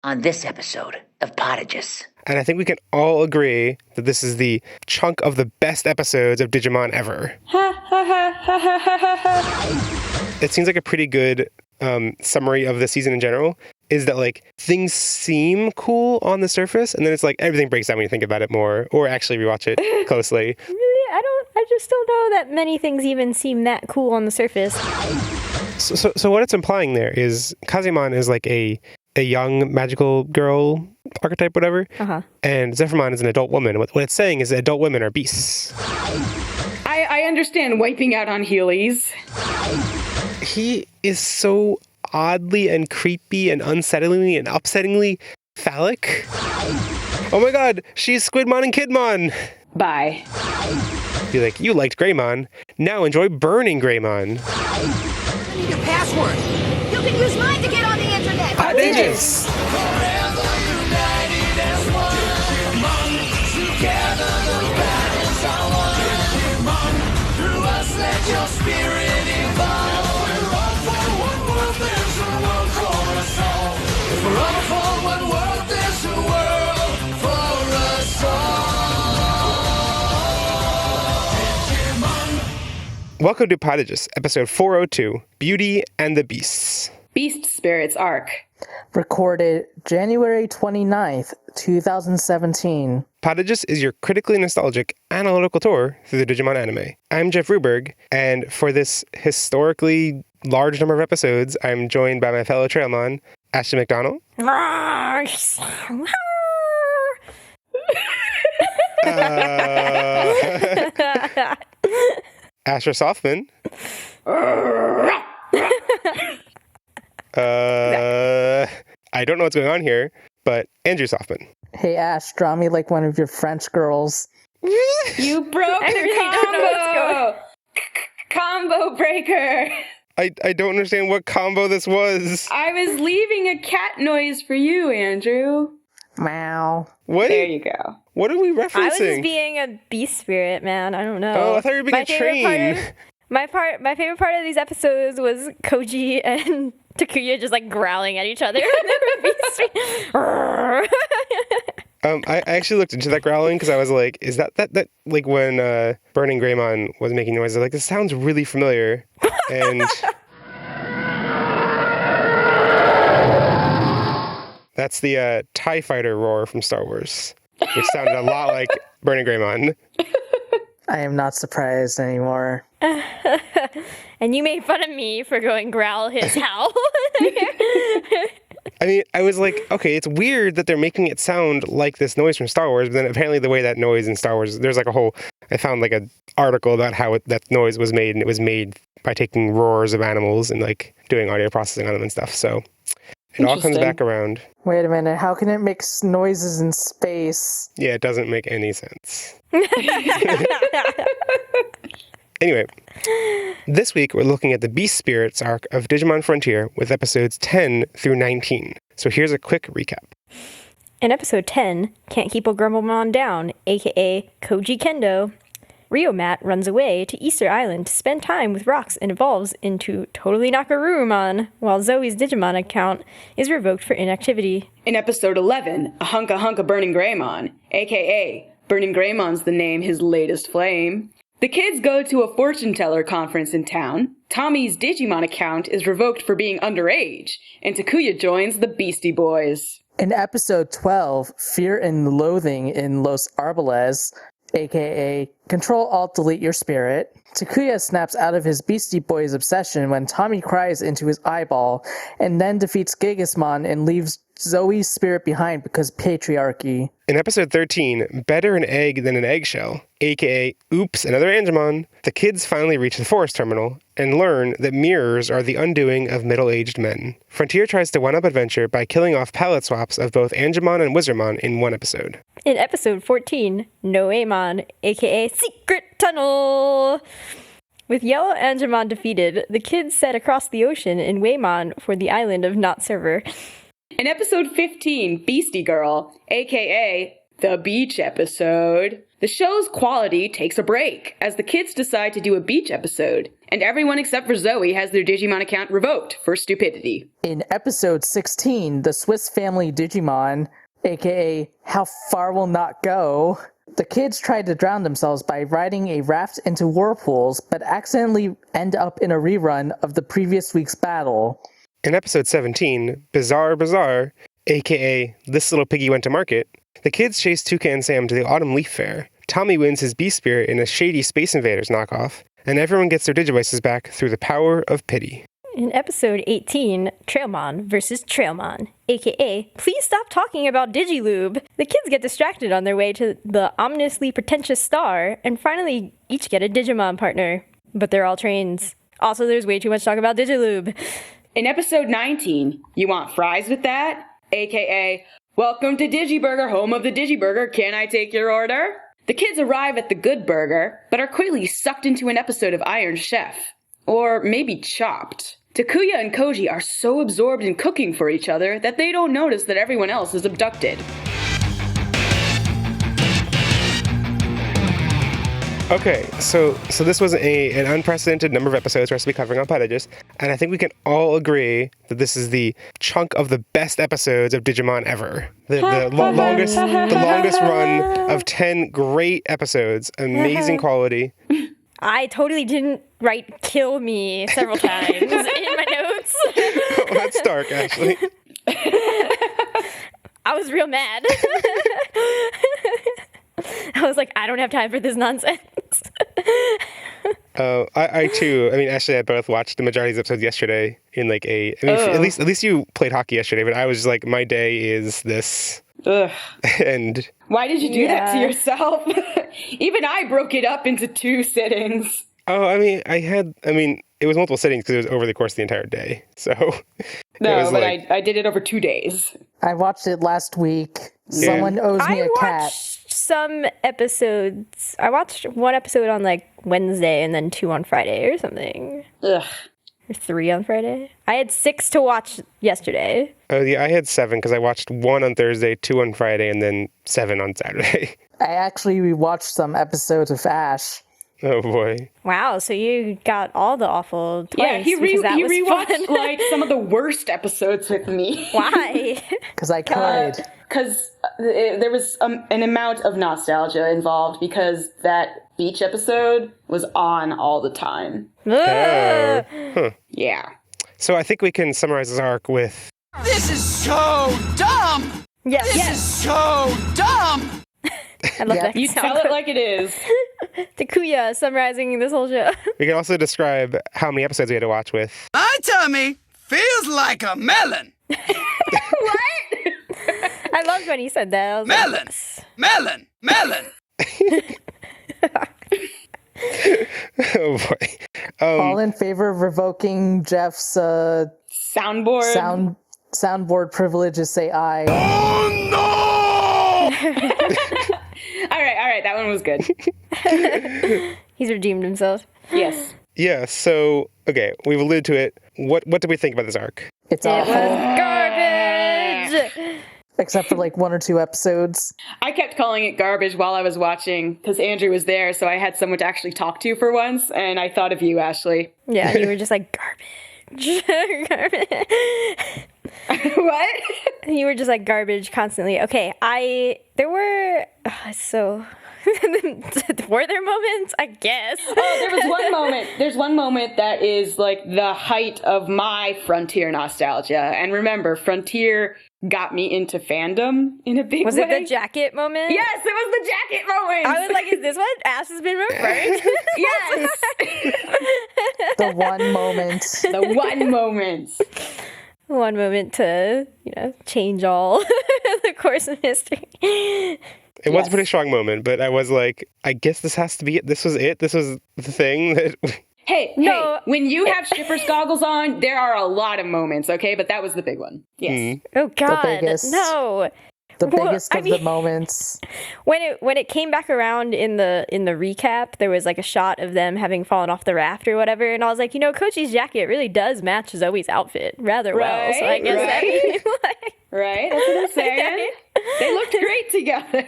on this episode of Podigious. And I think we can all agree that this is the chunk of the best episodes of Digimon ever. It seems like a pretty good summary of the season in general, is that like things seem cool on the surface, and then it's like everything breaks down when you think about it more, or actually rewatch it closely. Really? I just don't know that many things even seem that cool on the surface. So what it's implying there is Kazemon is like a young magical girl archetype, whatever. Uh-huh. And Seraphimon is an adult woman. What it's saying is that adult women are beasts. I understand wiping out on heelies. He is so oddly and creepy and unsettlingly and upsettingly phallic. Oh my god, she's Squidmon and Kidmon. Bye. Be like, you liked Greymon. Now enjoy burning Greymon. Your password. You can use mine to get on the internet. Podigious. Welcome to Podigious, episode 402, Beauty and the Beasts. Beast Spirits arc. Recorded January 29th, 2017. Podigious is your critically nostalgic, analytical tour through the Digimon anime. I'm Jeff Ruberg, and for this historically large number of episodes, I'm joined by my fellow Trailmon, Ashton McDonald. Asher Softman. I don't know what's going on here, but Andrew Softman. Hey Ash, draw me like one of your French girls. You broke the combo! Combo breaker! I don't understand what combo this was. I was leaving a cat noise for you, Andrew. Meow. What? There you go. What are we referencing? I was just being a beast spirit, man. I don't know. Oh, I thought you were being a train. My favorite part of these episodes was Koji and Takuya just like growling at each other. I actually looked into that growling because I was like, is that like when Burning Greymon was making noises? Like, this sounds really familiar. And that's the TIE Fighter roar from Star Wars, which sounded a lot like Burning Greymon. I am not surprised anymore. And you made fun of me for going growl his howl. I mean, I was like, okay, it's weird that they're making it sound like this noise from Star Wars, but then apparently the way that noise in Star Wars, there's like a whole, I found like an article about how that noise was made, and it was made by taking roars of animals and like doing audio processing on them and stuff. So it all comes back around. Wait a minute, how can it make noises in space? Yeah, it doesn't make any sense. Anyway, this week we're looking at the Beast Spirits arc of Digimon Frontier with episodes 10 through 19. So here's a quick recap. In episode 10, Can't Keep a Grumblemon Down, aka Koji Kendo, Ryomat runs away to Easter Island to spend time with rocks and evolves into Totally Nakarurumon, while Zoe's Digimon account is revoked for inactivity. In episode 11, a hunka Burning Greymon, aka Burning Greymon's the name his latest flame. The kids go to a fortune teller conference in town. Tommy's Digimon account is revoked for being underage, and Takuya joins the Beastie Boys. In episode 12, Fear and Loathing in Los Arboles, aka Control-Alt-Delete Your Spirit, Takuya snaps out of his Beastie Boys obsession when Tommy cries into his eyeball, and then defeats Gigasmon and leaves Zoe's spirit behind because patriarchy. In episode 13, Better an Egg Than an Eggshell, aka Oops, Another Angemon, the kids finally reach the forest terminal and learn that mirrors are the undoing of middle-aged men. Frontier tries to one-up Adventure by killing off palette swaps of both Angemon and Wizardmon in one episode. In episode 14, Noemon, aka Secret Tunnel. With Yellow Angemon defeated, the kids set across the ocean in Waymon for the island of Not Server. In episode 15, Beastie Girl, aka the beach episode, the show's quality takes a break as the kids decide to do a beach episode. and everyone except for Zoe has their Digimon account revoked for stupidity. In episode 16, the Swiss Family Digimon, aka How Far Will Not Go, the kids tried to drown themselves by riding a raft into whirlpools, but accidentally end up in a rerun of the previous week's battle. In episode 17, Bizarre Bazaar, aka This Little Piggy Went to Market, the kids chase Toucan Sam to the Autumn Leaf Fair. Tommy wins his Beast Spirit in a shady Space Invaders knockoff, and everyone gets their Digivices back through the power of pity. In episode 18, Trailmon versus Trailmon, aka Please Stop Talking About Digilube. The kids get distracted on their way to the ominously pretentious star, and finally each get a Digimon partner. But they're all trains. Also, there's way too much talk about Digilube. In episode 19, You Want Fries with That? AKA, Welcome to Digiburger, home of the Digiburger, can I take your order? The kids arrive at the Good Burger, but are quickly sucked into an episode of Iron Chef. Or maybe Chopped. Takuya and Koji are so absorbed in cooking for each other that they don't notice that everyone else is abducted. Okay, so this was an unprecedented number of episodes for us to be covering on Podigious, and I think we can all agree that this is the chunk of the best episodes of Digimon ever. The longest run of 10 great episodes, amazing quality. I totally didn't write "kill me" several times in my notes. Oh, that's dark, actually. I was real mad. I was like, I don't have time for this nonsense. I too. I mean, Ashley and I both watched the majority of these episodes yesterday in like at least you played hockey yesterday, but I was just like, my day is this. Ugh. And why did you do that to yourself? Even I broke it up into 2 sittings. Oh, it was multiple sittings because it was over the course of the entire day. So no, but I did it over 2 days. I watched it last week. Someone owes me a cat. I watched some episodes. I watched 1 episode on like Wednesday and then 2 on Friday or something. Ugh. Or 3 on Friday. I had 6 to watch yesterday. Oh yeah, I had 7 because I watched 1 on Thursday, 2 on Friday, and then 7 on Saturday. I actually rewatched some episodes of Ash. Oh boy! Wow, so you got all the awful twice. Yeah, he rewatched like some of the worst episodes with me. Why? Because I cried. Because there was an amount of nostalgia involved because that beach episode was on all the time. Huh. Yeah. So I think we can summarize this arc with... This is so dumb! Yes. This is so dumb! I love that. You tell it like it is. Takuya summarizing this whole show. We can also describe how many episodes we had to watch with... My tummy feels like a melon. What? I loved when he said that. I was Melon! like, yes. Melon! Melon! Oh boy. All in favor of revoking Jeff's Soundboard. soundboard privileges, say aye. Oh no! All right, that one was good. He's redeemed himself. Yes. Yeah, so, okay, we've alluded to it. What did we think about this arc? It's It awful. was garbage! Except for like 1 or 2 episodes. I kept calling it garbage while I was watching because Andrew was there, so I had someone to actually talk to for once, and I thought of you, Ashley. Yeah, you were just like, garbage. Garbage. What? You were just like garbage constantly. Okay, there were, were there moments? I guess. Oh, there was one moment. There's one moment that is like the height of my Frontier nostalgia. And remember, Frontier got me into fandom in a big way. Was it the jacket moment? Yes, it was the jacket moment. I was like, is this what Ash has been referring to? Yes. The one moment. The one moment. One moment to, change all the course of history. It was a pretty strong moment, but I was like, I guess this has to be it. This was it. This was the thing that... Hey, when you have shipper's goggles on, there are a lot of moments, okay? But that was the big one. Yes. Oh, God. biggest. No. The biggest of the moments. When it came back around in the recap, there was like a shot of them having fallen off the raft or whatever, and I was like, Kochi's jacket really does match Zoe's outfit rather well. So I guess that means like... Right? That's what I'm saying. They looked great together.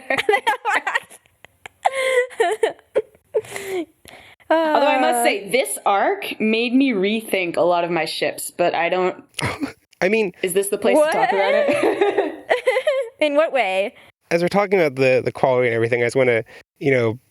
Although I must say, this arc made me rethink a lot of my ships, but I don't... I mean... Is this the place to talk about it? In what way? As we're talking about the quality and everything, I just want to,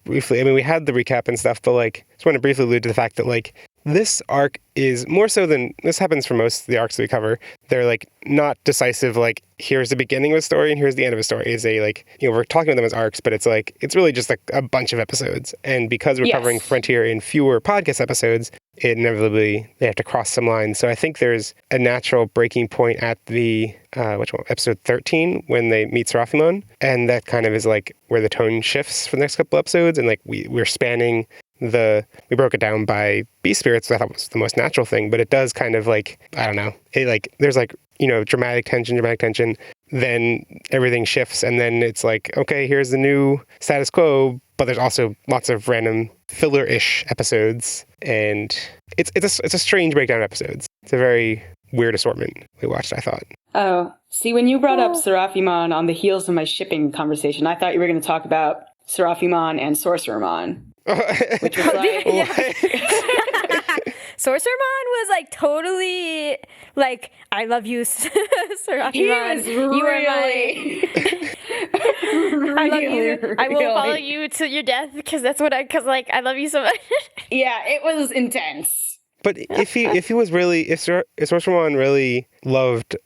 briefly, I mean, we had the recap and stuff, but, just want to briefly allude to the fact that, this arc is more so than, this happens for most of the arcs that we cover, they're, not decisive, here's the beginning of a story and here's the end of a story. Is we're talking about them as arcs, but it's really just, a bunch of episodes. And because we're covering Frontier in fewer podcast episodes, it inevitably, they have to cross some lines. So I think there's a natural breaking point at the, episode 13, when they meet Seraphimon. And that kind of is, where the tone shifts for the next couple episodes. And, we're spanning we broke it down by beast spirits, which I thought was the most natural thing, but it does kind of I don't know, it there's dramatic tension, then everything shifts, and then it's okay, here's the new status quo, but there's also lots of random filler-ish episodes, and it's a strange breakdown of episodes. It's a very weird assortment we watched, I thought. Oh, see, when you brought up Seraphimon on the heels of my shipping conversation, I thought you were going to talk about Seraphimon and Sorcerermon. Which was Sorcerermon was totally I love you, Seraphimon. He was you are really, I love you. I will follow you to your death because I love you so much. Yeah, it was intense. But if Sorcerermon really loved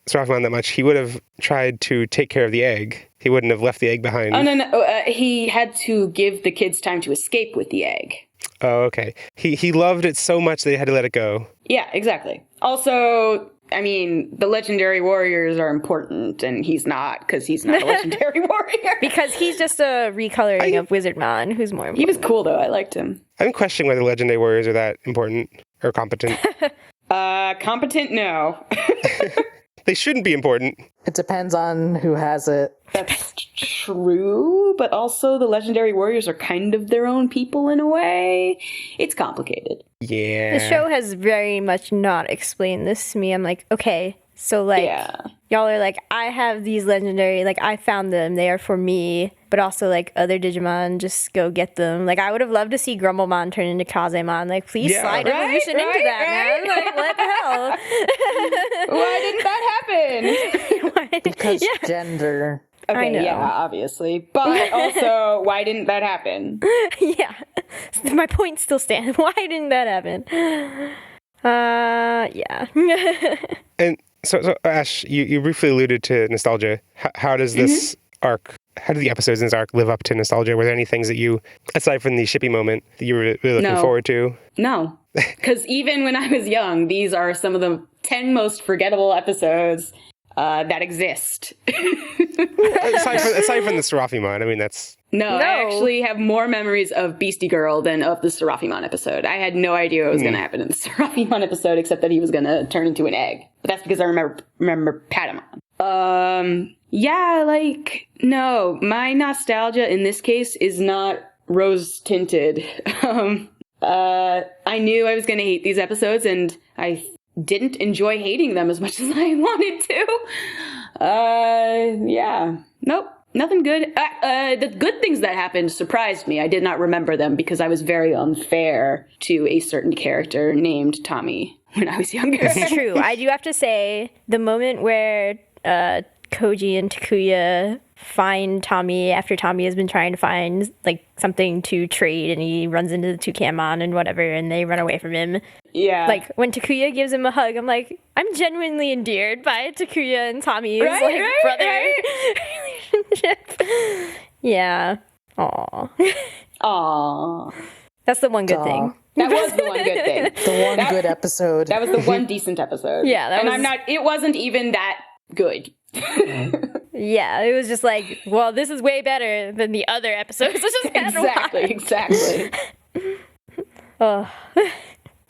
Seraphimon that much, he would have tried to take care of the egg. He wouldn't have left the egg behind. Oh, no. He had to give the kids time to escape with the egg. Oh, okay. He loved it so much that he had to let it go. Yeah, exactly. Also, I mean, the legendary warriors are important, and he's not, because he's not a legendary warrior. Because he's just a recoloring of Wizardmon, who's more important. He was cool, though. I liked him. I'm questioning whether legendary warriors are that important or competent. Competent, no. They shouldn't be important. It depends on who has it. That's true, but also the legendary warriors are kind of their own people in a way. It's complicated. Yeah. The show has very much not explained this to me. I'm okay, so y'all are I have these legendary, I found them, they are for me, but also other Digimon, just go get them. I would have loved to see Grumblemon turn into Kazemon. Please slide evolution into that, man. What the hell? Why didn't that happen? Because gender. I Okay, know. yeah, obviously. But also, why didn't that happen? Yeah. My point still stands. Why didn't that happen? Yeah. And so Ash, you briefly alluded to nostalgia. How does this arc, how do the episodes in this arc live up to nostalgia? Were there any things that you, aside from the shippy moment, that you were really looking forward to? No. Because even when I was young, these are some of the 10 most forgettable episodes that exist. aside from the Seraphimon, I mean, that's... No, I actually have more memories of Beastie Girl than of the Seraphimon episode. I had no idea what was going to happen in the Seraphimon episode, except that he was going to turn into an egg. But that's because I remember Patamon. No, my nostalgia in this case is not rose-tinted. I knew I was going to hate these episodes, and I didn't enjoy hating them as much as I wanted to. Nope. Nothing good. The good things that happened surprised me. I did not remember them because I was very unfair to a certain character named Tommy when I was younger. It's true. I do have to say, the moment where Koji and Takuya find Tommy after Tommy has been trying to find something to trade, and he runs into the Toucanemon and whatever, and they run away from him. Yeah. When Takuya gives him a hug, I'm genuinely endeared by Takuya and Tommy's brother relationship. Yeah. Aww. That's the one good thing. That was the one good thing. The one good episode. That was the one decent episode. Yeah. It wasn't even that good. Yeah, it was just this is way better than the other episodes. Exactly. Oh.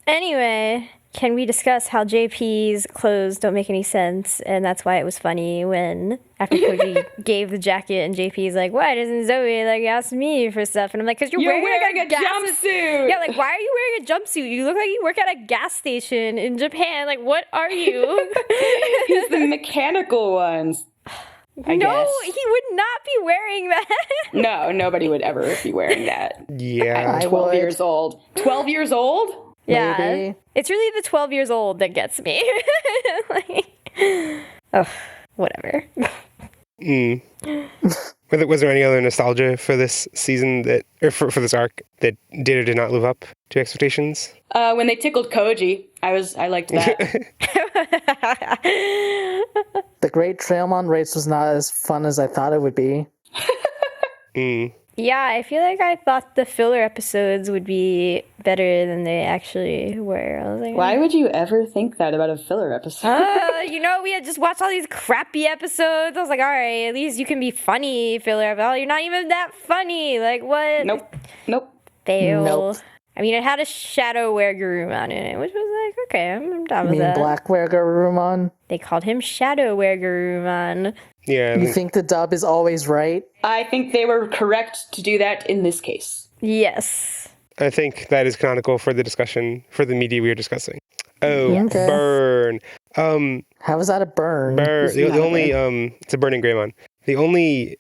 Anyway, can we discuss how JP's clothes don't make any sense, and that's why it was funny when after Koji gave the jacket and JP's why doesn't Zoe ask me for stuff? And I'm because you're wearing a jumpsuit. Yeah, why are you wearing a jumpsuit? You look like you work at a gas station in Japan. What are you? He's the mechanical ones. I no, guess. he would not be wearing that. No, nobody would ever be wearing that. Yeah. I'm 12 years old. 12 years old? Yeah. Maybe. It's really the 12 years old that gets me. Like, oh, whatever. Was there any other nostalgia for this season or for this arc that did or did not live up to expectations? When they tickled Koji, I liked that. The Great Trailmon race was not as fun as I thought it would be. Yeah, I feel like I thought the filler episodes would be better than they actually were. I was like, Why would you ever think that about a filler episode? we had just watched all these crappy episodes. I was like, all right, at least you can be funny, filler. Oh, you're not even that funny. Like, what? Nope. Fail. Nope. I mean, it had a Shadow Weregarurumon in it, which was like, okay, I'm down You with mean that. Black Weregarurumon? They called him Shadow Weregarurumon. Yeah. You think the dub is always right? I think they were correct to do that in this case. Yes. I think that is canonical for the discussion, for the media we are discussing. Oh, Okay. burn. How is that a burn? The only, it's a burning Greymon. The only,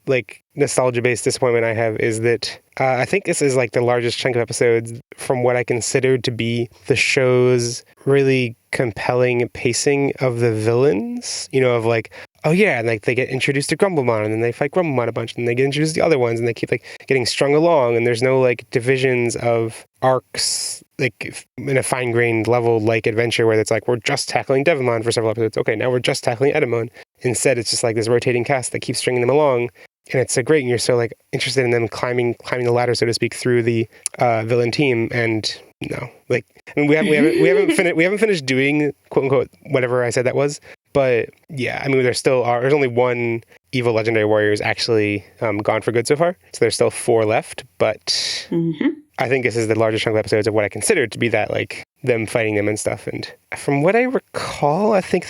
like, nostalgia-based disappointment I have is that I think this is, like, the largest chunk of episodes from what I considered to be the show's really compelling pacing of the villains. You know, of, like, oh yeah, and like they get introduced to Grumblemon, and then they fight Grumblemon a bunch, and they get introduced to the other ones, and they keep like getting strung along, and there's no like divisions of arcs like in a fine-grained level like adventure where it's like we're just tackling Devimon for several episodes. Okay, now we're just tackling Etymon. Instead, it's just like this rotating cast that keeps stringing them along, and it's so great, and you're so like interested in them climbing the ladder, so to speak, through the villain team. And no, like I mean, we haven't finished doing quote unquote whatever I said that was. But yeah, I mean, there's only one evil legendary warrior is actually gone for good so far. So there's still 4 left. But I think this is the largest chunk of episodes of what I consider to be that, like, them fighting them and stuff. And from what I recall, I think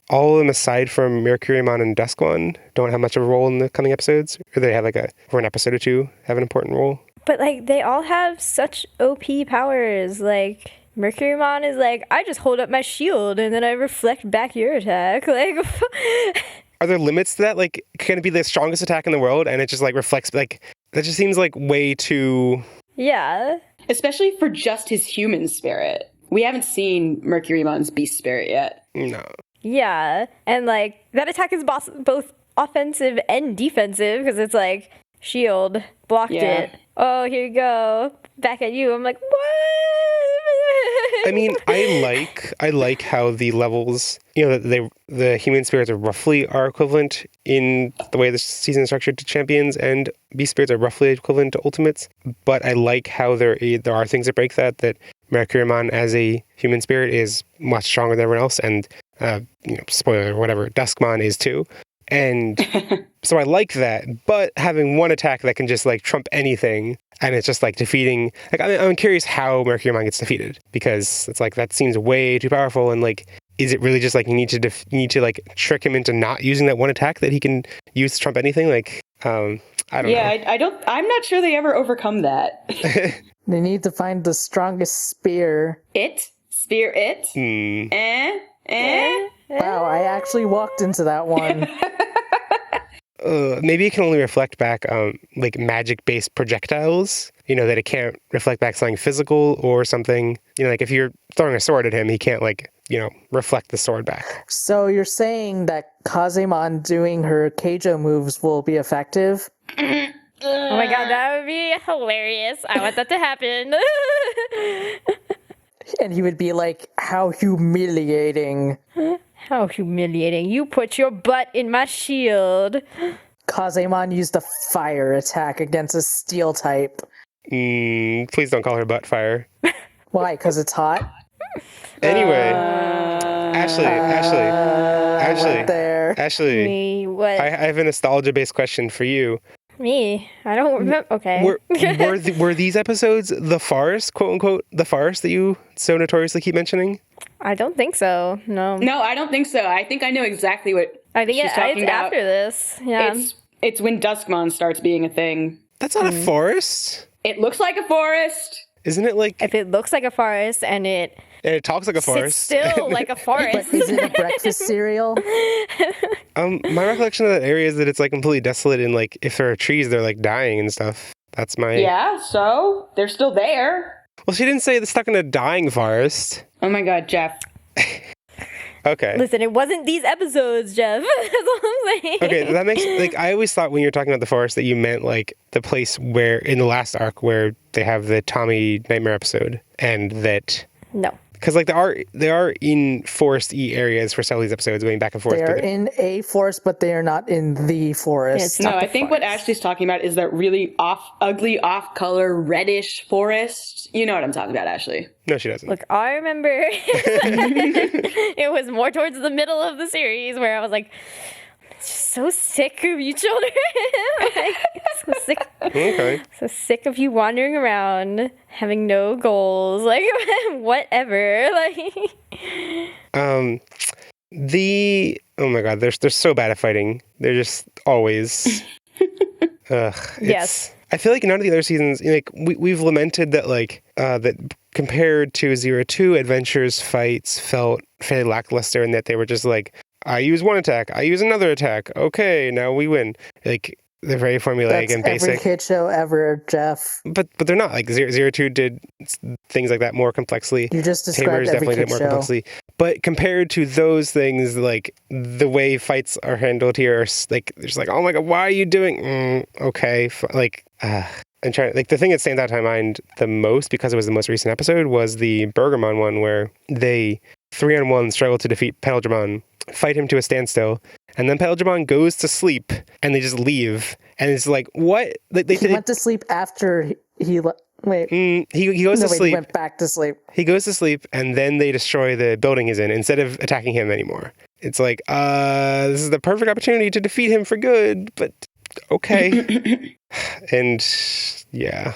all of them aside from Mercurymon and Duskmon don't have much of a role in the coming episodes. Or they have for an episode or two, have an important role. But, like, they all have such OP powers. Like, Mercurymon is like, I just hold up my shield and then I reflect back your attack. Like, are there limits to that? Like, can it be the strongest attack in the world and it just, like, reflects, like, that just seems like way too... Yeah. Especially for just his human spirit. We haven't seen Mercurymon's beast spirit yet. No. Yeah. And, like, that attack is both offensive and defensive because it's like, shield, blocked it. Oh, here you go. Back at you. I'm like, what? I mean, I like how the levels, you know, the human spirits are equivalent in the way the season is structured to champions, and beast spirits are roughly equivalent to ultimates. But I like how there are things that break that Mercurymon as a human spirit is much stronger than everyone else, and spoiler or whatever, Duskmon is too. And so I like that, but having one attack that can just like trump anything, and it's just like defeating, like I'm curious how Mercurymon gets defeated, because it's like that seems way too powerful, and like is it really just like you need to like trick him into not using that one attack that he can use to trump anything? Like I don't know. Yeah, I'm not sure they ever overcome that. They need to find the strongest spear. Spear it. Wow, I actually walked into that one. Maybe it can only reflect back like magic-based projectiles, that it can't reflect back something physical or something. Like if you're throwing a sword at him, he can't like, reflect the sword back. So you're saying that Kazemon doing her Keijo moves will be effective? Oh my god, that would be hilarious. I want that to happen. And he would be like, how humiliating. How humiliating. You put your butt in my shield. Kazemon used a fire attack against a steel type. Please don't call her butt fire. Why? Because it's hot? Anyway, Ashley, Me, what? I have a nostalgia-based question for you. Me? I don't remember. Okay. Were these episodes the farce, quote unquote, the farce that you so notoriously keep mentioning? I don't think so. No. No, I don't think so. I think I know exactly what I think she's talking it's about. after this. Yeah. It's when Duskmon starts being a thing. That's not a forest. It looks like a forest. Isn't it like... If it looks like a forest and it And it talks like a sits forest. still like a forest. But is it a breakfast cereal? My recollection of that area is that it's like completely desolate, and like if there are trees, they're like dying and stuff. That's my. Yeah, so they're still there. Well, she didn't say they're stuck in a dying forest. Oh my god, Jeff. Okay. Listen, it wasn't these episodes, Jeff. That's all I'm saying. Okay, that makes like I always thought when you were talking about the forest that you meant like the place where in the last arc where they have the Tommy Nightmare episode, and that No. because like they are in forest-y areas for several of these episodes going back and forth. They're in a forest, but they are not in the forest. It's not No, the I think what forest. Ashley's talking about is that really ugly, off-color, reddish forest. You know what I'm talking about, Ashley. No, she doesn't. Look, I remember it was more towards the middle of the series where I was like, so sick of you children. Like, so sick of you wandering around, having no goals, like whatever. Like Oh my god, they're so bad at fighting. They're just always. Yes. I feel like none of the other seasons, like we've lamented that like that compared to 02, Adventures fights felt fairly lackluster in that they were just like, I use one attack, I use another attack. Okay, now we win. Like they're very formulaic That's and basic. every kid show ever, Jeff. But they're not like 02 did things like that more complexly. You just Tamers described every definitely did kid more show. complexly. But compared to those things, like the way fights are handled here, are like there's like, oh my god, why are you doing? Okay, I'm trying. Like the thing that stands out to my mind the most because it was the most recent episode was the Bergamon one where they 3-on-1 struggle to defeat Podigious, fight him to a standstill, and then Podigious goes to sleep and they just leave. And it's like, what? He went to sleep after he wait. He goes to sleep. He went back to sleep. He goes to sleep, and then they destroy the building he's in instead of attacking him anymore. It's like, this is the perfect opportunity to defeat him for good, but okay. And yeah.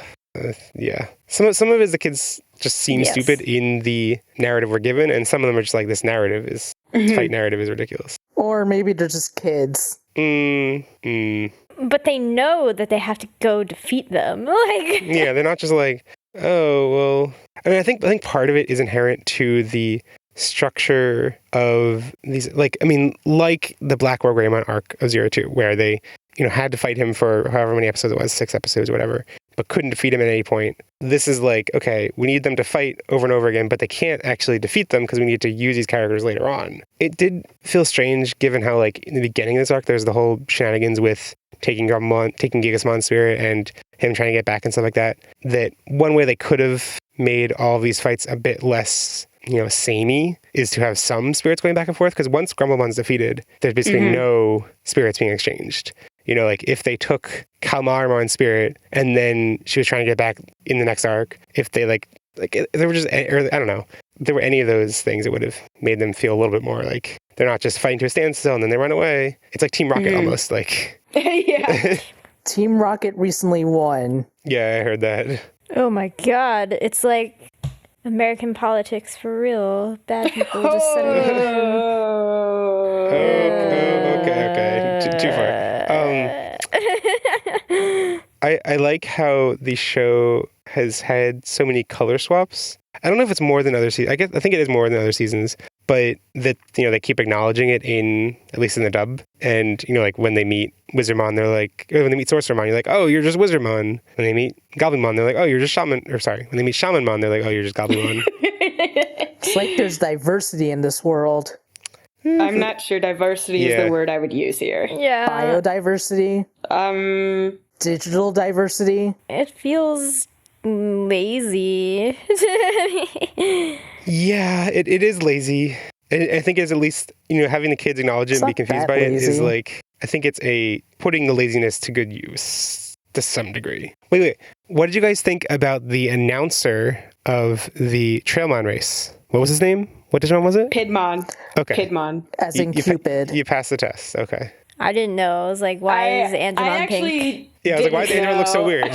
Some of it is the kids just seem stupid in the narrative we're given, and some of them are just like, this fight narrative is ridiculous. Or maybe they're just kids. But they know that they have to go defeat them. Like Yeah, they're not just like, oh well. I mean, I think part of it is inherent to the structure of these, like the Black War Greymon arc of 02, where they had to fight him for however many episodes it was, 6 episodes or whatever, but couldn't defeat him at any point. This is like, okay, we need them to fight over and over again, but they can't actually defeat them because we need to use these characters later on. It did feel strange given how like in the beginning of this arc there's the whole shenanigans with taking Gigasmon's spirit and him trying to get back and stuff like that. That one way they could have made all of these fights a bit less samey is to have some spirits going back and forth, because once Grumblemon's defeated, there's basically no spirits being exchanged. Like if they took Kalmarmon's spirit and then she was trying to get back in the next arc, if they like there were just, or I don't know, if there were any of those things, it would have made them feel a little bit more like they're not just fighting to a standstill and then they run away. It's like Team Rocket almost, like. Yeah. Team Rocket recently won. Yeah, I heard that. oh my god, it's like American politics for real. Bad people just set it Okay. Too far. I like how the show has had so many color swaps. I don't know if it's more than other seasons. I think it is more than other seasons, but that they keep acknowledging it at least in the dub. And like when they meet Wizardmon, they're like, or when they meet Sorcerermon, you're like, oh, you're just Wizardmon. When they meet Goblinmon, they're like, oh, you're just Shaman. Or sorry, when they meet Shamanmon, they're like, oh, you're just Goblinmon. It's like there's diversity in this world. I'm not sure diversity is the word I would use here. Yeah. Biodiversity. Digital diversity. It feels lazy. Yeah, it is lazy. I think it's at least, having the kids acknowledge it and be confused by it is like, I think it's putting the laziness to good use to some degree. Wait. What did you guys think about the announcer of the Trailmon race? What was his name? What Digimon was it? Pidmon. Okay. Pidmon. As in Cupid. You passed the test. Okay. I didn't know. I was like, why is Andromon pink? Yeah, I was like, why does Andrew look so weird?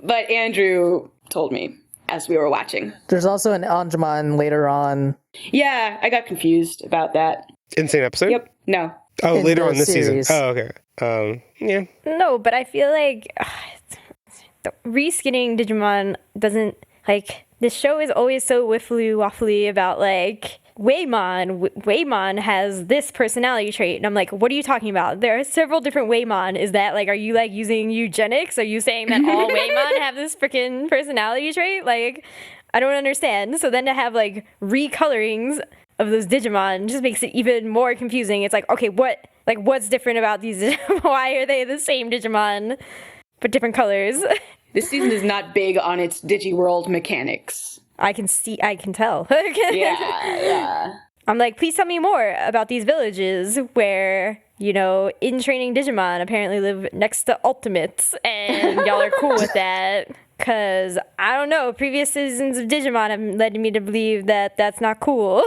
But Andrew told me as we were watching. There's also an Angemon later on. Yeah, I got confused about that. In the same episode? Yep. No. Oh, In later the on this series. season. Oh, okay. Yeah. No, but I feel like reskinning Digimon doesn't, like, This show is always so whiffly waffly about like Waymon. Waymon has this personality trait, and I'm like, what are you talking about? There are several different Waymon. Is that like, are you like using eugenics? Are you saying that all Waymon have this freaking personality trait? Like, I don't understand. So then to have like recolorings of those Digimon just makes it even more confusing. It's like, okay, what's different about these? Why are they the same Digimon but different colors? This season is not big on its Digiworld mechanics. I can tell. Yeah. I'm like, please tell me more about these villages where, you know, in training Digimon apparently live next to ultimates, and y'all are cool with that. Because, I don't know, previous seasons of Digimon have led me to believe that that's not cool.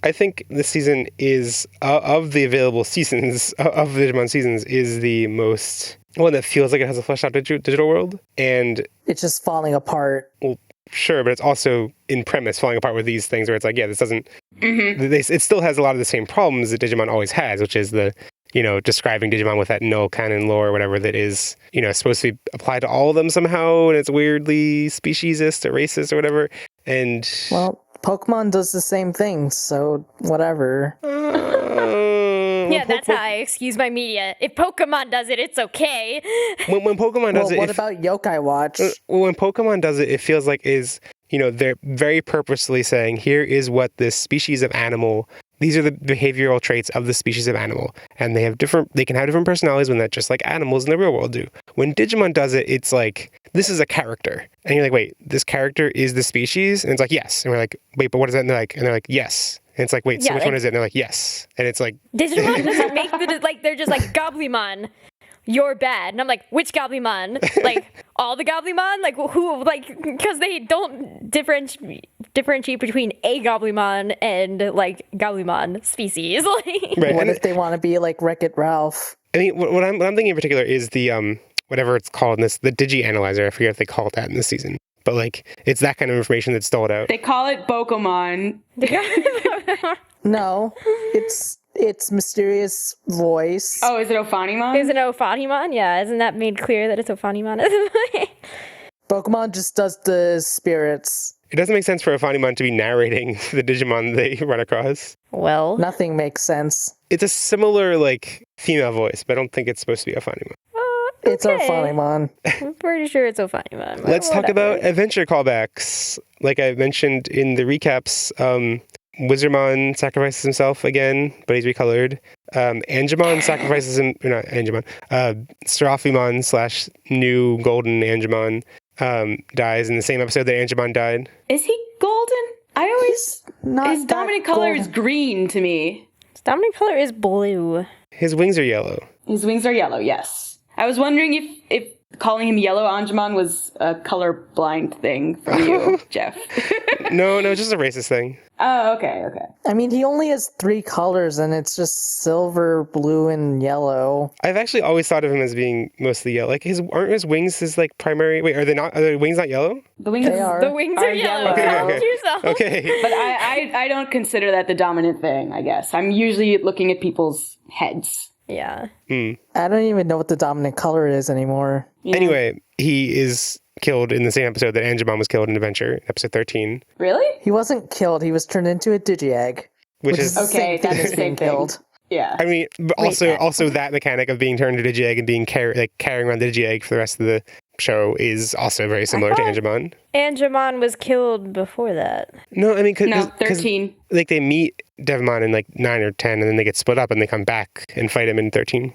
I think this season is, of the available seasons, of the Digimon seasons, is the most, one that feels like it has a fleshed out digital world. And It's just falling apart. well, sure, but it's also in premise falling apart with these things where it's like, yeah, this doesn't, it still has a lot of the same problems that Digimon always has, which is the, you know, describing Digimon with that null canon lore or whatever that is, you know, supposed to be applied to all of them somehow, and it's weirdly speciesist or racist or whatever. And Well, Pokemon does the same thing, so whatever. Yeah, that's how I excuse my media. If Pokemon does it, it's okay. when Pokemon does Well, what about Yokai Watch? when Pokemon does it, it feels like they're very purposely saying, here is what this species of animal, these are the behavioral traits of the species of animal. And they can have different personalities when that just like animals in the real world do. When Digimon does it, it's like, this is a character. And you're like, wait, this character is the species? And it's like, yes. And we're like, wait, but what is that? And they're like, yes. And it's like, wait, so which one is it? And they're like, yes. And it's like... Digimon doesn't make they're just like, Goblimon, you're bad. And I'm like, which Goblimon? Like, all the Goblimon? Like, who, like, because they don't differentiate between a Goblimon and, like, Goblimon species. Right. What if they want to be like Wreck-It Ralph? I mean, what I'm thinking in particular is the, whatever it's called in this, the Digi-Analyzer. I forget if they call it that in this season. But, like, it's that kind of information that's doled out. They call it Bokomon. No, it's mysterious voice. Oh, is it Ophanimon? Is it Ophanimon? Yeah, isn't that made clear that it's Ophanimon? Pokemon just does the spirits. It doesn't make sense for Ophanimon to be narrating the Digimon they run across. Well, Nothing makes sense. It's a similar, like, female voice, but I don't think it's supposed to be Ophanimon. It's okay. Ophanimon. I'm pretty sure it's Ophanimon. Let's talk Whatever. about adventure callbacks. Like I mentioned in the recaps, Wizardmon sacrifices himself again, but he's recolored. Angemon sacrifices him, or not Angemon, Seraphimon / new golden Angemon dies in the same episode that Angemon died. Is he golden? I always... Not His that dominant color is golden. green to me. His dominant color is blue. His wings are yellow. His wings are yellow, yes. I was wondering if calling him Yellow Angemon was a colorblind thing from you, Jeff. No, it's just a racist thing. Oh, okay. I mean, he only has 3 colors, and it's just silver, blue, and yellow. I've actually always thought of him as being mostly yellow. Like aren't his wings his like primary? Wait, are the wings not yellow? The wings They are. The wings are yellow. Okay. Tell yourself. Okay. But I don't consider that the dominant thing, I guess. I'm usually looking at people's heads. Yeah. I don't even know what the dominant color is anymore. You know? Anyway, he is killed in the same episode that Angemon was killed in Adventure, episode 13. Really? He wasn't killed. He was turned into a Digi-Egg. Which is the same Okay, thing that's as the being same thing. killed. Yeah. I mean, but also that mechanic of being turned into Digi-Egg and being carrying around the Digi-Egg for the rest of the show is also very similar to Angemon. Angemon was killed before that. No, I mean, No, 13. like they meet Devamon in like 9 or 10, and then they get split up and they come back and fight him in 13.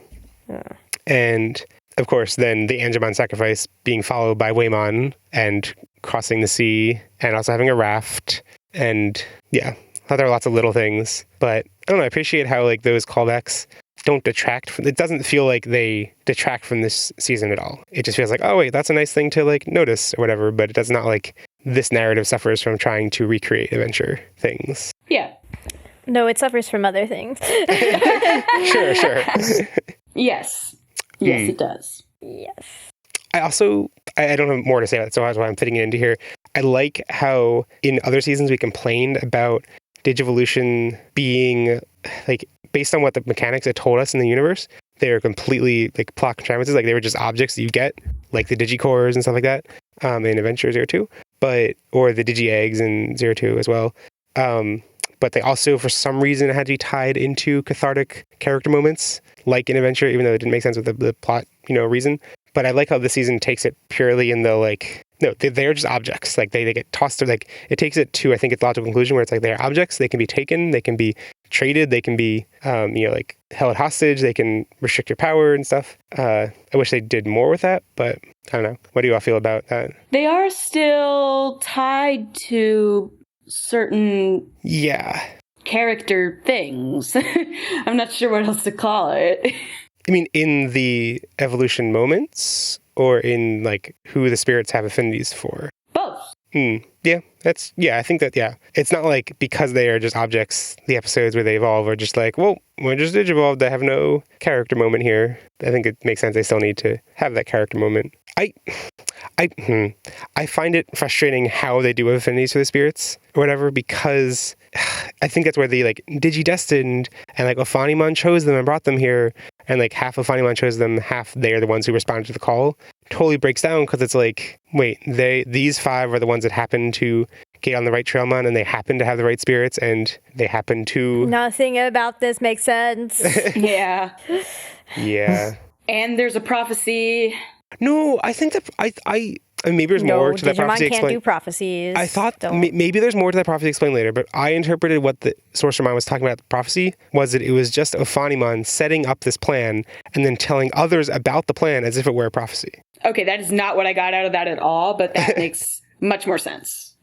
And of course, then the Angemon sacrifice being followed by Waymon and crossing the sea and also having a raft. And yeah, I thought there were lots of little things, but I don't know. I appreciate how like those callbacks don't detract from, it doesn't feel like they detract from this season at all. It just feels like, oh wait, that's a nice thing to like notice or whatever, but it does not like this narrative suffers from trying to recreate adventure things. Yeah. No, it suffers from other things. Sure. Yes. Yes, it does. Yes. I don't have more to say about it, so that's why I'm fitting it into here. I like how in other seasons we complained about Digivolution being like based on what the mechanics had told us in the universe, they're completely like plot contrivances. Like they were just objects that you get, like the Digicores and stuff like that in Adventure 02, or the Digi Eggs in 02 as well. But they also, for some reason, had to be tied into cathartic character moments, like in Adventure, even though it didn't make sense with the plot, reason. But I like how the season takes it purely in the like, no, they're just objects. Like they get tossed to, like, it takes it to, I think, its logical conclusion where it's like they're objects. They can be taken, they can be traded, they can be, like held hostage, they can restrict your power and stuff. I wish they did more with that, but I don't know. What do you all feel about that? They are still tied to certain character things. I'm not sure what else to call it. I mean, in the evolution moments, or in like who the spirits have affinities for? Both. I think that, it's not like because they are just objects, the episodes where they evolve are just like, well, we're just digivolved, they have no character moment here. I think it makes sense they still need to have that character moment. I find it frustrating how they do affinities for the spirits or whatever, because I think that's where the like Digidestined and like Ophanimon chose them and brought them here, and like half Ophanimon chose them, half they are the ones who responded to the call, totally breaks down, because it's like, wait, these 5 are the ones that happen to get on the right Trailmon, and they happen to have the right spirits, and they happen to... Nothing about this makes sense. Yeah. And there's a prophecy. No, I think that I maybe there's more to that prophecy Digimon can't do prophecies. I thought maybe there's more to that prophecy explained later, but I interpreted what the Sorcerer Mind was talking about the prophecy was that it was just Ophanimon setting up this plan and then telling others about the plan as if it were a prophecy. Okay, that is not what I got out of that at all, but that makes much more sense.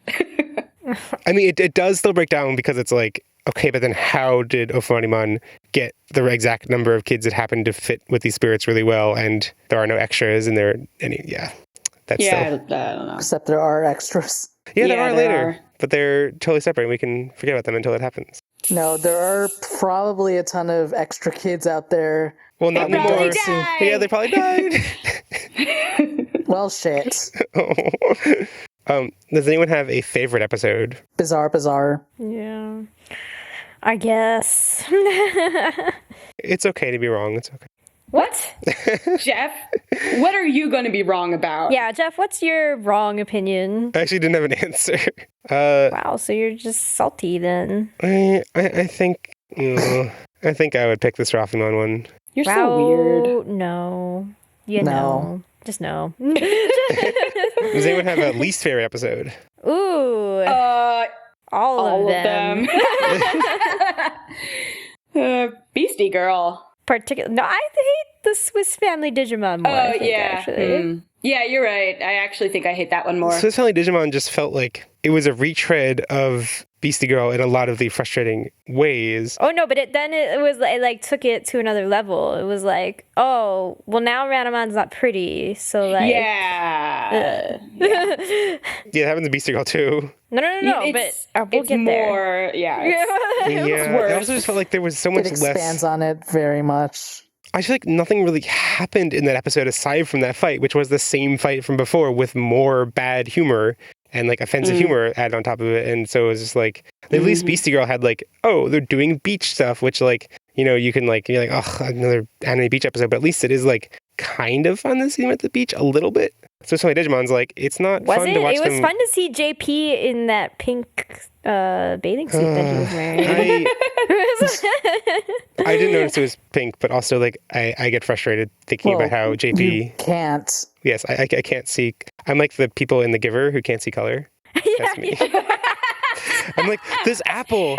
I mean, it does still break down, because it's like, okay, but then how did Ophanimon get the exact number of kids that happen to fit with these spirits really well, and there are no extras, and that's still... I don't know. Except there are extras. Yeah, there are later, but they're totally separate. We can forget about them until it happens. No, there are probably a ton of extra kids out there. Well, not anymore. Yeah, they probably died. Well, shit. Does anyone have a favorite episode? Bizarre. Yeah. I guess. It's okay to be wrong. It's okay. What? Jeff, what are you going to be wrong about? Yeah, Jeff, what's your wrong opinion? I actually didn't have an answer. Wow, so you're just salty then. I think I would pick the Seraphimon one. You're so weird. No. No. Just no. Does anyone have a least favorite episode? Ooh. All of them. Beastie Girl. No, I hate the Swiss Family Digimon more. I think, actually. Yeah, you're right. I actually think I hate that one more. Swiss Family Digimon just felt like it was a retread of Beastie Girl in a lot of the frustrating ways. Oh no, but it like took it to another level. It was like, oh, well now Ranamon's not pretty, so like yeah, it happens in Beastie Girl too. No, but we'll get more, there. It also just felt like there was so much less. It expands on it very much. I feel like nothing really happened in that episode aside from that fight, which was the same fight from before with more bad humor and like offensive humor added on top of it. And so it was just like, at least Beastie Girl had like, oh, they're doing beach stuff, which like, you can like, you're like, oh, another anime beach episode, but at least it is like kind of fun to see them at the beach a little bit. So some of Digimon's like, it's not fun to watch them. It was fun to see JP in that pink bathing suit that he was wearing. I didn't notice it was pink, but also like I get frustrated thinking about how JP... You can't. Yes, I can't see... I'm like the people in The Giver who can't see color. That's me. I'm like, this apple,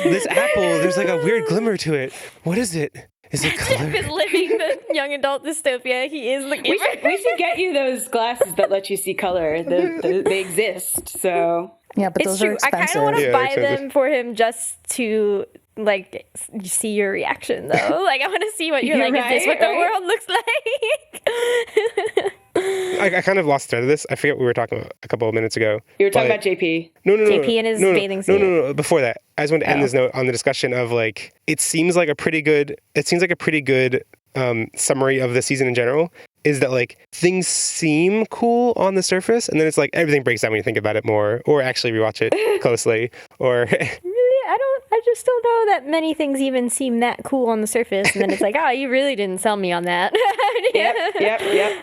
there's like a weird glimmer to it. What is it? Is it color? Jeff is living the young adult dystopia. He is the Giver. We should get you those glasses that let you see color. They exist, so... Yeah, but it's those true. are expensive. I kind of want to buy them for him just to like see your reaction though. Like I want to see what you're like. Is this what the world looks like? I kind of lost thread of this. I forget what we were talking about a couple of minutes ago. You were talking about JP. No. JP and his bathing suit. No. Before that, I just wanted to end this note on the discussion of like, it seems like a pretty good summary of the season in general. Is that like things seem cool on the surface, and then it's like everything breaks down when you think about it more, or actually rewatch it closely, or really, I I just don't know that many things even seem that cool on the surface, and then it's like, oh, you really didn't sell me on that. Yep.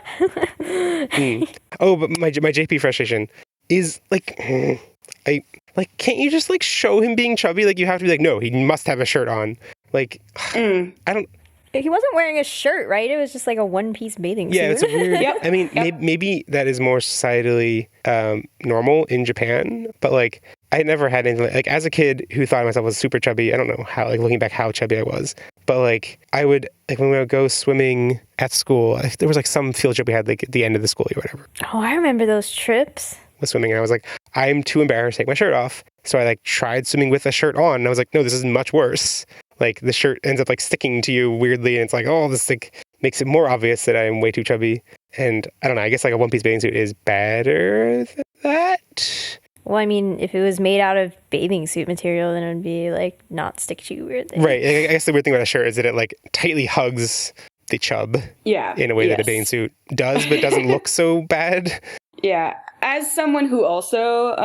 Oh, but my JP frustration is like, can't you just like show him being chubby? Like you have to be like, no, he must have a shirt on. Like, I don't. He wasn't wearing a shirt, right? It was just like a one-piece bathing suit. Yeah, it's a weird. Yep. I mean, maybe that is more societally normal in Japan, but like I never had anything like as a kid who thought myself was super chubby. I don't know how, like looking back, how chubby I was, but like I would like when we would go swimming at school. There was like some field trip we had like at the end of the school year, or whatever. Oh, I remember those trips. Was swimming, and I was like, I'm too embarrassed to take my shirt off, so I like tried swimming with a shirt on, and I was like, no, this is much worse. Like the shirt ends up like sticking to you weirdly, and it's like, oh, this like makes it more obvious that I'm way too chubby. And I don't know, I guess like a one-piece bathing suit is better than that. Well, I mean, if it was made out of bathing suit material, then it would be like not stick to you weirdly. Right. I guess the weird thing about a shirt is that it like tightly hugs the chub. Yeah. In a way that a bathing suit does, but doesn't look so bad. Yeah. As someone who also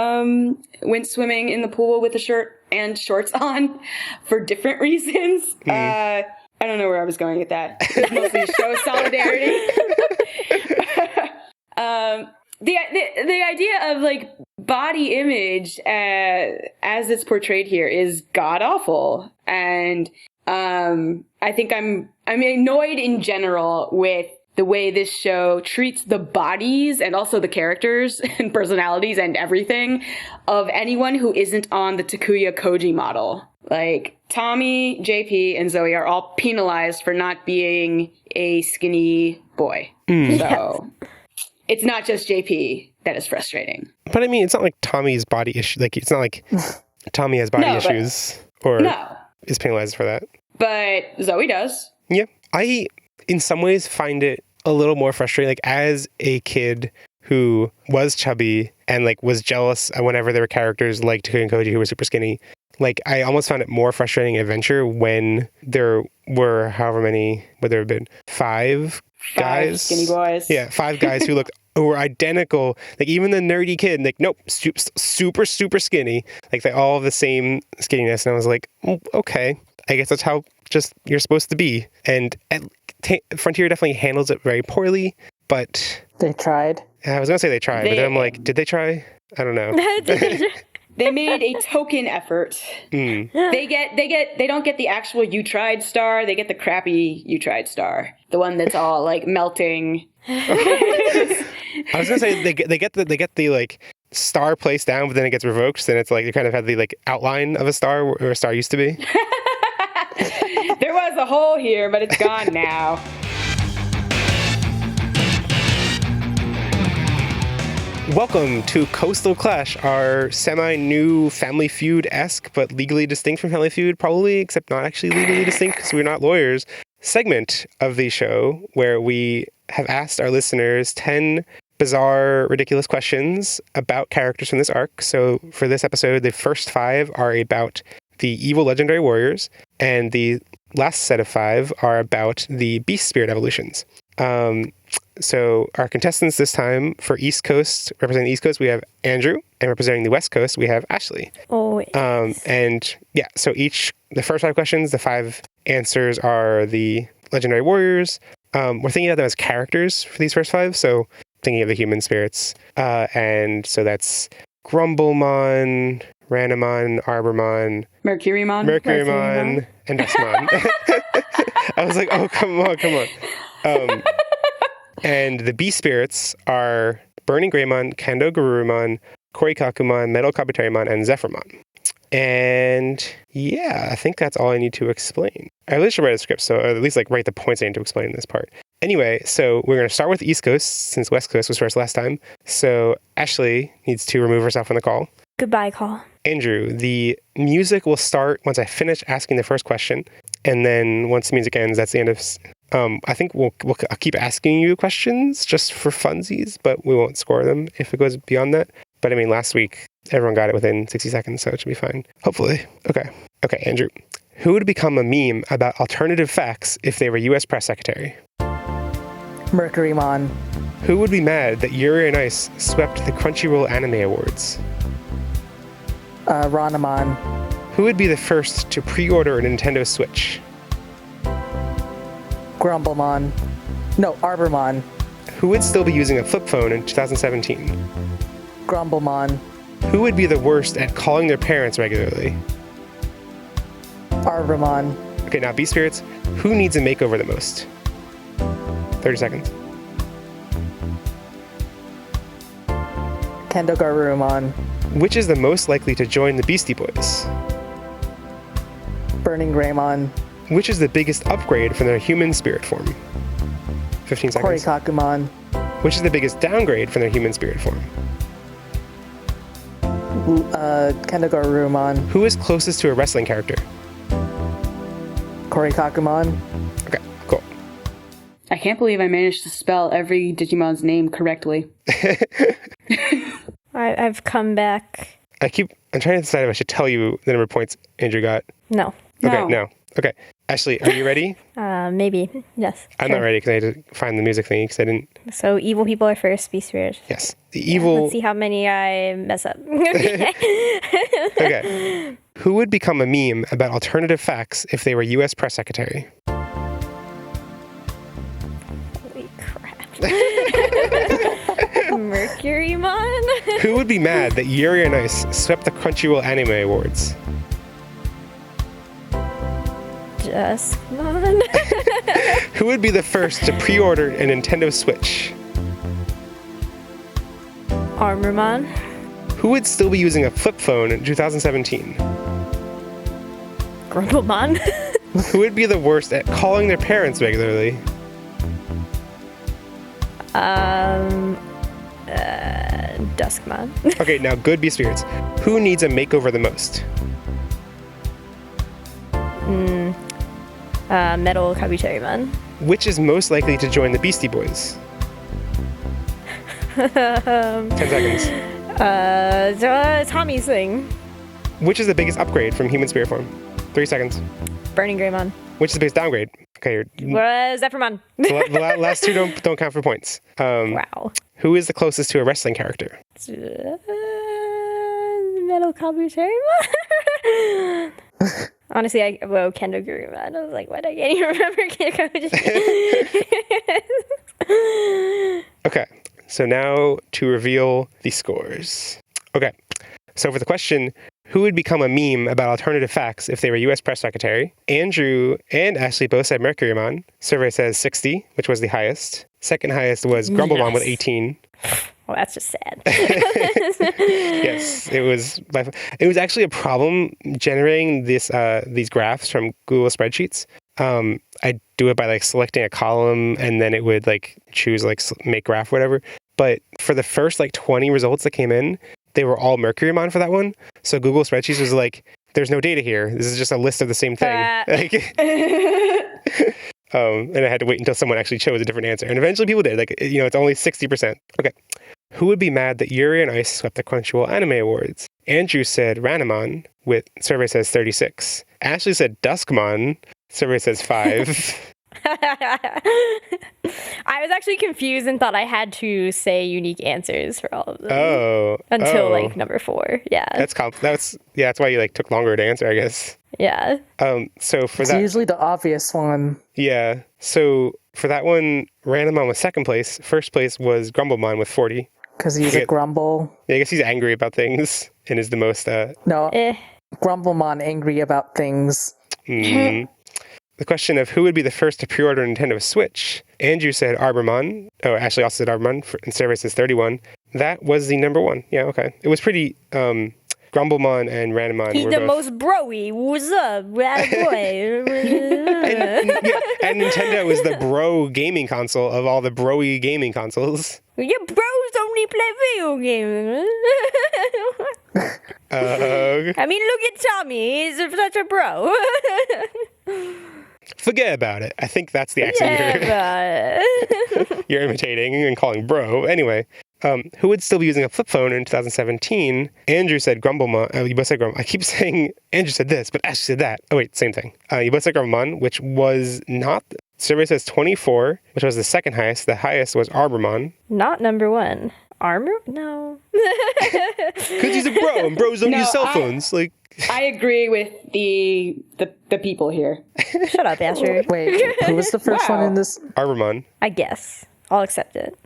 went swimming in the pool with a shirt and shorts on for different reasons, I don't know where I was going with that. It was mostly to show solidarity. The idea of like body image as it's portrayed here is god awful, and I think I'm annoyed in general with the way this show treats the bodies and also the characters and personalities and everything of anyone who isn't on the Takuya Koji model. Like, Tommy, JP, and Zoe are all penalized for not being a skinny boy. So, it's not just JP that is frustrating. But I mean, it's not like Tommy's body issue. Like, it's not like Tommy has body issues or is penalized for that. But Zoe does. Yeah. I, in some ways, find it a little more frustrating. Like, as a kid who was chubby and, like, was jealous whenever there were characters like Takuya and Koji who were super skinny, like, I almost found it more frustrating in Adventure when there were however many, would there have been? Five guys? Skinny boys. Yeah, 5 guys who were identical. Like, even the nerdy kid, like, nope, super skinny. Like, they all have the same skinniness. And I was like, okay, I guess that's how just you're supposed to be. And Frontier definitely handles it very poorly, but They tried. I was gonna say they tried, but then I'm like, did they try? I don't know. They made a token effort. They don't get the actual you tried star. They get the crappy you tried star, the one that's all like melting. I was gonna say they get the like star placed down, but then it gets revoked. Then it's like you kind of have the like outline of a star where a star used to be. There was a hole here, but it's gone now. Welcome to Coastal Clash, our semi-new Family Feud-esque, but legally distinct from Family Feud, probably, except not actually legally distinct because we're not lawyers, segment of the show where we have asked our listeners 10 bizarre, ridiculous questions about characters from this arc. So for this episode, the first 5 are about the evil legendary warriors, and the last set of 5 are about the beast spirit evolutions. So our contestants this time for East Coast, representing the East Coast, we have Andrew, and representing the West Coast, we have Ashley. Oh, yes. And yeah, so the first 5 questions, the 5 answers are the legendary warriors. We're thinking of them as characters for these first 5, so thinking of the human spirits. And so that's Grumblemon, Ranamon, Arbormon, Mercurymon, and Dustmon. I was like, oh, come on. And the beast spirits are Burning Greymon, Kendo Garurumon, Korikakumon, Metal Kabuterimon, and Zephyrmon. And yeah, I think that's all I need to explain. I at least should write a script, so at least like write the points I need to explain in this part. Anyway, so we're going to start with East Coast, since West Coast was first last time. So Ashley needs to remove herself from the call. Goodbye, call. Andrew, the music will start once I finish asking the first question. And then once the music ends, that's the end of... I think I'll keep asking you questions just for funsies, but we won't score them if it goes beyond that. But I mean, last week, everyone got it within 60 seconds, so it should be fine. Hopefully. Okay, Andrew. Who would become a meme about alternative facts if they were U.S. press secretary? Mercurymon. Who would be mad that Yuri on Ice swept the Crunchyroll Anime Awards? Ranamon. Who would be the first to pre-order a Nintendo Switch? Grumblemon. No, Arbormon. Who would still be using a flip phone in 2017? Grumblemon. Who would be the worst at calling their parents regularly? Arbormon. Okay, now Beast Spirits. Who needs a makeover the most? 30 seconds. Kendo Garurumon. Which is the most likely to join the Beastie Boys? Burning Greymon. Which is the biggest upgrade from their human spirit form? 15 seconds. Korikakumon. Which is the biggest downgrade from their human spirit form? Kendo Garurumon. Who is closest to a wrestling character? Korikakumon. Okay, cool. I can't believe I managed to spell every Digimon's name correctly. I've come back. I'm trying to decide if I should tell you the number of points Andrew got. No. Okay, no. Okay. Ashley, are you ready? Maybe. Yes. I'm sure. not ready because I had to find the music thingy because I didn't. So evil people are first, Beast Spirit. Yes. The evil. Let's see how many I mess up. Okay. Who would become a meme about alternative facts if they were U.S. press secretary? Holy crap. Mercurymon? Who would be mad that Yuri on Ice swept the Crunchyroll Anime Awards? Gigasmon? Who would be the first to pre-order a Nintendo Switch? Armormon? Who would still be using a flip phone in 2017? Grumblemon? Who would be the worst at calling their parents regularly? Duskmon? Okay, now good Beast Spirits. Who needs a makeover the most? Metal Kabuterimon? Which is most likely to join the Beastie Boys? 10 seconds. Tommy's thing. Which is the biggest upgrade from human spirit form? 3 seconds. Burning Greymon. Which is the biggest downgrade? Okay, Zephyrmon. the last two don't count for points. Wow. Who is the closest to a wrestling character? Metal Kabuterimon? Honestly, Kendo Garurumon. I was like, what? I can't even remember Kendo. Okay, so now to reveal the scores. Okay, so for the question, who would become a meme about alternative facts if they were U.S. press secretary? Andrew and Ashley both said Mercurymon. Survey says 60, which was the highest. Second highest was Grumblemon with 18. Well, that's just sad. Yes, it was. It was actually a problem generating these graphs from Google spreadsheets. I do it by selecting a column and then it would choose make graph whatever. But for the first 20 results that came in, they were all Mercurymon for that one. So Google spreadsheets was like, "There's no data here. This is just a list of the same thing." And I had to wait until someone actually chose a different answer. And eventually people did. It's only 60%. Okay. Who would be mad that Yuri on Ice swept the Crunchyroll Anime Awards? Andrew said Ranamon, with survey says 36. Ashley said Duskmon, survey says 5. I was actually confused and thought I had to say unique answers for all of them. Until number 4. Yeah. That's why you took longer to answer, I guess. Yeah. So for it's that, usually the obvious one. Yeah. So for that one, Ranamon was second place. First place was Grumblemon with 40. Because he's a grumble. Yeah, I guess he's angry about things and is the most. No. Grumblemon angry about things. The question of who would be the first to pre-order a Nintendo Switch. Andrew said Arbormon. Oh, Ashley also said Arbormon. And survey says 31. That was the number one. Yeah, okay. It was pretty. Grumblemon and Ranamon He's were the both... most broy. What's up, rat boy? and Nintendo is the bro gaming console of all the broy gaming consoles. Your bros only play video games. I mean, look at Tommy. He's such a bro. Forget about it. I think that's the accent you're imitating and calling bro. Anyway, who would still be using a flip phone in 2017? Andrew said Grumblemon. You both said Grumblemon. I keep saying Andrew said this, but Ashley said that. Oh, wait, same thing. You both said Grumblemon, which was not... Survey says 24, which was the second highest. The highest was Arbormon. Not number 1. Armor? No. Because he's a bro, and bros don't use cell phones. I agree with the people here. Shut up, Asher. Wait, who was the first one in this? Arbamon. I guess. I'll accept it.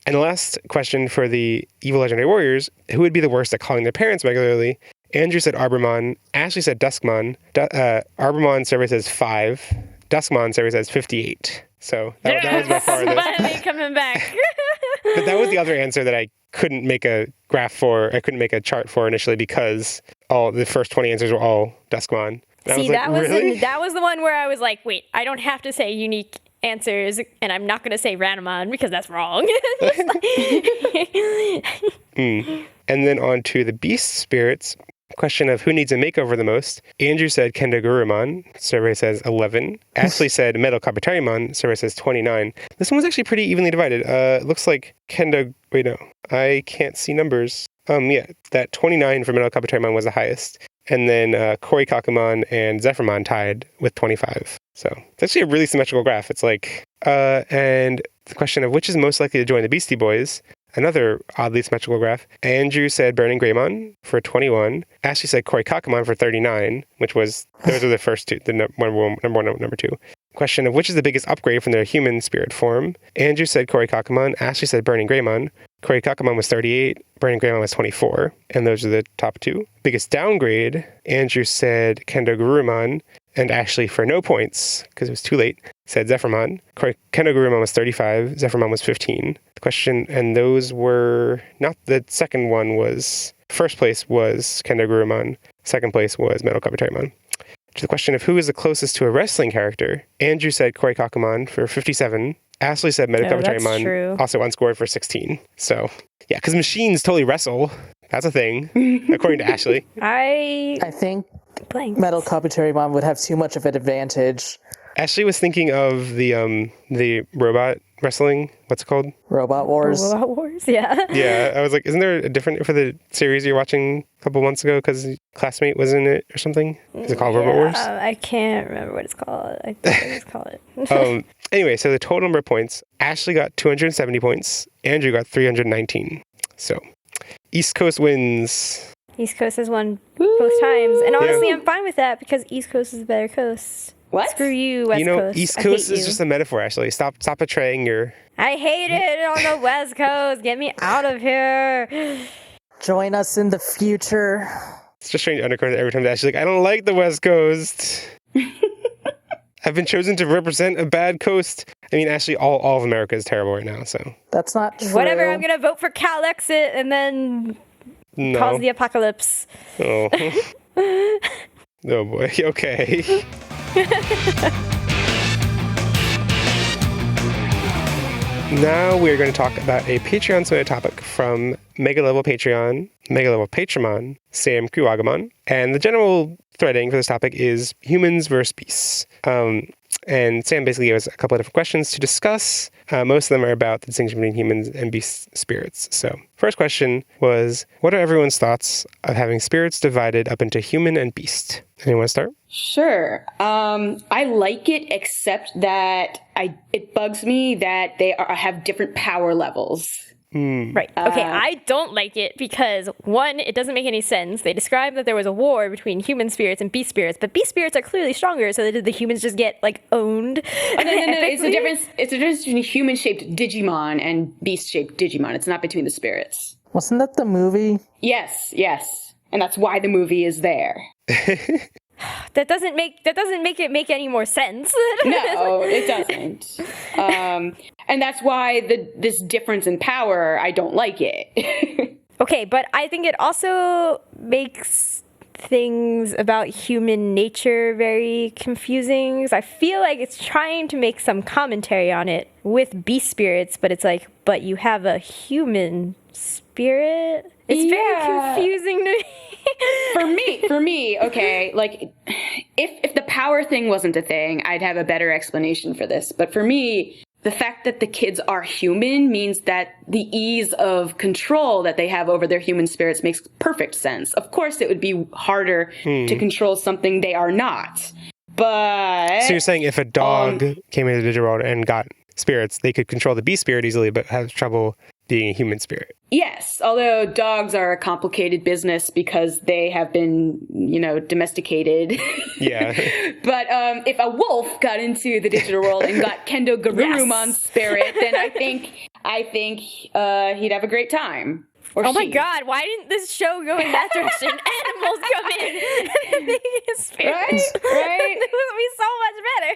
And the last question for the evil legendary warriors, who would be the worst at calling their parents regularly? Andrew said Arbamon. Ashley said Duskmon. Arbamon survey says 5. Duskmon survey says 58. So that was by far the... Finally coming back. But that was the other answer that I couldn't make a graph for. I couldn't make a chart for initially because all the first 20 answers were all Duskmon. See, that was the one where I was like, wait, I don't have to say unique answers, and I'm not going to say Randomon because that's wrong. And then on to the beast spirits. Question of who needs a makeover the most. Andrew said Kendagurumon. Survey says 11. Ashley said Metal Kabuterimon. Survey says 29. This one was actually pretty evenly divided. It looks like wait, no. I can't see numbers. Yeah, that 29 for Metal Kabuterimon was the highest. And then Kori Kakumon and Zephyrmon tied with 25. So it's actually a really symmetrical graph. It's like, and the question of which is most likely to join the Beastie Boys, another oddly symmetrical graph. Andrew said Burning Greymon for 21. Ashley said Kori Kakumon for 39, which was, those are the first two, the number one and number two. Question of which is the biggest upgrade from their human spirit form. Andrew said Kori Kakumon. Ashley said Burning Greymon. Kori Kakumon was 38. Burning Greymon was 24. And those are the top two. Biggest downgrade, Andrew said Kendagurumon. And Ashley, for no points, because it was too late, said Zephyrmon. Kendagurumon was 35. Zephyrmon was 15. The question, and those were, not the second one was, first place was Kendagurumon. Second place was Metal Kabuterimon. To the question of who is the closest to a wrestling character, Andrew said Kori Kakumon for 57. Ashley said Metal Kabuterimon, also unscored for 16. So, yeah, because machines totally wrestle. That's a thing, according to Ashley. I think Metal Kabuterimon would have too much of an advantage. Ashley was thinking of the robot wrestling. What's it called? Robot Wars. Robot Wars, yeah. Yeah, I was like, isn't there a different for the series you're watching a couple months ago because classmate was in it or something? Is it called Robot Wars? I can't remember what it's called. I think it's called. Anyway, so the total number of points, Ashley got 270 points. Andrew got 319. So, East Coast wins. East Coast has won both times. And honestly, I'm fine with that because East Coast is a better coast. What? Screw you, West Coast. East Coast is just a metaphor, Ashley. Stop betraying your... I hate it on the West Coast. Get me out of here. Join us in the future. It's just strange undercurrent every time Ashley's like, I don't like the West Coast. I've been chosen to represent a bad coast. I mean, Ashley, all of America is terrible right now, so... That's not true. Whatever, I'm going to vote for Cal Exit and then cause the apocalypse. Oh. Oh boy, okay. Now we're going to talk about a Patreon-submitted topic from Mega Level Patreon, Mega Level Patramon, Sam Kuwagamon. And the general threading for this topic is humans versus beasts. And Sam basically gave us a couple of different questions to discuss. Most of them are about the distinction between humans and beast spirits. So, first question was, what are everyone's thoughts of having spirits divided up into human and beast? Anyone want to start? Sure. I like it, except that it bugs me that they have different power levels. Right. Okay, I don't like it because, one, it doesn't make any sense. They described that there was a war between human spirits and beast spirits, but beast spirits are clearly stronger, so did the humans just get, owned? No. It's the difference between human-shaped Digimon and beast-shaped Digimon. It's not between the spirits. Wasn't that the movie? Yes. And that's why the movie is there. That doesn't make it make any more sense. No, it doesn't. And that's why this difference in power, I don't like it. Okay, but I think it also makes things about human nature very confusing. Because I feel like it's trying to make some commentary on it with beast spirits, but it's like, but you have a human spirit? It's very confusing to me. For me, okay, if the power thing wasn't a thing, I'd have a better explanation for this. But for me, the fact that the kids are human means that the ease of control that they have over their human spirits makes perfect sense. Of course, it would be harder to control something they are not. But... So you're saying if a dog came into the digital world and got spirits, they could control the beast spirit easily, but have trouble being a human spirit. Yes, although dogs are a complicated business because they have been, domesticated. Yeah. But if a wolf got into the digital world and got Kendo Garurumon's spirit, then I think he'd have a great time. Or oh my she. God, why didn't this show go in that direction? Animals come in. Spirits. Right? It would be so much better.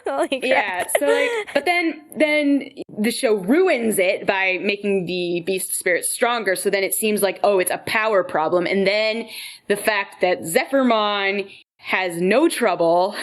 Holy crap. Yeah, so but then the show ruins it by making the beast spirit stronger, so then it seems like, oh, it's a power problem. And then the fact that Seraphimon has no trouble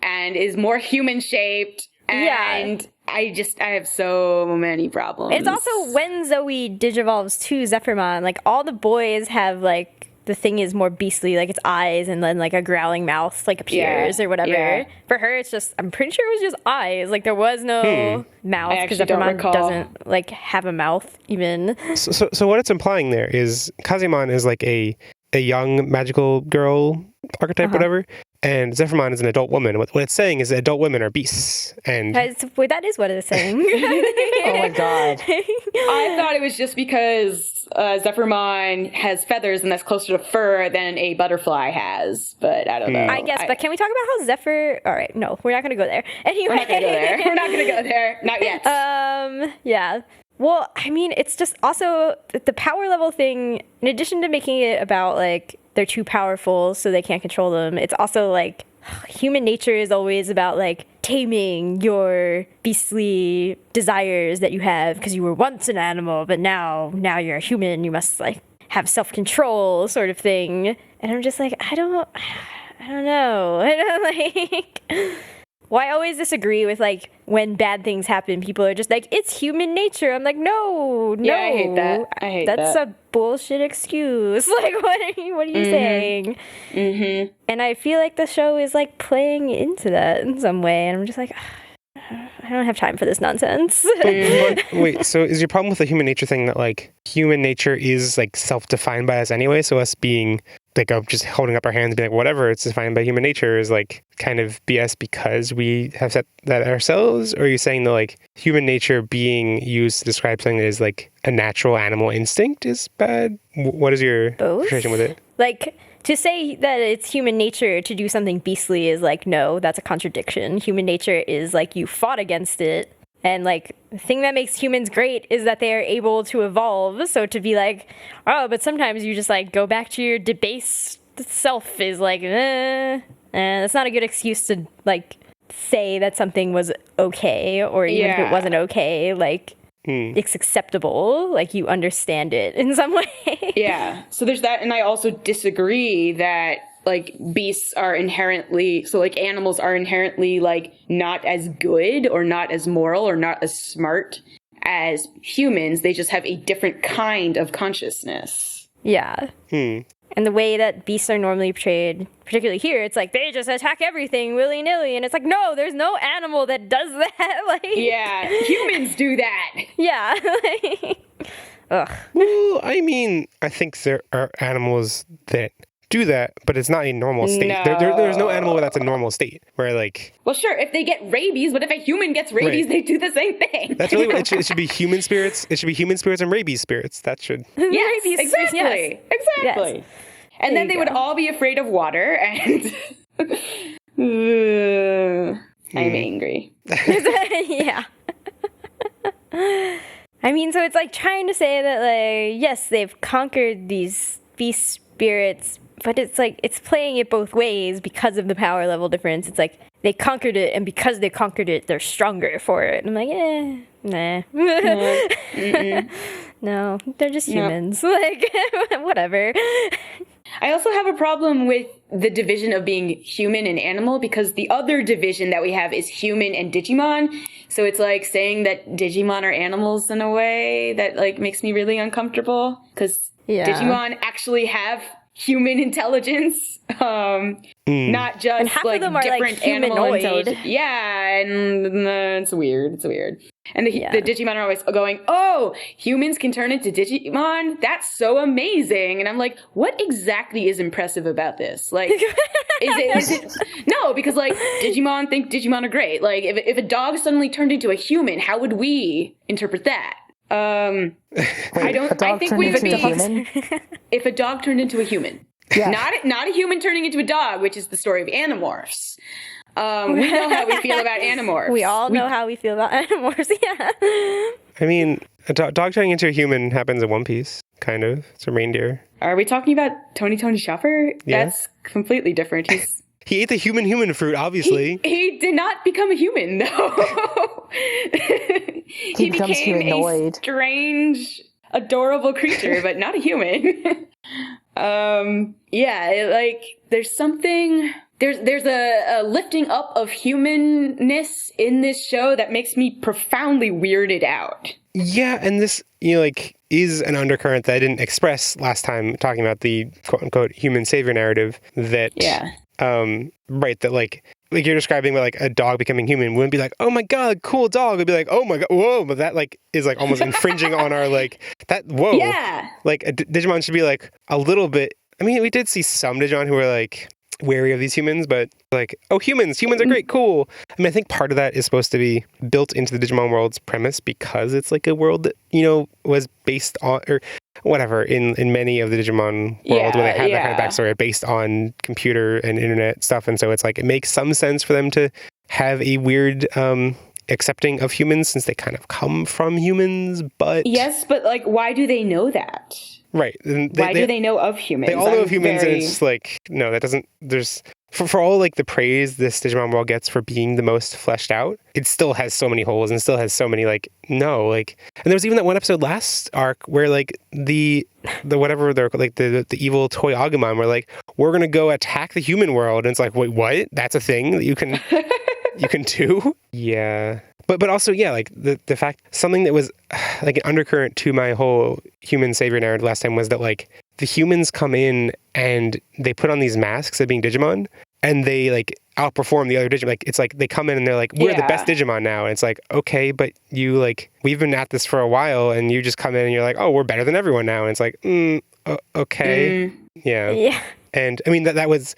and is more human shaped, and I have so many problems. It's also when Zoe digivolves to Seraphimon, like all the boys have like the thing is more beastly, like its eyes and then like a growling mouth like appears or whatever. Yeah. For her, it's just, I'm pretty sure it was just eyes. Like there was no mouth because Seraphimon doesn't like have a mouth even. So what it's implying there is Kazemon is like a young magical girl archetype, whatever. And Seraphimon is an adult woman. What it's saying is that adult women are beasts. And that is what it's saying. Oh my God. I thought it was just because Seraphimon has feathers and that's closer to fur than a butterfly has. But I don't know. I guess, but can we talk about how Zephyr... All right, no, we're not going to go there. Anyway. We're not going to go there. We're not going to go there. Not yet. Yeah. Well, I mean, it's just also the power level thing, in addition to making it about, like, they're too powerful so they can't control them, it's also, like, human nature is always about, like, taming your beastly desires that you have because you were once an animal, but now you're a human, you must, like, have self-control sort of thing. And I'm just like, I don't know. I don't, like... Well, I always disagree with, like, when bad things happen, people are just like, it's human nature. I'm like, no. Yeah, I hate that. That's a bullshit excuse. Like, what are you saying? Mm-hmm. And I feel like the show is, like, playing into that in some way. And I'm just like, I don't have time for this nonsense. Wait, so is your problem with the human nature thing that, like, human nature is, like, self-defined by us anyway? So us being... like just holding up our hands and being like, whatever, it's defined by human nature is like kind of BS because we have set that ourselves? Or are you saying that like human nature being used to describe something that is like a natural animal instinct is bad? What is your frustration with it? Like, to say that it's human nature to do something beastly is like, no, that's a contradiction. Human nature is like you fought against it. And, like, the thing that makes humans great is that they are able to evolve. So to be like, oh, but sometimes you just, like, go back to your debased self is like, that's not a good excuse to, like, say that something was okay. Or even if it wasn't okay, like, it's acceptable. Like, you understand it in some way. Yeah. So there's that. And I also disagree that... like beasts are inherently, so like animals are inherently like not as good or not as moral or not as smart as humans. They just have a different kind of consciousness. Yeah. And the way that beasts are normally portrayed, particularly here, it's like they just attack everything willy-nilly. And it's like, no, there's no animal that does that. Like, yeah, humans do that. Yeah. Ugh. Well, I mean, I think there are animals that do that, but it's not a normal state. No. There's no animal where that's a normal state. Where like, well, sure, if they get rabies, but if a human gets rabies, they do the same thing. That's really what it should be. Human spirits. It should be human spirits and rabies spirits. That should. Yes, rabies, exactly, yes. exactly. Yes. And then they would all be afraid of water, and I'm angry. Yeah. I mean, so it's like trying to say that, like, yes, they've conquered these beast spirits, but it's like it's playing it both ways because of the power level difference. It's like they conquered it, and because they conquered it, they're stronger for it. And I'm like, nah. No, they're just humans. Like, whatever. I also have a problem with the division of being human and animal because the other division that we have is human and Digimon. So it's like saying that Digimon are animals in a way that like makes me really uncomfortable because Digimon actually have human intelligence, not just and half like of them are different like animal humanoid. intelligence. Yeah, and it's weird. It's weird. And the Digimon are always going, "Oh, humans can turn into Digimon? That's so amazing!" And I'm like, "What exactly is impressive about this? Like, is it? No, because like Digimon think Digimon are great. Like, if a dog suddenly turned into a human, how would we interpret that?" I don't. A dog I think turned we would into be a human? if a dog turned into a human. Yeah. Not a human turning into a dog, which is the story of Animorphs. We know how we feel about Animorphs. We all know how we feel about Animorphs, yeah. I mean, a dog turning into a human happens in One Piece, kind of. It's a reindeer. Are we talking about Tony Shuffer? Yeah. That's completely different. He ate the human fruit, obviously. He did not become a human, though. he becomes became humanoid. a strange, adorable creature, but not a human. There's something. There's a lifting up of humanness in this show that makes me profoundly weirded out. Yeah, and this, is an undercurrent that I didn't express last time talking about the quote-unquote human savior narrative that... Yeah. Right, that like you're describing like a dog becoming human wouldn't be like, oh my god, cool dog. It'd be like, oh my god, whoa, but that like is like almost infringing on our like that. Whoa, yeah. Like a Digimon should be like a little bit. I mean, we did see some Digimon who were like wary of these humans, but like, oh, humans are great, cool. I mean, I think part of that is supposed to be built into the Digimon world's premise because it's like a world that was based on or whatever in many of the Digimon world when they have that kind of backstory based on computer and internet stuff, and so it's like it makes some sense for them to have a weird accepting of humans since they kind of come from humans. But yes, but like, why do they know that? Right. Why do they know of humans? They all know of humans, and it's like, no, that doesn't. There's for all like the praise this Digimon world gets for being the most fleshed out, it still has so many holes and still has so many and there was even that one episode last arc where like the whatever they're like the evil toy Agumon were like, we're gonna go attack the human world, and it's like, wait, what? That's a thing that you can you can do? Yeah. But also, yeah, like the fact, something that was like an undercurrent to my whole human savior narrative last time was that like the humans come in and they put on these masks of being Digimon and they like outperform the other Digimon. Like it's like they come in and they're like, we're the best Digimon now. And it's like, okay, but you like, we've been at this for a while and you just come in and you're like, oh, we're better than everyone now. And it's like, okay. Yeah. Yeah. And I mean, that was...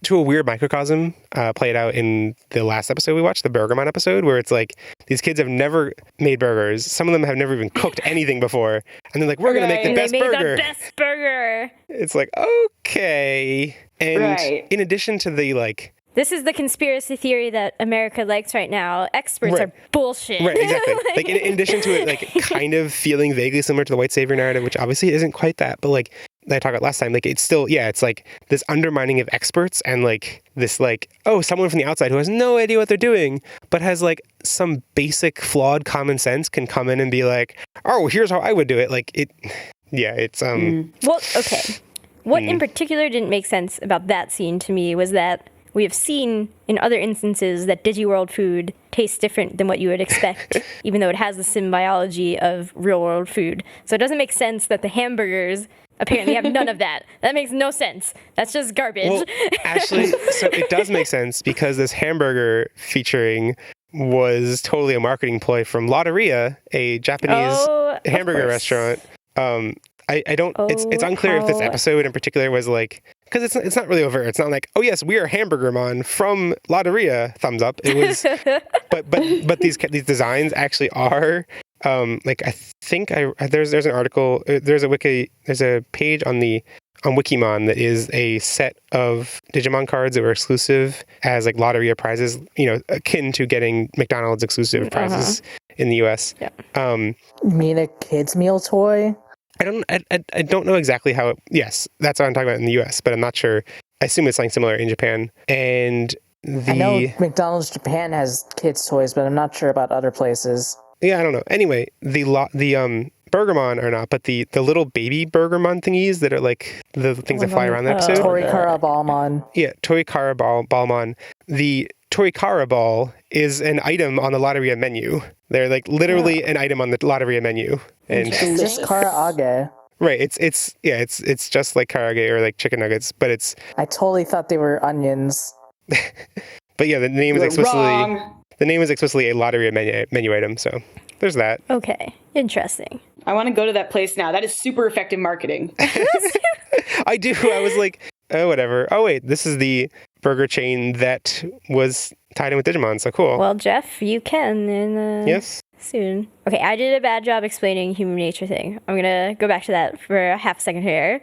To a weird microcosm played out in the last episode we watched, the Burgermon episode, where it's like these kids have never made burgers. Some of them have never even cooked anything before, and they're like, "We're gonna make the best burger." The best burger. It's like, okay. And in addition to the like, this is the conspiracy theory that America likes right now. Experts are bullshit. Right, exactly. Like in addition to it, like kind of feeling vaguely similar to the white savior narrative, which obviously isn't quite that, but like. I talked about last time, like it's still, it's like this undermining of experts and like this like, oh, someone from the outside who has no idea what they're doing, but has like some basic flawed common sense can come in and be like, oh, here's how I would do it. Like it's Well, okay. What in particular didn't make sense about that scene to me was that we have seen in other instances that Digiworld food tastes different than what you would expect, even though it has the symbiology of real world food. So it doesn't make sense that the hamburgers apparently have none of that. That makes no sense. That's just garbage. Well, actually, so it does make sense because this hamburger featuring was totally a marketing ploy from Lotteria, a Japanese hamburger restaurant. I don't. It's unclear if this episode in particular was like, because it's not really overt. It's not like, oh yes, we are Hamburgermon from Lotteria. Thumbs up. It was, but these designs actually are. Like I think there's an article, there's a page on Wikimon that is a set of Digimon cards that were exclusive as like Lotteria prizes, akin to getting McDonald's exclusive prizes in the US. Yeah. You mean a kid's meal toy? I don't know exactly how yes, that's what I'm talking about in the US, but I'm not sure. I assume it's something similar in Japan. And I know McDonald's Japan has kids toys, but I'm not sure about other places. Yeah, I don't know. Anyway, the Burgermon are not, but the little baby Burgermon thingies that are like the things that fly around the episode. Torikara Ballmon. Yeah, Torikara Ballmon. The Torikara Ball is an item on the Lotteria menu. They're like literally an item on the Lotteria menu. And It's just Karaage. Right, it's just like karaage or like chicken nuggets, but it's... I totally thought they were onions. But yeah, the name is explicitly... Wrong. The name is explicitly a Lotteria menu item, so there's that. Okay, interesting. I want to go to that place now. That is super effective marketing. I do. I was like, oh, whatever. Oh, wait, this is the burger chain that was tied in with Digimon, so cool. Well, Jeff, you can. Yes? Soon. Okay, I did a bad job explaining human nature thing. I'm gonna go back to that for a half second here.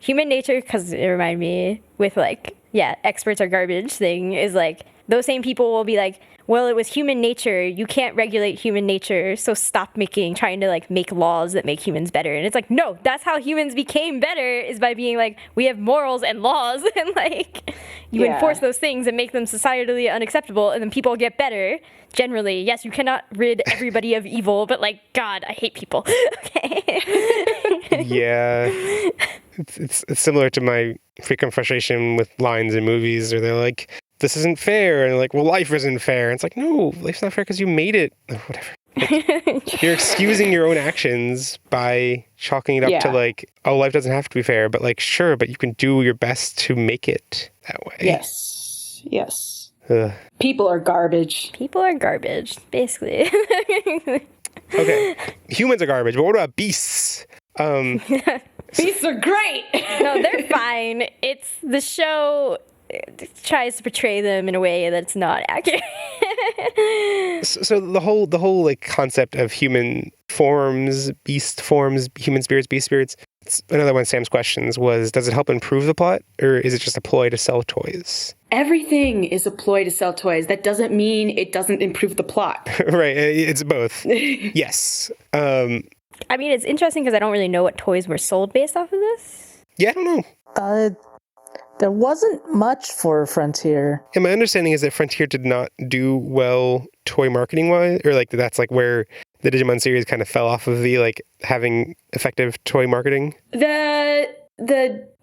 Human nature, because it reminded me with like, yeah, experts are garbage thing, is like, those same people will be like, well, it was human nature. You can't regulate human nature, so stop trying to like make laws that make humans better. And it's like, no, that's how humans became better, is by being like, we have morals and laws, and like, you enforce those things and make them societally unacceptable, and then people get better. Generally, yes, you cannot rid everybody of evil, but like, God, I hate people. Okay. Yeah. It's similar to my frequent frustration with lines in movies, where they're like, this isn't fair, and like, well, life isn't fair. And it's like, no, life's not fair because you made it. Whatever. Like, you're excusing your own actions by chalking it up to like, oh, life doesn't have to be fair, but like, sure, but you can do your best to make it that way. Yes. Ugh. People are garbage. People are garbage, basically. Okay, humans are garbage, but what about beasts? Beasts are great. No, they're fine. It's the show tries to portray them in a way that's not accurate. So the whole like concept of human forms, beast forms, human spirits, beast spirits. It's another one of Sam's questions was, does it help improve the plot, or is it just a ploy to sell toys? Everything is a ploy to sell toys. That doesn't mean it doesn't improve the plot. Right, it's both. Yes. I mean, it's interesting because I don't really know what toys were sold based off of this. Yeah, I don't know. There wasn't much for Frontier. And my understanding is that Frontier did not do well toy marketing wise, or like that's like where the Digimon series kind of fell off of the like having effective toy marketing. The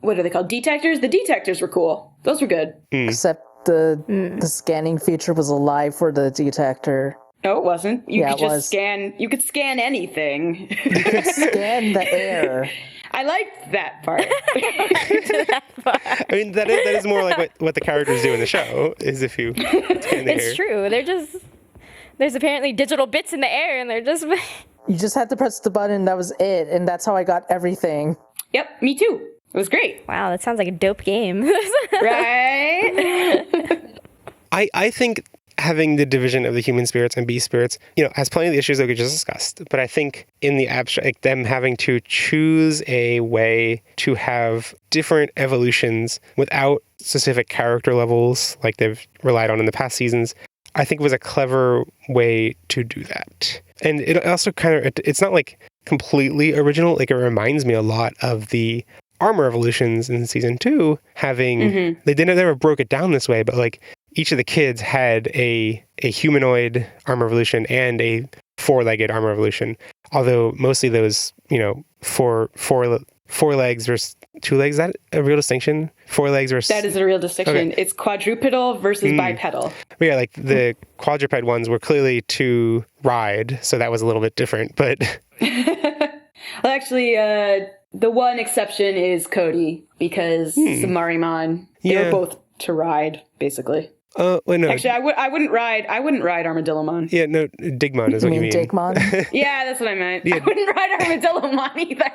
what are they called? Detectors? The detectors were cool. Those were good. Except the scanning feature was alive for the detector. No, it wasn't. You could just was. scan. You could scan anything. You could scan the air. I liked that part. I mean, that is more like what the characters do in the show, is if you scan the air. It's true. There's apparently digital bits in the air, and they're just... You just had to press the button, that was it, and that's how I got everything. Yep, me too. It was great. Wow, that sounds like a dope game. Right? I think having the division of the human spirits and beast spirits, has plenty of the issues that we just discussed. But I think in the abstract, like them having to choose a way to have different evolutions without specific character levels like they've relied on in the past seasons, I think was a clever way to do that. And it also it's not like completely original. Like it reminds me a lot of the armor evolutions in season 2, having, they never broke it down this way, but like each of the kids had a humanoid armor evolution and a 4-legged armor evolution. Although mostly those, four legs versus 2 legs, is that a real distinction? 4 legs versus... That is a real distinction. Okay. It's quadrupedal versus bipedal. But yeah, like the quadruped ones were clearly to ride, so that was a little bit different, but... Well, actually, the one exception is Cody, because Seraphimon, they're both to ride, basically. Wait, no. Actually, I wouldn't ride Armadillomon. Yeah, no, Digimon is what you mean. Digimon? Yeah, that's what I meant. Yeah. I wouldn't ride Armadillomon either.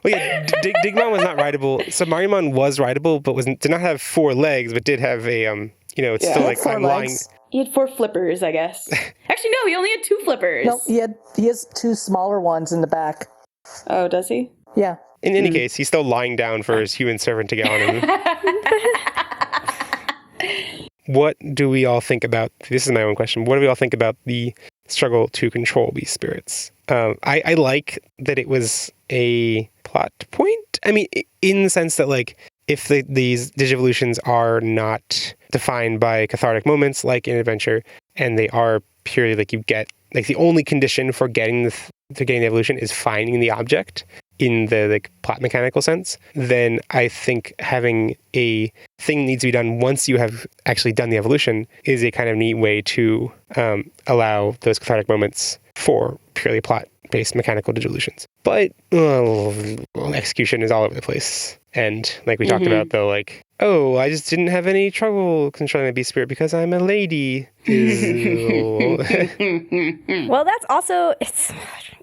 Well, yeah, Digimon was not rideable. Seraphimon was rideable, but did not have 4 legs, but did have a, it's still like I'm lying. He had 4 flippers, I guess. Actually, no, he only had 2 flippers. No, he has 2 smaller ones in the back. Oh, does he? Yeah. In any case, he's still lying down for his human servant to get on him. What do we all think about, this is my own question, what do we all think about the struggle to control these spirits? I like that it was a plot point. I mean, in the sense that, like, if these digivolutions are not defined by cathartic moments, like in Adventure, and they are purely, like, you get, like, the only condition for getting the evolution is finding the object in the, like, plot mechanical sense, then I think having a thing that needs to be done once you have actually done the evolution is a kind of neat way to allow those cathartic moments for purely plot-based mechanical digivolutions. But execution is all over the place. And like we talked about, though, like, oh, I just didn't have any trouble controlling my beast spirit because I'm a lady. Well, that's also,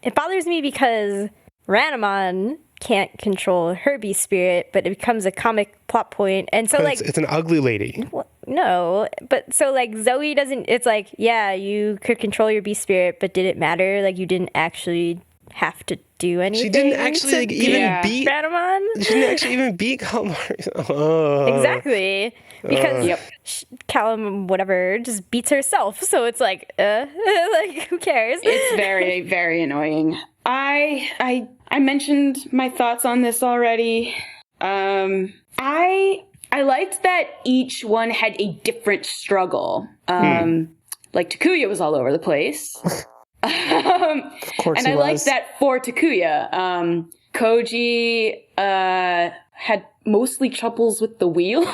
it bothers me because Ranamon can't control her beast spirit, but it becomes a comic plot point. And so, like, it's an ugly lady. no, but so, like, Zoe doesn't, it's like, yeah, you could control your beast spirit, but did it matter? Like, you didn't actually have to do anything. She didn't actually like, even beat Granamon. She didn't actually even beat Calamari. Exactly. Because Callum, whatever, just beats herself. So it's like, like, who cares? It's very, very annoying. I mentioned my thoughts on this already. I liked that each one had a different struggle. Like Takuya was all over the place. Of course, and I liked that for Takuya. Koji had mostly troubles with the wheels.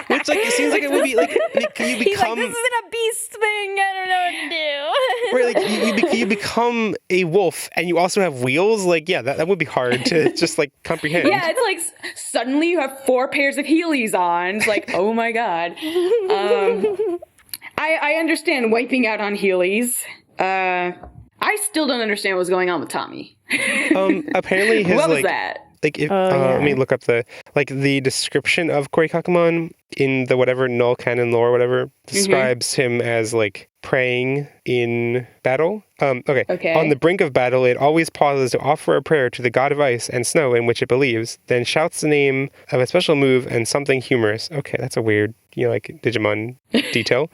Which, like, it seems like it would be like you become. He's like, this isn't a beast thing. I don't know what to do. Where like you become a wolf and you also have wheels. Like, yeah, that would be hard to just like comprehend. Yeah, it's like suddenly you have 4 pairs of heelies on. It's like, oh my god. I understand wiping out on heelies. I still don't understand what's going on with Tommy. Apparently his what was like. that? Like, if, let me look up the description of Korikakumon in the whatever null canon lore, whatever, describes him as, like, praying in battle. Okay. On the brink of battle, it always pauses to offer a prayer to the god of ice and snow in which it believes, then shouts the name of a special move and something humorous. Okay, that's a weird, like, Digimon detail,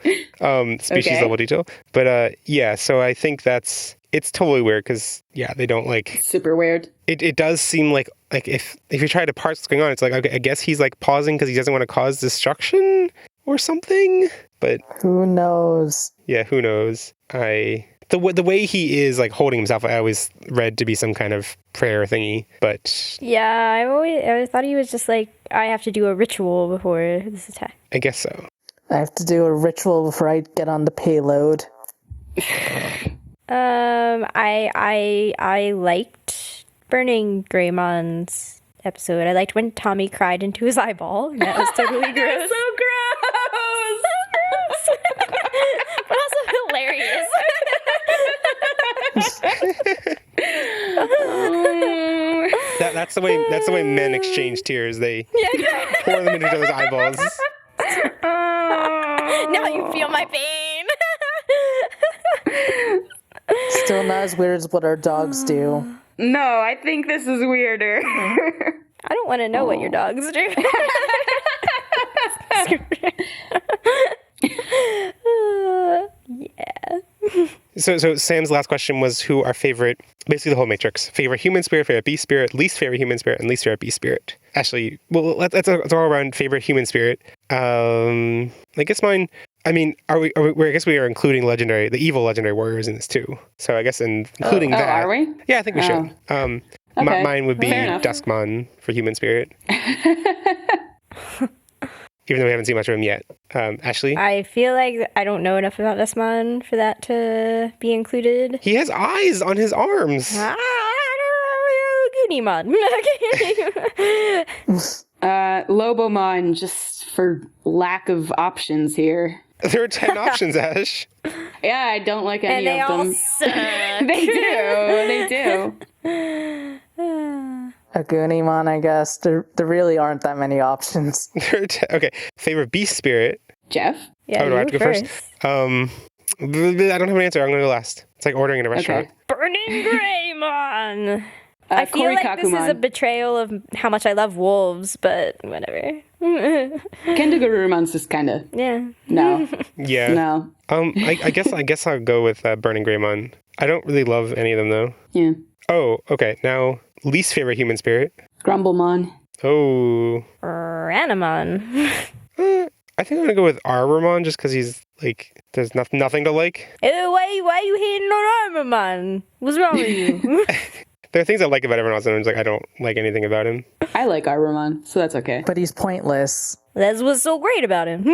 species level detail. But, yeah, so I think it's totally weird because, yeah, they don't, like... Super weird. It does seem like if you try to parse what's going on, it's like, okay, I guess he's like pausing because he doesn't want to cause destruction or something. But who knows? Yeah, who knows? The way he is like holding himself, I always read to be some kind of prayer thingy. But yeah, I always thought he was just like, I have to do a ritual before this attack. I guess so. I have to do a ritual before I get on the payload. I liked Burning Greymon's episode. I liked when Tommy cried into his eyeball. And that was totally gross. So gross! But also hilarious. That's the way men exchange tears. They pour them into each other's eyeballs. Now you feel my pain. Still not as weird as what our dogs do. No, I think this is weirder. I don't want to know what your dogs do. Yeah. So Sam's last question was who our favorite, basically the whole matrix, favorite human spirit, favorite beast spirit, least favorite human spirit, and least favorite beast spirit. Actually, well, let's all around favorite human spirit. I guess mine. I mean, I guess we are including the evil legendary warriors in this too. So I guess including that. Are we? Yeah, I think we should. Okay. Mine would be Duskmon for human spirit. Even though we haven't seen much of him yet. Ashley? I feel like I don't know enough about Duskmon for that to be included. He has eyes on his arms. Goonimon. Lobomon, just for lack of options here. There are 10 options, Ash. Yeah, I don't like any of them. And they all suck. They do. A Goonimon, I guess. There really aren't that many options. Okay, favorite beast spirit. Jeff? Yeah, do I have to go first? I don't have an answer. I'm going to go last. It's like ordering in a restaurant. Okay. Burning Greymon. I feel like Korikakumon. this is a betrayal of how much I love wolves, but whatever. Kendagurumon's just kind of... Yeah. No. Yeah. No. I guess I'll go with Burning Greymon. I don't really love any of them, though. Yeah. Oh, okay. Now, least favorite human spirit. Grumblemon. Oh. Ranamon. I think I'm going to go with Arbamon just because he's, like, there's nothing to like. Why you hating on Arbamon? What's wrong with you? There are things I like about everyone else, and I'm just like, I don't like anything about him. I like Arbamon, so that's okay. But he's pointless. That's what's so great about him.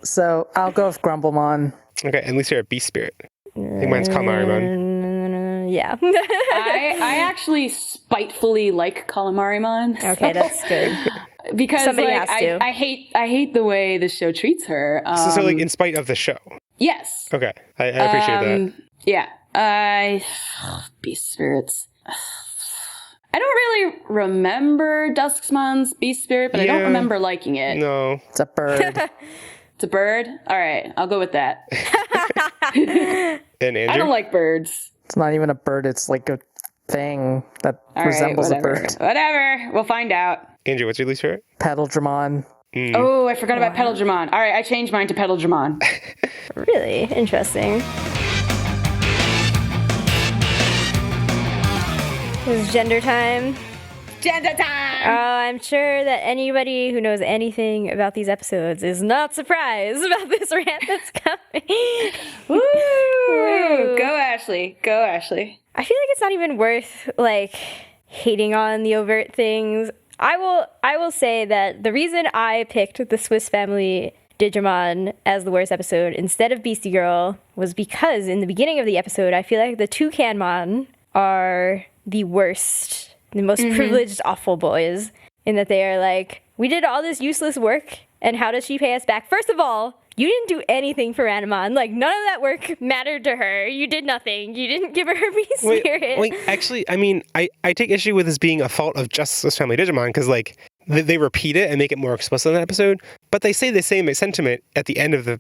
So I'll go with Grumblemon. Okay, and least favorite beast spirit. I think mine's Kalamarimon. Yeah. I actually spitefully like Kalamarimon. Okay, that's good. Because Somebody like, has to. I hate the way the show treats her. So like in spite of the show. Yes. Okay, I appreciate that. Yeah. Beast spirits. I don't really remember Duskmon's beast spirit, but I don't remember liking it. No. It's a bird. It's a bird? All right, I'll go with that. And Andrew? I don't like birds. It's not even a bird. It's like a thing that All resembles right, a bird. Whatever. We'll find out. Andrew, what's your least favorite? Pedigion. Oh, I forgot about Podigious. All right, I changed mine to Podigious. Really interesting. It's gender time. Gender time! I'm sure that anybody who knows anything about these episodes is not surprised about this rant that's coming. Woo! Go, Ashley. Go, Ashley. I feel like it's not even worth, like, hating on the overt things. I will say that the reason I picked the Swiss Family Digimon as the worst episode instead of Beastie Girl was because in the beginning of the episode, I feel like the Toucanemon are the worst, the most privileged, awful boys, in that they are like, we did all this useless work, and how does she pay us back? First of all, you didn't do anything for Anamon. Like, none of that work mattered to her. You did nothing. You didn't give her beast spirit. Wait, actually, I mean, I take issue with this being a fault of just Swiss Family Digimon, because, like, they repeat it and make it more explicit in that episode, but they say the same sentiment at the end of the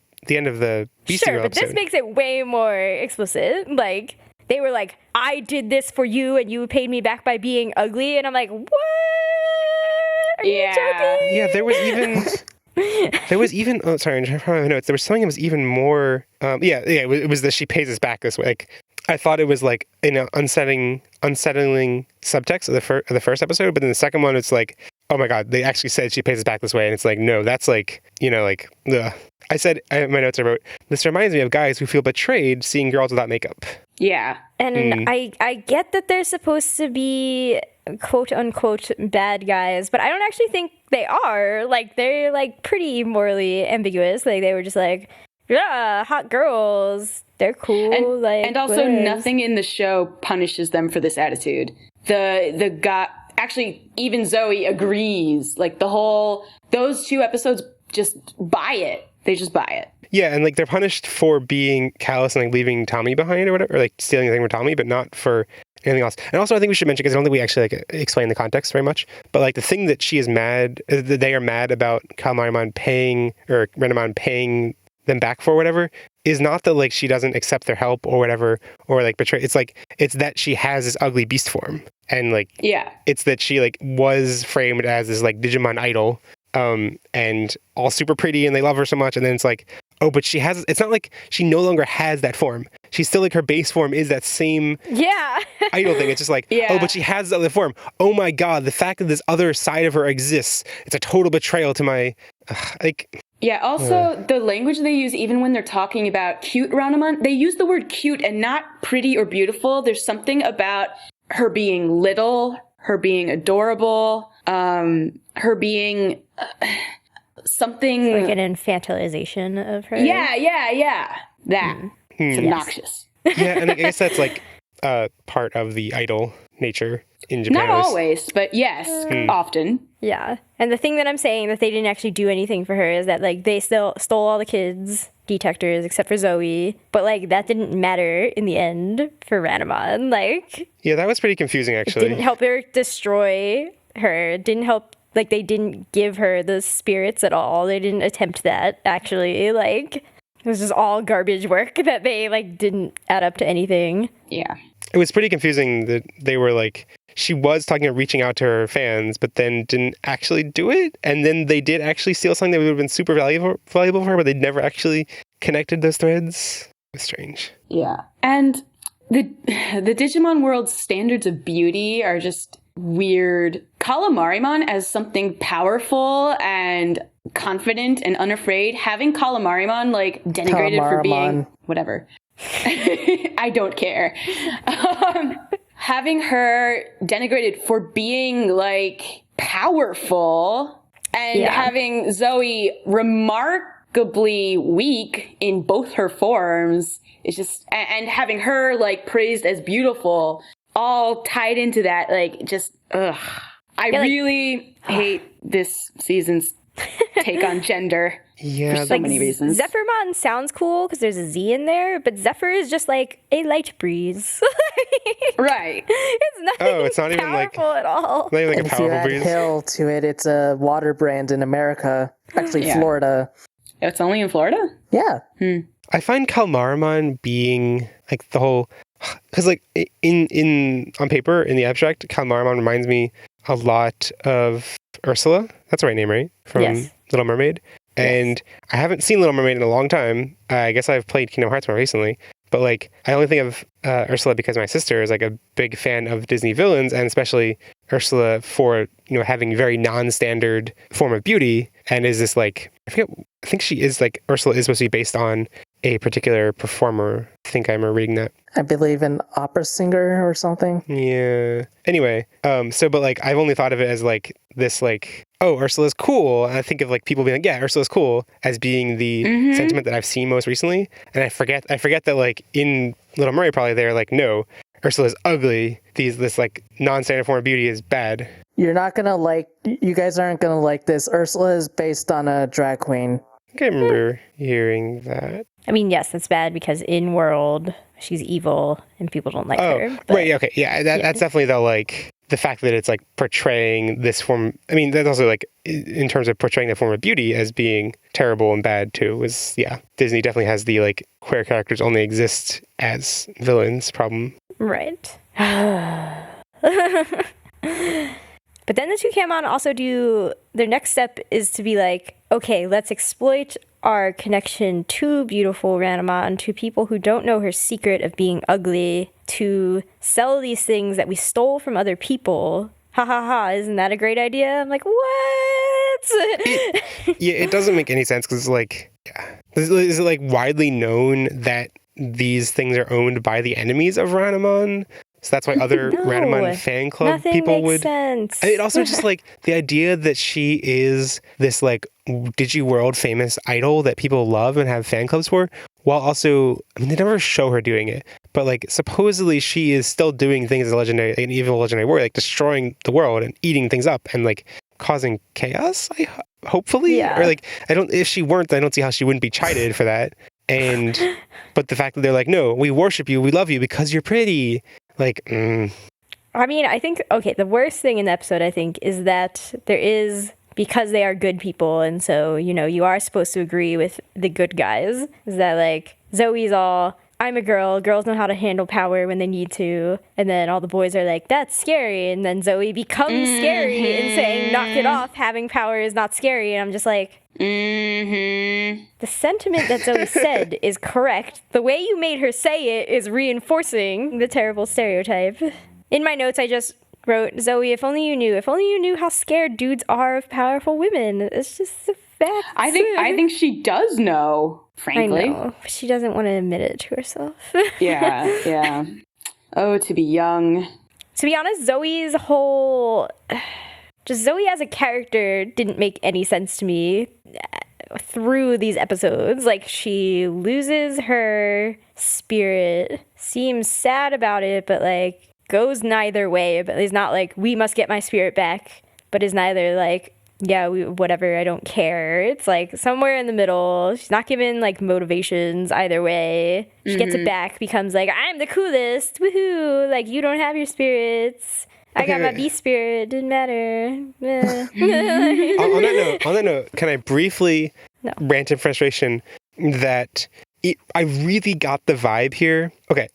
Beastie Girl episode. This makes it way more explicit. Like, they were like, I did this for you and you paid me back by being ugly. And I'm like, what? Are you joking? Yeah, there was even, oh, sorry, I'm trying to find my notes. There was something that was even more, it was that she pays us back this way. Like, I thought it was like an unsettling subtext of the first episode, but in the second one, it's like, oh my God, they actually said she pays us back this way. And it's like, no, that's like, like, ugh. My notes I wrote, this reminds me of guys who feel betrayed seeing girls without makeup. Yeah. And I get that they're supposed to be quote unquote bad guys, but I don't actually think they are. Like, they're like pretty morally ambiguous. Like, they were just like, yeah, hot girls, they're cool. And also nothing in the show punishes them for this attitude. The guy, actually, even Zoe agrees. Like, those two episodes just buy it. They just buy it. Yeah, and like they're punished for being callous and like leaving Tommy behind or whatever, or like stealing anything from Tommy, but not for anything else. And also, I think we should mention, because I don't think we actually like explain the context very much, but like the thing that she is mad, that they are mad about Kalmarimon paying or Renamon paying them back for whatever, is not that like she doesn't accept their help or whatever, or like betray. It's like, it's that she has this ugly beast form, and like, yeah, it's that she like was framed as this like Digimon idol, and all super pretty, and they love her so much, and then it's like, oh, but it's not like she no longer has that form. She's still like, her base form is that same idol thing. It's just like, oh, but she has the other form. Oh my God, the fact that this other side of her exists, it's a total betrayal to my, like... Yeah, also, the language they use, even when they're talking about cute Renamon, they use the word cute and not pretty or beautiful. There's something about her being little, her being adorable, her being... something like an infantilization of her. Yeah. That. It's obnoxious. Yeah, and I guess that's like part of the idol nature in Japan. Not always, but yes, often. Yeah. And the thing that I'm saying that they didn't actually do anything for her is that like they still stole all the kids' detectors except for Zoe, but like that didn't matter in the end for Renamon. Like, yeah, that was pretty confusing actually. It didn't help her destroy her. It didn't help. Like, they didn't give her the spirits at all. They didn't attempt that, actually. Like, it was just all garbage work that they, like, didn't add up to anything. Yeah. It was pretty confusing that they were, like, she was talking about reaching out to her fans, but then didn't actually do it. And then they did actually steal something that would have been super valuable for her, but they never actually connected those threads. It was strange. Yeah. And the Digimon world's standards of beauty are just... weird. Kalamarimon as something powerful and confident and unafraid, having Kalamarimon like denigrated for being whatever. I don't care. Having her denigrated for being like powerful, and having Zoe remarkably weak in both her forms is just, and having her like praised as beautiful, all tied into that, like, just, ugh. I really hate this season's take on gender. Yeah, For so many reasons. Zephyrmon sounds cool because there's a Z in there, but Zephyr is just like a light breeze. Right. It's not even powerful at all. not even like And a if you powerful add breeze. hill to it, it's a water brand in America. Actually, Yeah. Florida. It's only in Florida? Yeah. I find Kalmaramon being like the whole, because like in on paper in the abstract, Kalmaramon reminds me a lot of Ursula. That's the right name, right? From Yes. Little Mermaid. And I haven't seen Little Mermaid in a long time. I guess I've played Kingdom Hearts more recently. But like, I only think of Ursula because my sister is like a big fan of Disney villains, and especially Ursula for having very non-standard form of beauty, and is this like I think she is like Ursula is supposed to be based on a particular performer. I think I remember reading that. I believe an opera singer or something. Yeah. Anyway, but like I've only thought of it as like this like, oh, Ursula's cool. And I think of like people being like, yeah, Ursula's cool as being the sentiment that I've seen most recently. And I forget that like in Little Mermaid probably they're like, no, Ursula's ugly. This like non-standard form of beauty is bad. You guys aren't gonna like this. Ursula is based on a drag queen. I think I remember hearing that. I mean, yes, that's bad because in world she's evil and people don't like her. But Right. Okay. Yeah. That's definitely though like the fact that it's like portraying this form. I mean, that's also like in terms of portraying the form of beauty as being terrible and bad too. Disney definitely has the like queer characters only exist as villains problem. Right. But then the Toucanemon also their next step is to be like, okay, let's exploit our connection to beautiful Ranamon, to people who don't know her secret of being ugly, to sell these things that we stole from other people. Ha ha ha, isn't that a great idea? I'm like, what? It doesn't make any sense because like, is it like widely known that these things are owned by the enemies of Ranamon? So that's why other Ranamon fan club people would. Sense. It also just like the idea that she is this like Digi-World famous idol that people love and have fan clubs for, while also, I mean, they never show her doing it, but like supposedly she is still doing things as an evil legendary warrior, like destroying the world and eating things up and like causing chaos. Hopefully, or like if she weren't, I don't see how she wouldn't be chided for that. And but the fact that they're like, no, we worship you, we love you because you're pretty. Like, I mean, I think, okay, the worst thing in the episode, I think, is that there is, because they are good people, and so, you are supposed to agree with the good guys, is that, like, Zoe's all, I'm a girl, girls know how to handle power when they need to, and then all the boys are like, that's scary, and then Zoe becomes scary in saying, knock it off, having power is not scary, and I'm just like, the sentiment that Zoe said is correct. The way you made her say it is reinforcing the terrible stereotype. In my notes, I just wrote, Zoe, if only you knew how scared dudes are of powerful women. It's just a fact. I think she does know, frankly. I know, but she doesn't want to admit it to herself. Yeah. Oh, to be young. To be honest, Zoe as a character didn't make any sense to me through these episodes. Like, she loses her spirit, seems sad about it, but like goes neither way. But it's not like, we must get my spirit back, but is neither like, yeah, whatever, I don't care. It's like somewhere in the middle. She's not given like motivations either way. She gets it back, becomes like, I'm the coolest, woohoo, like, you don't have your spirits. I got my beast spirit, didn't matter. on that note, can I briefly rant in frustration that I really got the vibe here. Okay,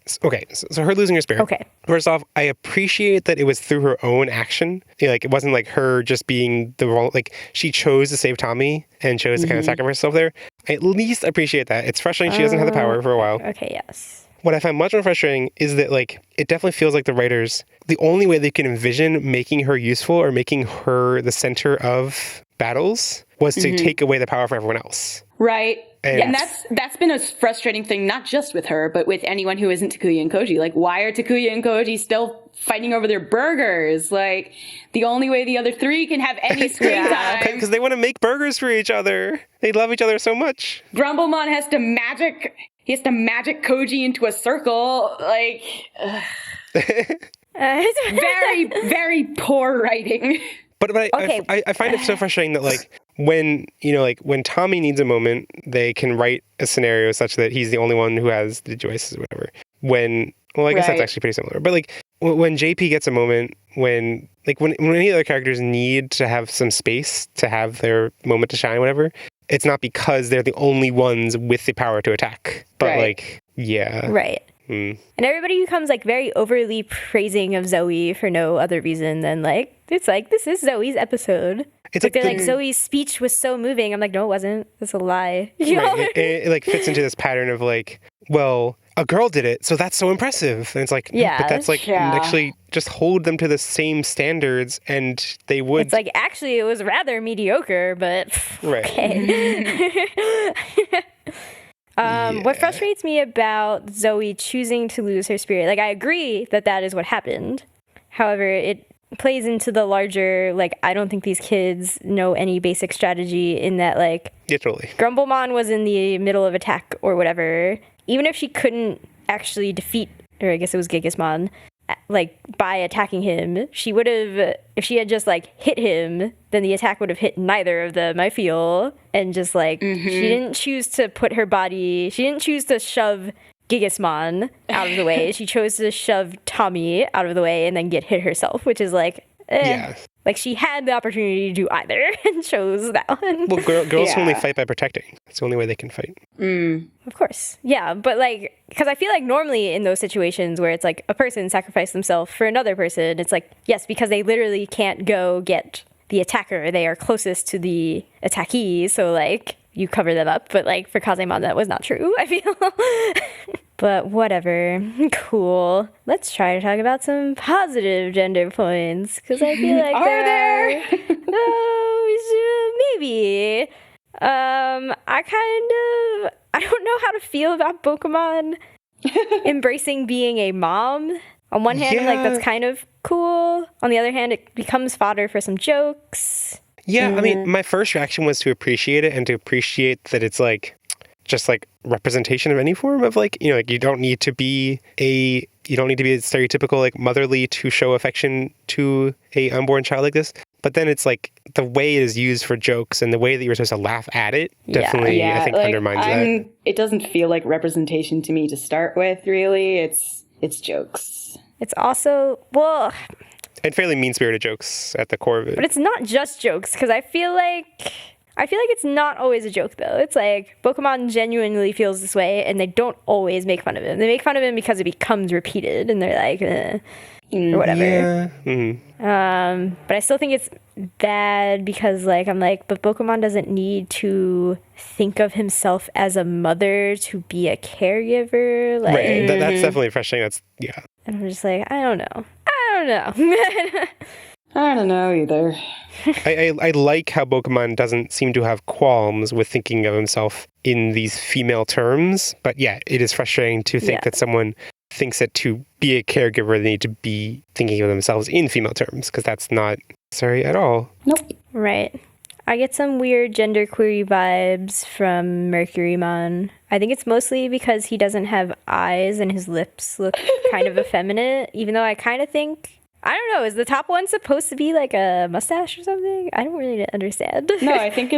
so her losing her spirit. Okay. First off, I appreciate that it was through her own action. Like, it wasn't like her just being the wrong, like, she chose to save Tommy and chose to kind of sacrifice herself there. I at least appreciate that. It's frustrating she doesn't have the power for a while. Okay, yes. What I find much more frustrating is that, like, it definitely feels like the writers, the only way they can envision making her useful or making her the center of battles was to take away the power from everyone else. Right. And that's been a frustrating thing, not just with her, but with anyone who isn't Takuya and Koji. Like, why are Takuya and Koji still fighting over their burgers? Like, the only way the other three can have any screen time. Because they want to make burgers for each other. They love each other so much. Grumblemon has to magic Koji into a circle. Like, very, very poor writing. But I find it so frustrating that, like, when, like when Tommy needs a moment, they can write a scenario such that he's the only one who has the devices or whatever. I guess that's actually pretty similar. But like when JP gets a moment, when any other characters need to have some space to have their moment to shine, whatever, it's not because they're the only ones with the power to attack. But Right. And everybody becomes like very overly praising of Zoe for no other reason than like, it's like, this is Zoe's episode. It's like they're like, Zoe's speech was so moving. I'm like, no, it wasn't. That's a lie. Right. It like fits into this pattern of like, well, a girl did it, so that's so impressive. And it's like, no, but that's like, actually just hold them to the same standards and they would. It's like, actually, it was rather mediocre, but okay. What frustrates me about Zoe choosing to lose her spirit, like I agree that is what happened. However, it plays into the larger, like, I don't think these kids know any basic strategy in that, like, totally. Grumblemon was in the middle of attack or whatever. Even if she couldn't actually defeat, or I guess it was Gigasmon, like, by attacking him, she would have, if she had just, like, hit him, then the attack would have hit neither of them, I feel. And just, like, she didn't choose to put her body, she didn't choose to shove Gigasmon out of the way. She chose to shove Tommy out of the way and then get hit herself, which is, like, Like, she had the opportunity to do either and chose that one. Well, girls only fight by protecting. It's the only way they can fight. Of course. Yeah, but, like, because I feel like normally in those situations where it's, like, a person sacrificed themselves for another person, it's like, yes, because they literally can't go get the attacker. They are closest to the attackee, so, like, you cover them up. But, like, for Kazemon, that was not true, I feel. But whatever. Cool. Let's try to talk about some positive gender points, because I feel like there are. Maybe. I don't know how to feel about Pokemon embracing being a mom. On one hand, like, that's kind of cool. On the other hand, it becomes fodder for some jokes. Yeah, I mean, my first reaction was to appreciate it and to appreciate that it's like just like representation of any form of like, like you don't need to be a stereotypical like motherly to show affection to a unborn child like this. But then it's like the way it is used for jokes and the way that you're supposed to laugh at it definitely I think like, undermines that. It doesn't feel like representation to me to start with, really. It's jokes. It's also, well, and fairly mean-spirited jokes at the core of it. But it's not just jokes, because I feel like it's not always a joke, though. It's like Pokemon genuinely feels this way, and they don't always make fun of him. They make fun of him because it becomes repeated, and they're like, or whatever. Yeah. But I still think it's bad because, like, I'm like, but Pokemon doesn't need to think of himself as a mother to be a caregiver. Like, right. That's definitely frustrating. And I'm just like, I don't know. I don't know either. I like how Pokemon doesn't seem to have qualms with thinking of himself in these female terms. But yeah, it is frustrating to think that someone thinks that to be a caregiver, they need to be thinking of themselves in female terms, because that's not necessary at all. Nope. Right. I get some weird genderquery vibes from Mercurymon. I think it's mostly because he doesn't have eyes and his lips look kind of effeminate, even though I kind of think, I don't know, is the top one supposed to be like a mustache or something? I don't really understand. No, I think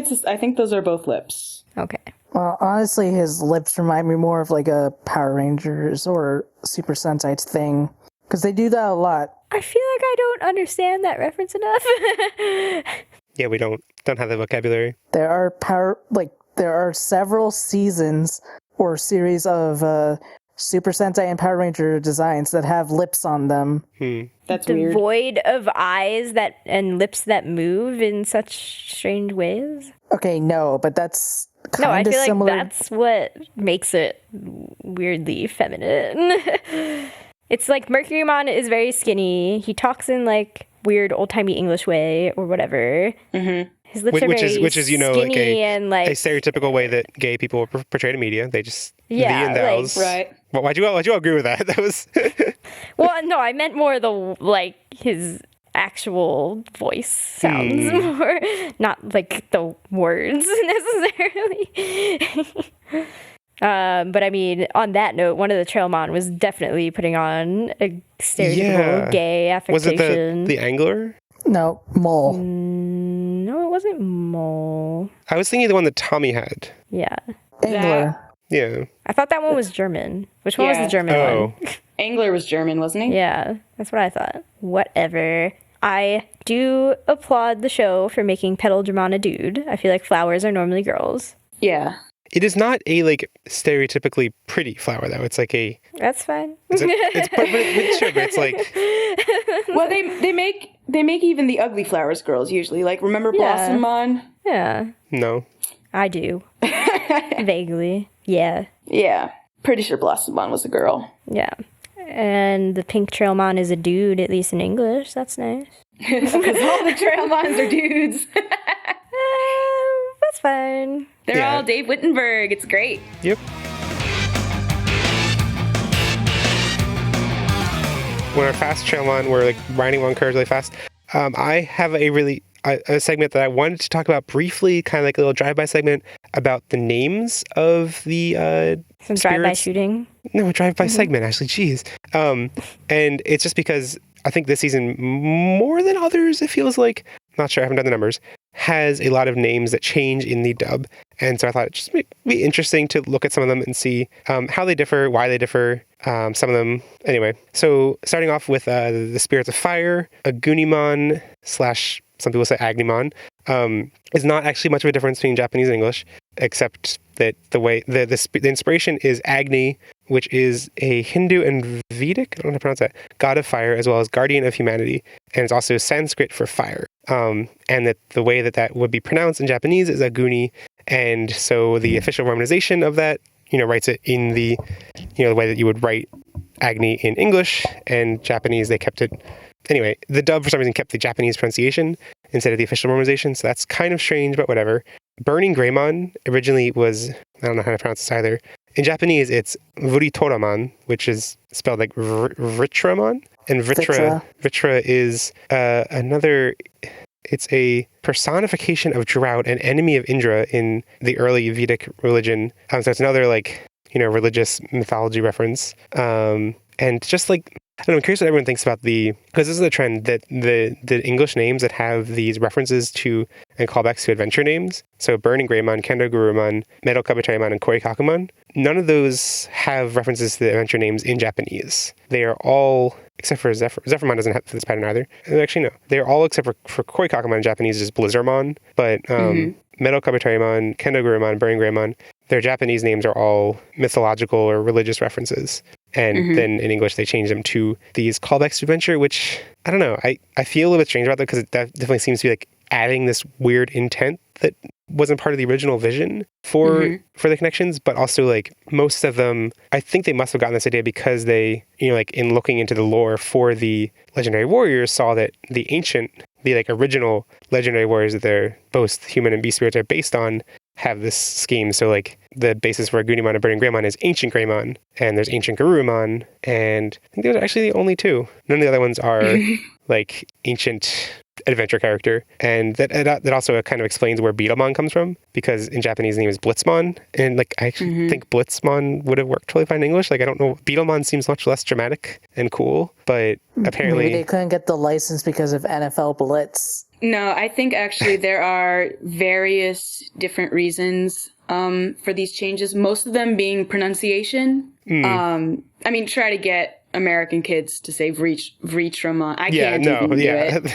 those are both lips. Okay. Well, honestly, his lips remind me more of like a Power Rangers or Super Sentai thing, because they do that a lot. I feel like I don't understand that reference enough. Yeah, we don't have the vocabulary. There are several seasons or series of Super Sentai and Power Ranger designs that have lips on them. That's weird. Devoid of eyes and lips that move in such strange ways. Okay, no, but that's no, I feel similar. like that's what makes it weirdly feminine. It's like Mercurymon is very skinny. He talks in like weird old-timey English way or whatever. Mm-hmm. His lips are very skinny, like a stereotypical way that gay people are portrayed in media. They just the and thous. Right. Well, why'd you all agree with that? That was. Well, no, I meant more his actual voice sounds more, not like the words necessarily. But I mean, on that note, one of the Trailmon was definitely putting on a stereotypical gay affectation. Was it the angler? No, mole. No. wasn't mole. I was thinking the one that Tommy had. Yeah. Angler. Yeah. I thought that one was German. Which one was the German one? Angler was German, wasn't he? Yeah, that's what I thought. Whatever. I do applaud the show for making Podigious a dude. I feel like flowers are normally girls. Yeah. It is not a like stereotypically pretty flower though. It's like a. That's fine. But it's like. Well, they make even the ugly flowers girls usually. Like remember Blossomon? Yeah. No. I do. Vaguely. Yeah. Yeah. Pretty sure Blossomon was a girl. Yeah. And the pink Trailmon is a dude, at least in English. That's nice. Because all the Trailmons are dudes. That's fine. They're all Dave Wittenberg. It's great. Yep. When our fast Trailmon, we're like riding on curves really fast. I have a segment that I wanted to talk about briefly, kind of like a little drive-by segment about the names of the Some drive-by shooting. No, a drive-by segment, actually. Jeez. And it's just because I think this season, more than others, it feels like, not sure, I haven't done the numbers, has a lot of names that change in the dub. And so I thought it'd just be interesting to look at some of them and see how they differ, why they differ, some of them. Anyway, so starting off with the Spirits of Fire, a Gunimon / some people say Agnimon, is not actually much of a difference between Japanese and English, except that the way the inspiration is Agni, which is a Hindu and Vedic, I don't know how to pronounce that, god of fire, as well as guardian of humanity, and it's also Sanskrit for fire. And that the way that would be pronounced in Japanese is Aguni, and so the official romanization of that, writes it in the, the way that you would write Agni in English, and Japanese, they kept it. Anyway, the dub for some reason kept the Japanese pronunciation instead of the official romanization, so that's kind of strange, but whatever. Burning Greymon originally was, I don't know how to pronounce this either. In Japanese, it's Vuritoramon, which is spelled like Vitramon, and Vitra is another. It's a personification of drought, an enemy of Indra in the early Vedic religion. So it's another religious mythology reference. And just like, I don't know, I'm curious what everyone thinks about because this is a trend that the English names that have these references to and callbacks to adventure names. So Burning Greymon, Kendo Gurumon, Metal Kabutaimon, and Koi Kakumon. None of those have references to the adventure names in Japanese. They are all, except for Zephyrmon doesn't have this pattern either. Actually, no. They're all except for Koi Kakumon in Japanese is Blizzardmon. But Metal Kabutaimon, Kendo Gurumon, Burning Greymon, their Japanese names are all mythological or religious references. And then in English, they change them to these callbacks to adventure, which, I don't know, I feel a little bit strange about that because that definitely seems to be like adding this weird intent that wasn't part of the original vision for the connections, but also like most of them, I think they must have gotten this idea because they, like in looking into the lore for the legendary warriors, saw that the original legendary warriors that they're both human and beast spirits are based on have this scheme. So like the basis for Gunimon and Burning Greymon is Ancient Greymon, and there's Ancient Garurumon, and I think those are actually the only two. None of the other ones are like ancient adventure character, and that also kind of explains where Beetlemon comes from, because in Japanese the name is Blitzmon, and like I actually think Blitzmon would have worked totally fine in English. Like I don't know, Beetlemon seems much less dramatic and cool, but apparently maybe they couldn't get the license because of NFL Blitz. No, I think actually there are various different reasons for these changes, most of them being pronunciation. Try to get American kids to say Vritramon. I can't even do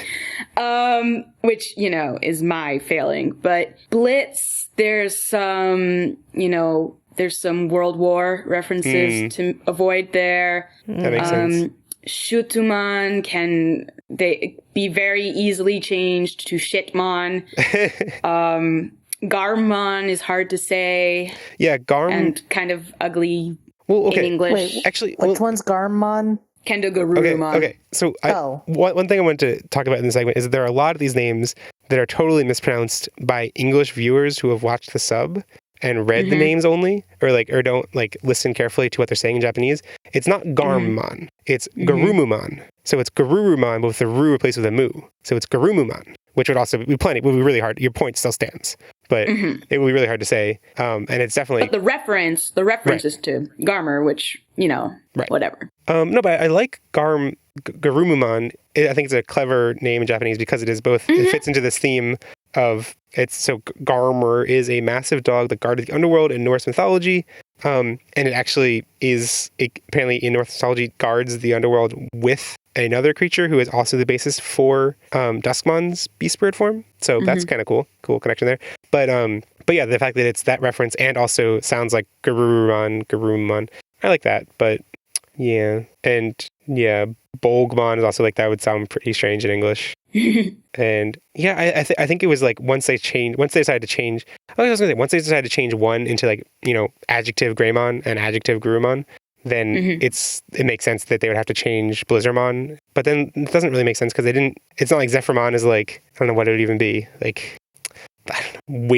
it. Which, is my failing. But Blitz, there's some World War references to avoid there. That makes sense. Shutuman can be very easily changed to Shitmon. Garmon is hard to say. Yeah, and kind of ugly in English. Wait, actually, which one's Garmon? Kendo Garurumon. Okay. So one thing I wanted to talk about in this segment is that there are a lot of these names that are totally mispronounced by English viewers who have watched the sub and read the names only, or don't listen carefully to what they're saying in Japanese. It's not Garmon, it's Garumumon. So it's Garurumon, but with the Ru replaced with a Mu. So it's Garumumon, which would also be plenty. It would be really hard. Your point still stands, but it would be really hard to say. And it's definitely. But the reference is to Garmer, which, whatever. No, but I like Garurumon. I think it's a clever name in Japanese because it is both. It fits into this theme of Garmer is a massive dog that guarded the underworld in Norse mythology. And it actually apparently in Norse mythology guards the underworld with another creature who is also the basis for Duskmon's beast spirit form. So that's kind of cool connection there. But yeah, the fact that it's that reference and also sounds like Garurumon, I like that. But yeah, and yeah, Bolgmon is also like that would sound pretty strange in English. And yeah, I think it was like once they decided to change one into like, adjective Greymon and adjective Gurumon, then it makes sense that they would have to change Blizzardmon. But then it doesn't really make sense because it's not like Zephyrmon is like, I don't know what it would even be. Like, I don't know,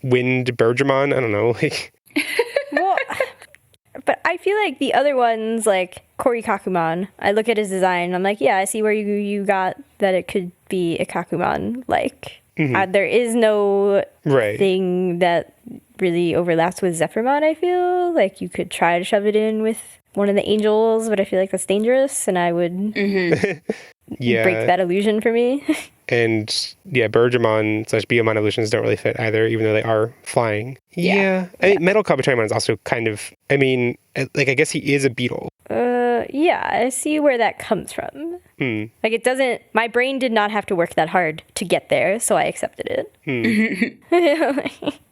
Wind Bergermon? I don't know. Like, Well, but I feel like the other ones, like Korikakumon, I look at his design and I'm like, yeah, I see where you got that it could be a Kakumon. Like, there is no thing that really overlaps with Zephyrmon, I feel. Like, you could try to shove it in with one of the angels, but I feel like that's dangerous, and I would break that illusion for me. And yeah, Bergermon / Beomon evolutions don't really fit either, even though they are flying. Yeah. I mean, Metal Kabutorimon is also kind of, I guess he is a beetle. Yeah, I see where that comes from. Like, it doesn't, my brain did not have to work that hard to get there, so I accepted it.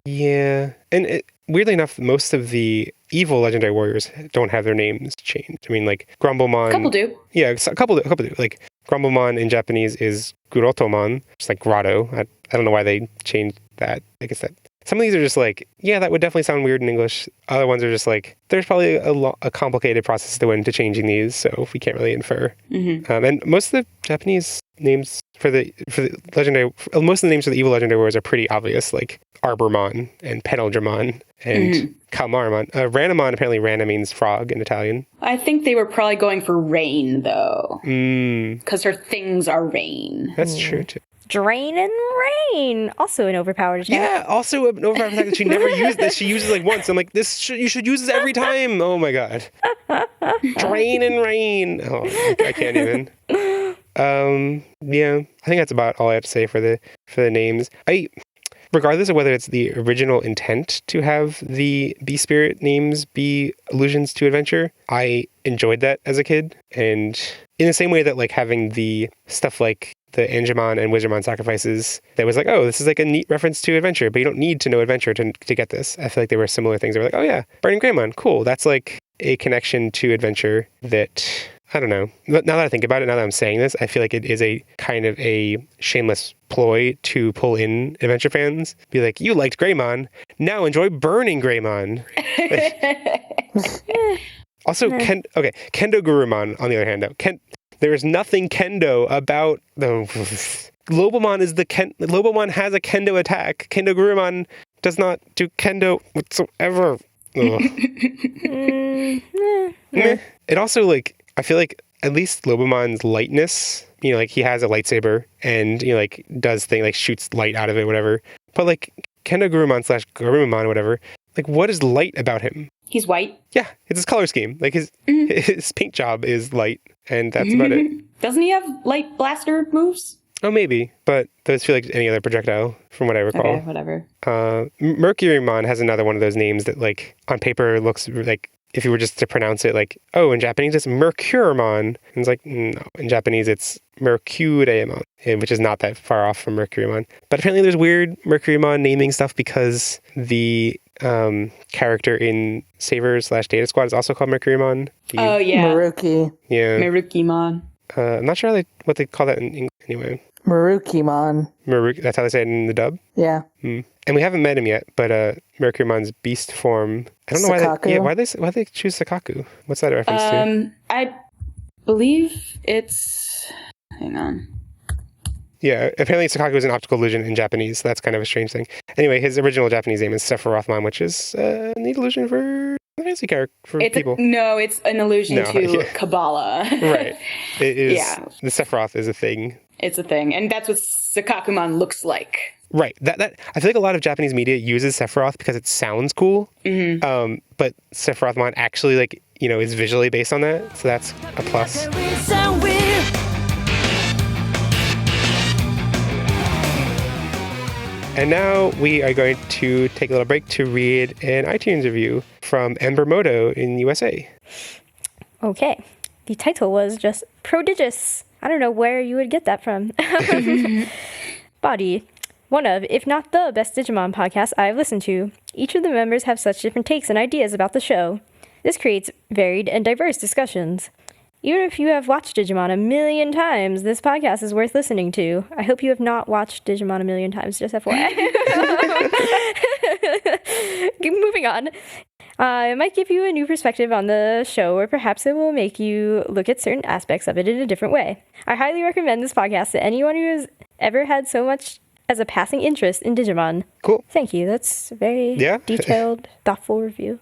Yeah. And weirdly enough, most of the evil legendary warriors don't have their names changed. I mean, like, Grumblemon. A couple do. Yeah, a couple do. Like, Grumblemon in Japanese is Gurotomon, just like grotto. I don't know why they changed that. I guess that some of these are just like, yeah, that would definitely sound weird in English. Other ones are just like, there's probably a complicated process that went into changing these, so we can't really infer. And most of the Japanese names for the legendary, most of the names for the evil legendary warriors are pretty obvious, like Arbormon and Peneldramon and Kalmaramon. Ranamon, apparently Rana means frog in Italian. I think they were probably going for rain, though. Because her things are rain. That's true, too. Drain and Rain, also an overpowered attack. Yeah, also an overpowered attack that she never used, that she uses like once. I'm like, you should use this every time. Oh my god. Drain and Rain. Oh, I can't even. Yeah, I think that's about all I have to say for the names. Regardless of whether it's the original intent to have the Beast Spirit names be allusions to adventure, I enjoyed that as a kid. And in the same way that like having the stuff like the Angemon and Wizardmon sacrifices, that was like, oh, this is like a neat reference to adventure, but you don't need to know adventure to get this. I feel like there were similar things. They were like, oh yeah, Burning Greymon, cool. That's like a connection to adventure that, I don't know. Now that I think about it, now that I'm saying this, I feel like it is a kind of a shameless ploy to pull in adventure fans. Be like, you liked Greymon, now enjoy Burning Greymon. Also, Kendo Gurumon, on the other hand, though. There is nothing Kendo about Lobomon Lobomon has a Kendo attack. Kendo Gurumon does not do Kendo whatsoever. It also, like, I feel like at least Lobomon's lightness, like he has a lightsaber and, like does things like shoots light out of it, whatever. But like Kendo Gurumon / Garurumon, whatever, like what is light about him? He's white. Yeah, it's his color scheme. Like his paint job is light, and that's about it. Doesn't he have light blaster moves? Oh, maybe, but those feel like any other projectile, from what I recall. Okay, whatever. Mercurymon has another one of those names that, like, on paper looks like, if you were just to pronounce it, like, oh, in Japanese it's Mercurymon. And it's like, no, in Japanese it's Mercurymon, which is not that far off from Mercurymon. But apparently there's weird Mercurymon naming stuff because the character in Saver / Data Squad is also called Mercurymon. Oh, yeah. Maruki. Yeah. Marukimon. I'm not sure what they call that in English anyway. Marukimon. That's how they say it in the dub? Yeah. And we haven't met him yet, but Mercurymon's beast form, I don't know why they choose Sakaku. What's that a reference to? I believe it's... Hang on. Yeah, apparently Sakaku is an optical illusion in Japanese, so that's kind of a strange thing. Anyway, his original Japanese name is Sephirothmon, which is a neat illusion for fantasy character for people. It's an allusion to yeah. Kabbalah. Right. It is. Yeah. The Sephiroth is a thing. It's a thing. And that's what Sakakumon looks like. Right. That I feel like a lot of Japanese media uses Sephiroth because it sounds cool. But Sephirothmon actually, like, you know, is visually based on that. So that's a plus. And now we are going to take a little break to read an iTunes review from Ember Moto in USA. Okay. The title was just Prodigious. I don't know where you would get that from. Body. One of, if not the best Digimon podcasts I've listened to. Each of the members have such different takes and ideas about the show. This creates varied and diverse discussions. Even if you have watched Digimon a million times, this podcast is worth listening to. I hope you have not watched Digimon a million times, just FYI. Moving on. It might give you a new perspective on the show, or perhaps it will make you look at certain aspects of it in a different way. I highly recommend this podcast to anyone who has ever had so much as a passing interest in Digimon. Cool. Thank you. That's a very detailed, thoughtful review.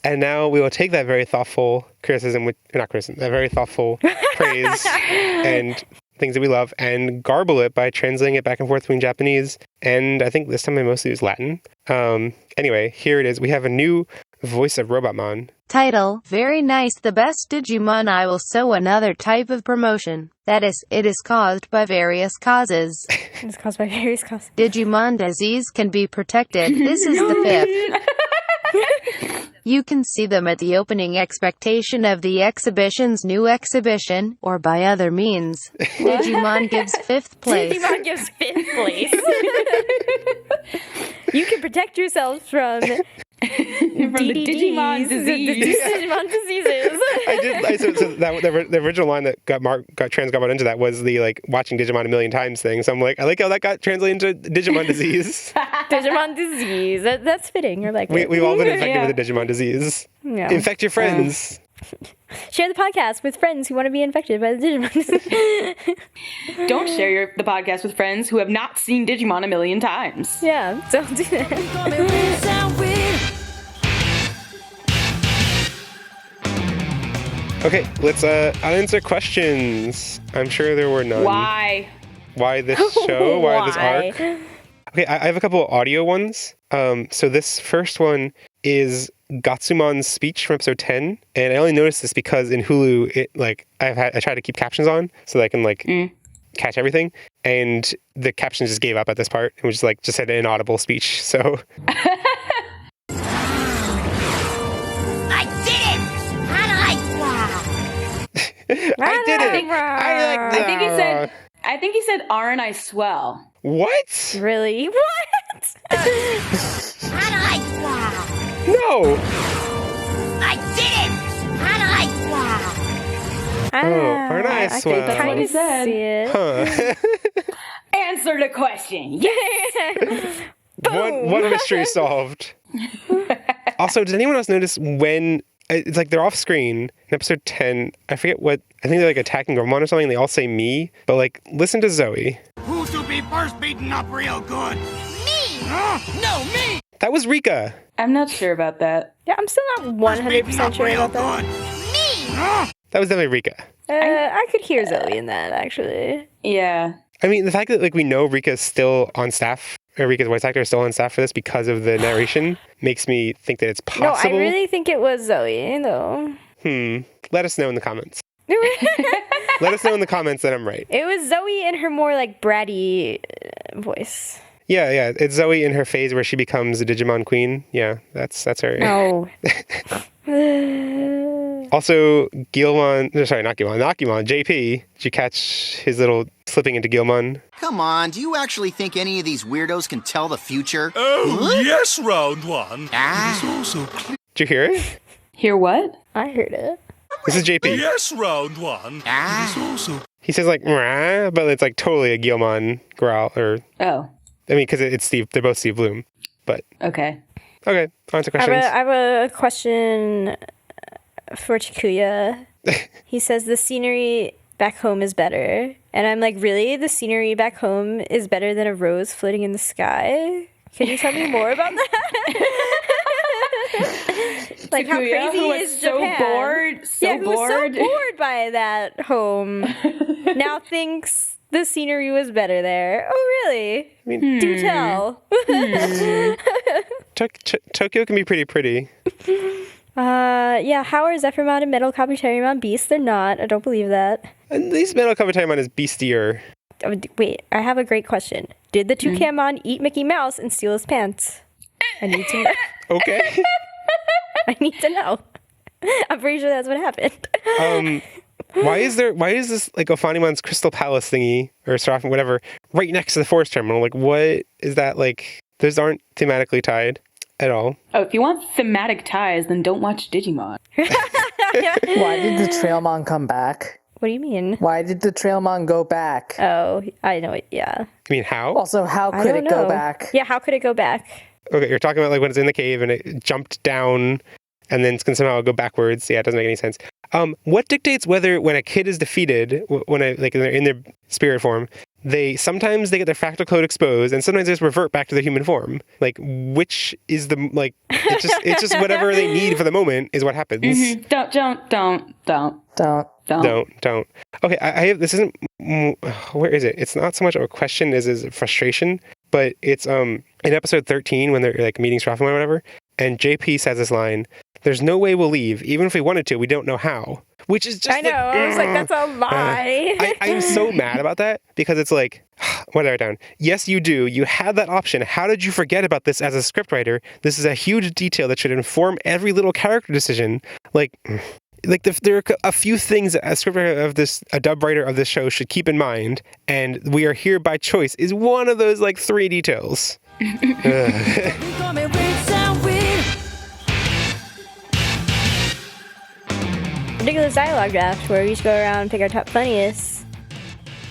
And now we will take that very thoughtful criticism, that very thoughtful praise and things that we love, and garble it by translating it back and forth between Japanese. And I think this time I mostly use Latin. Anyway, here it is. We have a new voice of Robotmon. Title, very nice, the best Digimon. I will sew another type of promotion. That is, it is caused by various causes. It's caused by various causes. Digimon disease can be protected. This is the fifth. You can see them at the opening expectation of the exhibition's new exhibition, or by other means. Digimon gives 5th place. Digimon gives 5th place. You can protect yourselves from the Digimon disease. Digimon diseases. The original line that got transcribed into that was the like watching Digimon a million times thing. So I'm like, I like how that got translated into Digimon disease. Digimon disease. That's fitting. Or like we've all been infected with the Digimon disease. Yeah. Infect your friends. Share the podcast with friends who want to be infected by the Digimon disease. Don't share the podcast with friends who have not seen Digimon a million times. Yeah, don't do that. Okay, let's unanswer questions. I'm sure there were none. Why? Why this show? Why this arc? Okay, I have a couple of audio ones. So this first one is Gatsumon's speech from episode 10, and I only noticed this because in Hulu, I try to keep captions on so that I can catch everything, and the captions just gave up at this part. It was just said an inaudible speech. So. I did it! I think he said, "Aren't I swell?" What? Really? What? No! I did it! Aren't I swell? I kind of see it. Huh. Answer the question. Yes. One mystery solved. Also, did anyone else notice when it's like they're off screen in episode 10? I forget what. I think they're like attacking Gormon or something. And they all say me, but like listen to Zoe. Who's to be first beaten up real good? Me! No, me! That was Rika. I'm not sure about that. Yeah, I'm still not 100% sure about that. Me! That was definitely Rika. I could hear Zoe in that, actually. Yeah. I mean, the fact that we know Rika's still on staff, or Rika's voice actor is still on staff for this because of the narration, makes me think that it's possible. No, I really think it was Zoe, though. Let us know in the comments. Let us know in the comments that I'm right. It was Zoe in her more bratty voice. Yeah. It's Zoe in her phase where she becomes a Digimon queen. Yeah, that's her. No. Also, Nakimon, JP, did you catch his little slipping into Gilmon? Come on, do you actually think any of these weirdos can tell the future? Oh, yes, round one. Did you hear it? Hear what? I heard it. This is JP. Yes, round one. He says "Rah," but it's totally a Gilmon growl, or Oh. I mean, because it's Steve. They're both Steve Bloom. But Okay. On to questions. I have a question for Chikuya. He says the scenery back home is better. And I'm like, really? The scenery back home is better than a rose floating in the sky? Can you tell me more about that? Like, how Chikuya, crazy who is was so Japan? bored, who was so bored by that home. now thinks the scenery was better there. Oh, really? I mean, Do tell. Tokyo can be pretty. Yeah, how are Zephyrmon and Metal Kabuterimon beasts? They're not. I don't believe that. At least Metal Kabuterimon is beastier. Oh, wait, I have a great question. Did the Toucanmon eat Mickey Mouse and steal his pants? I need to know. Okay. I need to know. I'm pretty sure that's what happened. Why is this like Ophanimon's Crystal Palace thingy or Seraphimon, whatever, right next to the Forest Terminal? Like, what is that like? Those aren't thematically tied at all. Oh, if you want thematic ties, then don't watch Digimon. Why did the Trailmon come back? What do you mean? Why did the Trailmon go back? Oh, I know it. Yeah. I mean, how? Also, how could it go back? Yeah, how could it go back? Okay, you're talking about like when it's in the cave and it jumped down and then it's going to somehow go backwards. Yeah, it doesn't make any sense. What dictates whether when a kid is defeated, when they're in their spirit form, sometimes they get their fractal code exposed and sometimes they just revert back to their human form. Like, which is the, like, it's just whatever they need for the moment is what happens. Mm-hmm. Don't. Okay, I have, this isn't, where is it? It's not so much of a question as a frustration, but it's in episode 13 when they're like meeting Seraphimon or whatever, and JP says this line, "There's no way we'll leave. Even if we wanted to, we don't know how." Which is just I know. I was like, that's a lie. I'm so mad about that because it's like, what did I write down? Yes, you do. You had that option. How did you forget about this as a scriptwriter? This is a huge detail that should inform every little character decision. Like there are a few things that a scriptwriter of this, a dub writer of this show should keep in mind, and we are here by choice is one of those like 3 details. Ridiculous dialogue draft, where we each go around and pick our top funniest,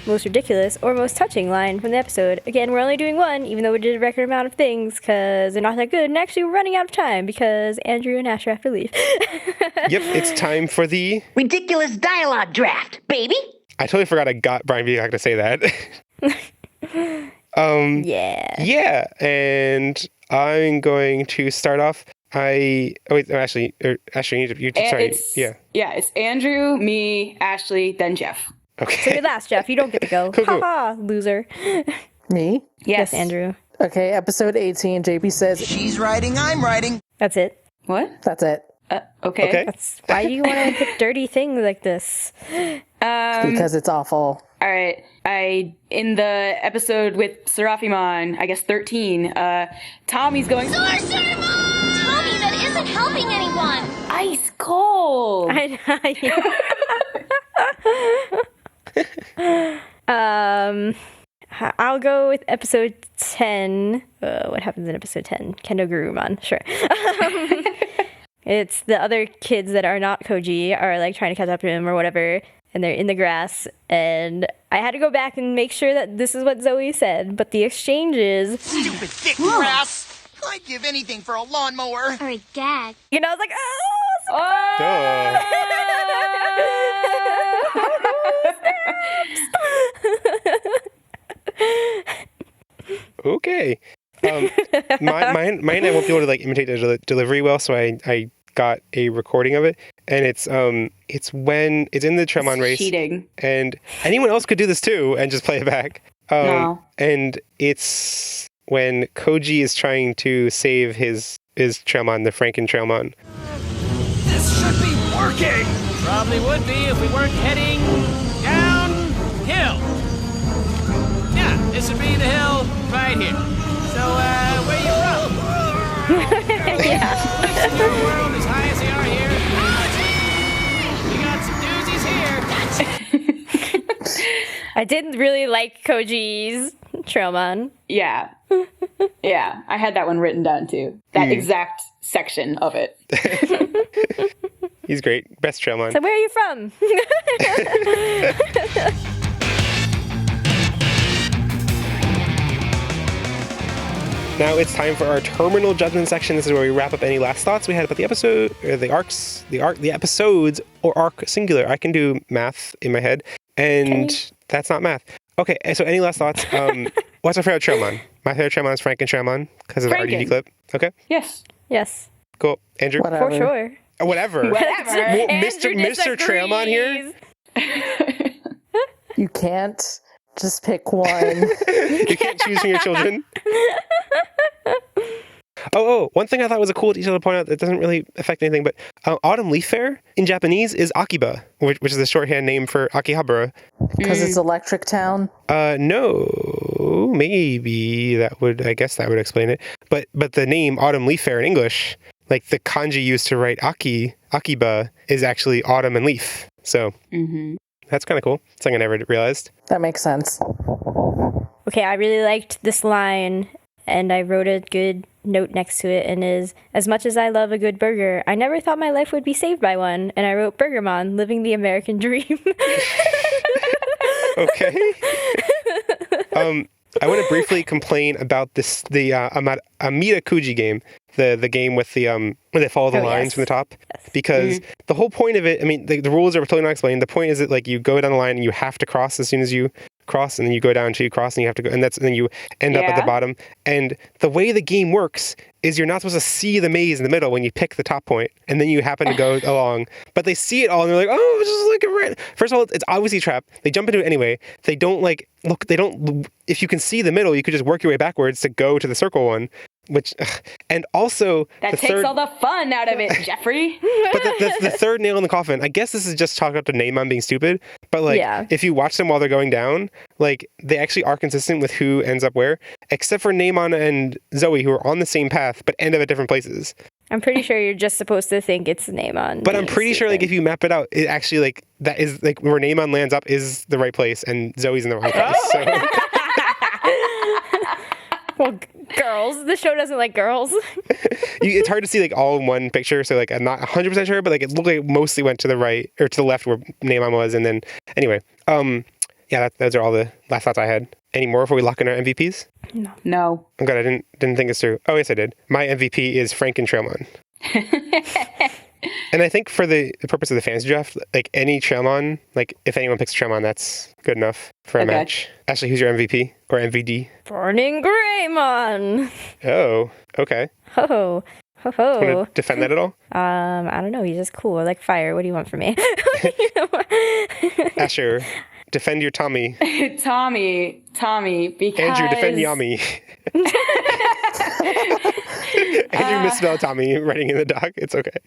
most ridiculous, or most touching line from the episode. Again, we're only doing one, even though we did a record amount of things, because they're not that good, and actually we're running out of time, because Andrew and Asher have to leave. Yep, it's time for the ridiculous dialogue draft, baby. I totally forgot I got Brian Viecock to say that. Yeah, and I'm going to start off. Ashley, It's Andrew, me, Ashley, then Jeff. Okay. So you're last, Jeff. You don't get to go. Cool. Ha, loser. Me? Yes, Andrew. Okay, episode 18, JP says, She's writing, I'm writing. That's it. What? That's it. Okay. That's why do you want to pick dirty things like this? Because it's awful. All right. In the episode with Seraphimon, I guess 13, Tommy's going, Seraphimon! Tommy, that isn't helping anyone! ice cold! I'll go with episode 10. What happens in episode 10? Kendo Gurumon, sure. It's the other kids that are not Koji are like trying to catch up to him or whatever, and they're in the grass, and I had to go back and make sure that this is what Zoe said, but the exchanges... Stupid thick grass! I'd give anything for a lawnmower. Or a gag. You know, I was like, oh! Okay. Mine I won't be able to like imitate the delivery well, so I got a recording of it, and it's when it's in the Trailmon race, cheating, and anyone else could do this too and just play it back. No. And it's when Koji is trying to save his Trailmon, the Franken Trailmon. This should be working! Probably would be if we weren't heading downhill. Yeah, this would be the hill right here. So, where you from? Yeah. Cliffs in your world as high as they are here. We got some doozies here. I didn't really like Koji's Trailmon. Yeah. Yeah, I had that one written down too. That exact section of it. He's great. Best Trailmon. So where are you from? Now it's time for our terminal judgment section. This is where we wrap up any last thoughts we had about the episode, or the episodes, or arc singular. I can do math in my head, and that's not math. Okay, so any last thoughts? What's our favorite Trailmon? My favorite Trailmon is Franken Trailmon because of the RDD clip. Okay. Yes. Yes. Cool. Andrew. Whatever. For sure. Whatever. Whatever. Well, Mr. Trailmon here. You can't just pick one. You can't choose from your children. One thing I thought was a cool detail to point out that doesn't really affect anything, but autumn leaf fair in Japanese is Akiba, which is the shorthand name for Akihabara. Because it's Electric Town? No, maybe I guess that would explain it. But the name autumn leaf fair in English, like the kanji used to write Akiba, is actually autumn and leaf. So that's kind of cool. Something I never realized. That makes sense. Okay, I really liked this line, and I wrote a good note next to it, and is, as much as I love a good burger, I never thought my life would be saved by one, and I wrote Burgermon, living the American dream. Okay. I want to briefly complain about the Amida Kuji game, the game with the where they follow the lines from the top, because the whole point of it, I mean, the rules are totally not explained. The point is that like you go down the line and you have to cross as soon as you cross, and then you go down to cross, and you have to go, and then you end up at the bottom. And the way the game works is you're not supposed to see the maze in the middle when you pick the top point, and then you happen to go along. But they see it all, and they're like, "Oh, it's just like a rat." First of all, it's obviously a trap. They jump into it anyway. They don't like look. They don't. If you can see the middle, you could just work your way backwards to go to the circle one. Which, and also that takes all the fun out of it, Jeffrey. But the third nail in the coffin, I guess this is just talk about the name on being stupid. But like, if you watch them while they're going down, like they actually are consistent with who ends up where, except for Neymon and Zoe, who are on the same path but end up at different places. I'm pretty sure you're just supposed to think it's Neymon. But I'm pretty sure, like, if you map it out, it actually like that is like where Neymon lands up is the right place, and Zoe's in the wrong place. So. Well, girls. The show doesn't like girls. It's hard to see like all in one picture, so like I'm not 100% sure, but like it looked like it mostly went to the right or to the left where Neymon was, and then anyway, those are all the last thoughts I had. Any more before we lock in our MVPs? No. I'm glad I didn't think this through. Oh yes, I did. My MVP is Franken Trailmon. And I think for the purpose of the fantasy draft, like any Trailmon, like if anyone picks Trailmon, that's good enough for a match. Ashley, who's your MVP or MVD? Burning Greymon. Oh, okay. Ho ho ho. Want to defend that at all? I don't know. He's just cool. I like fire. What do you want from me? Asher, defend your Tommy. Tommy, because Andrew, defend Yami. Andrew misspelled Tommy writing in the doc. It's okay.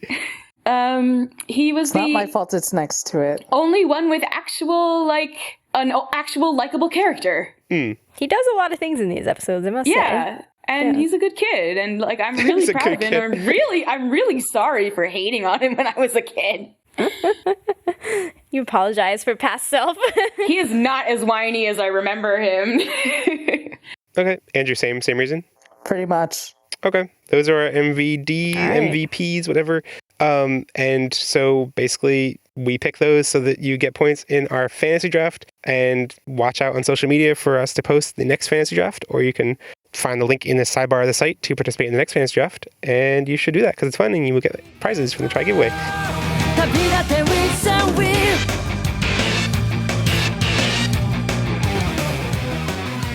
He was not my fault. It's next to it. Only one with an actual likable character. He does a lot of things in these episodes, I must say. Yeah, and he's a good kid, and like I'm really proud of him. I'm really sorry for hating on him when I was a kid. You apologize for past self. He is not as whiny as I remember him. Okay, Andrew, same reason? Pretty much. Okay, those are our MVD, MVPs, whatever. And so basically we pick those so that you get points in our fantasy draft, and watch out on social media for us to post the next fantasy draft, or you can find the link in the sidebar of the site to participate in the next fantasy draft, and you should do that because it's fun and you will get prizes from the try giveaway.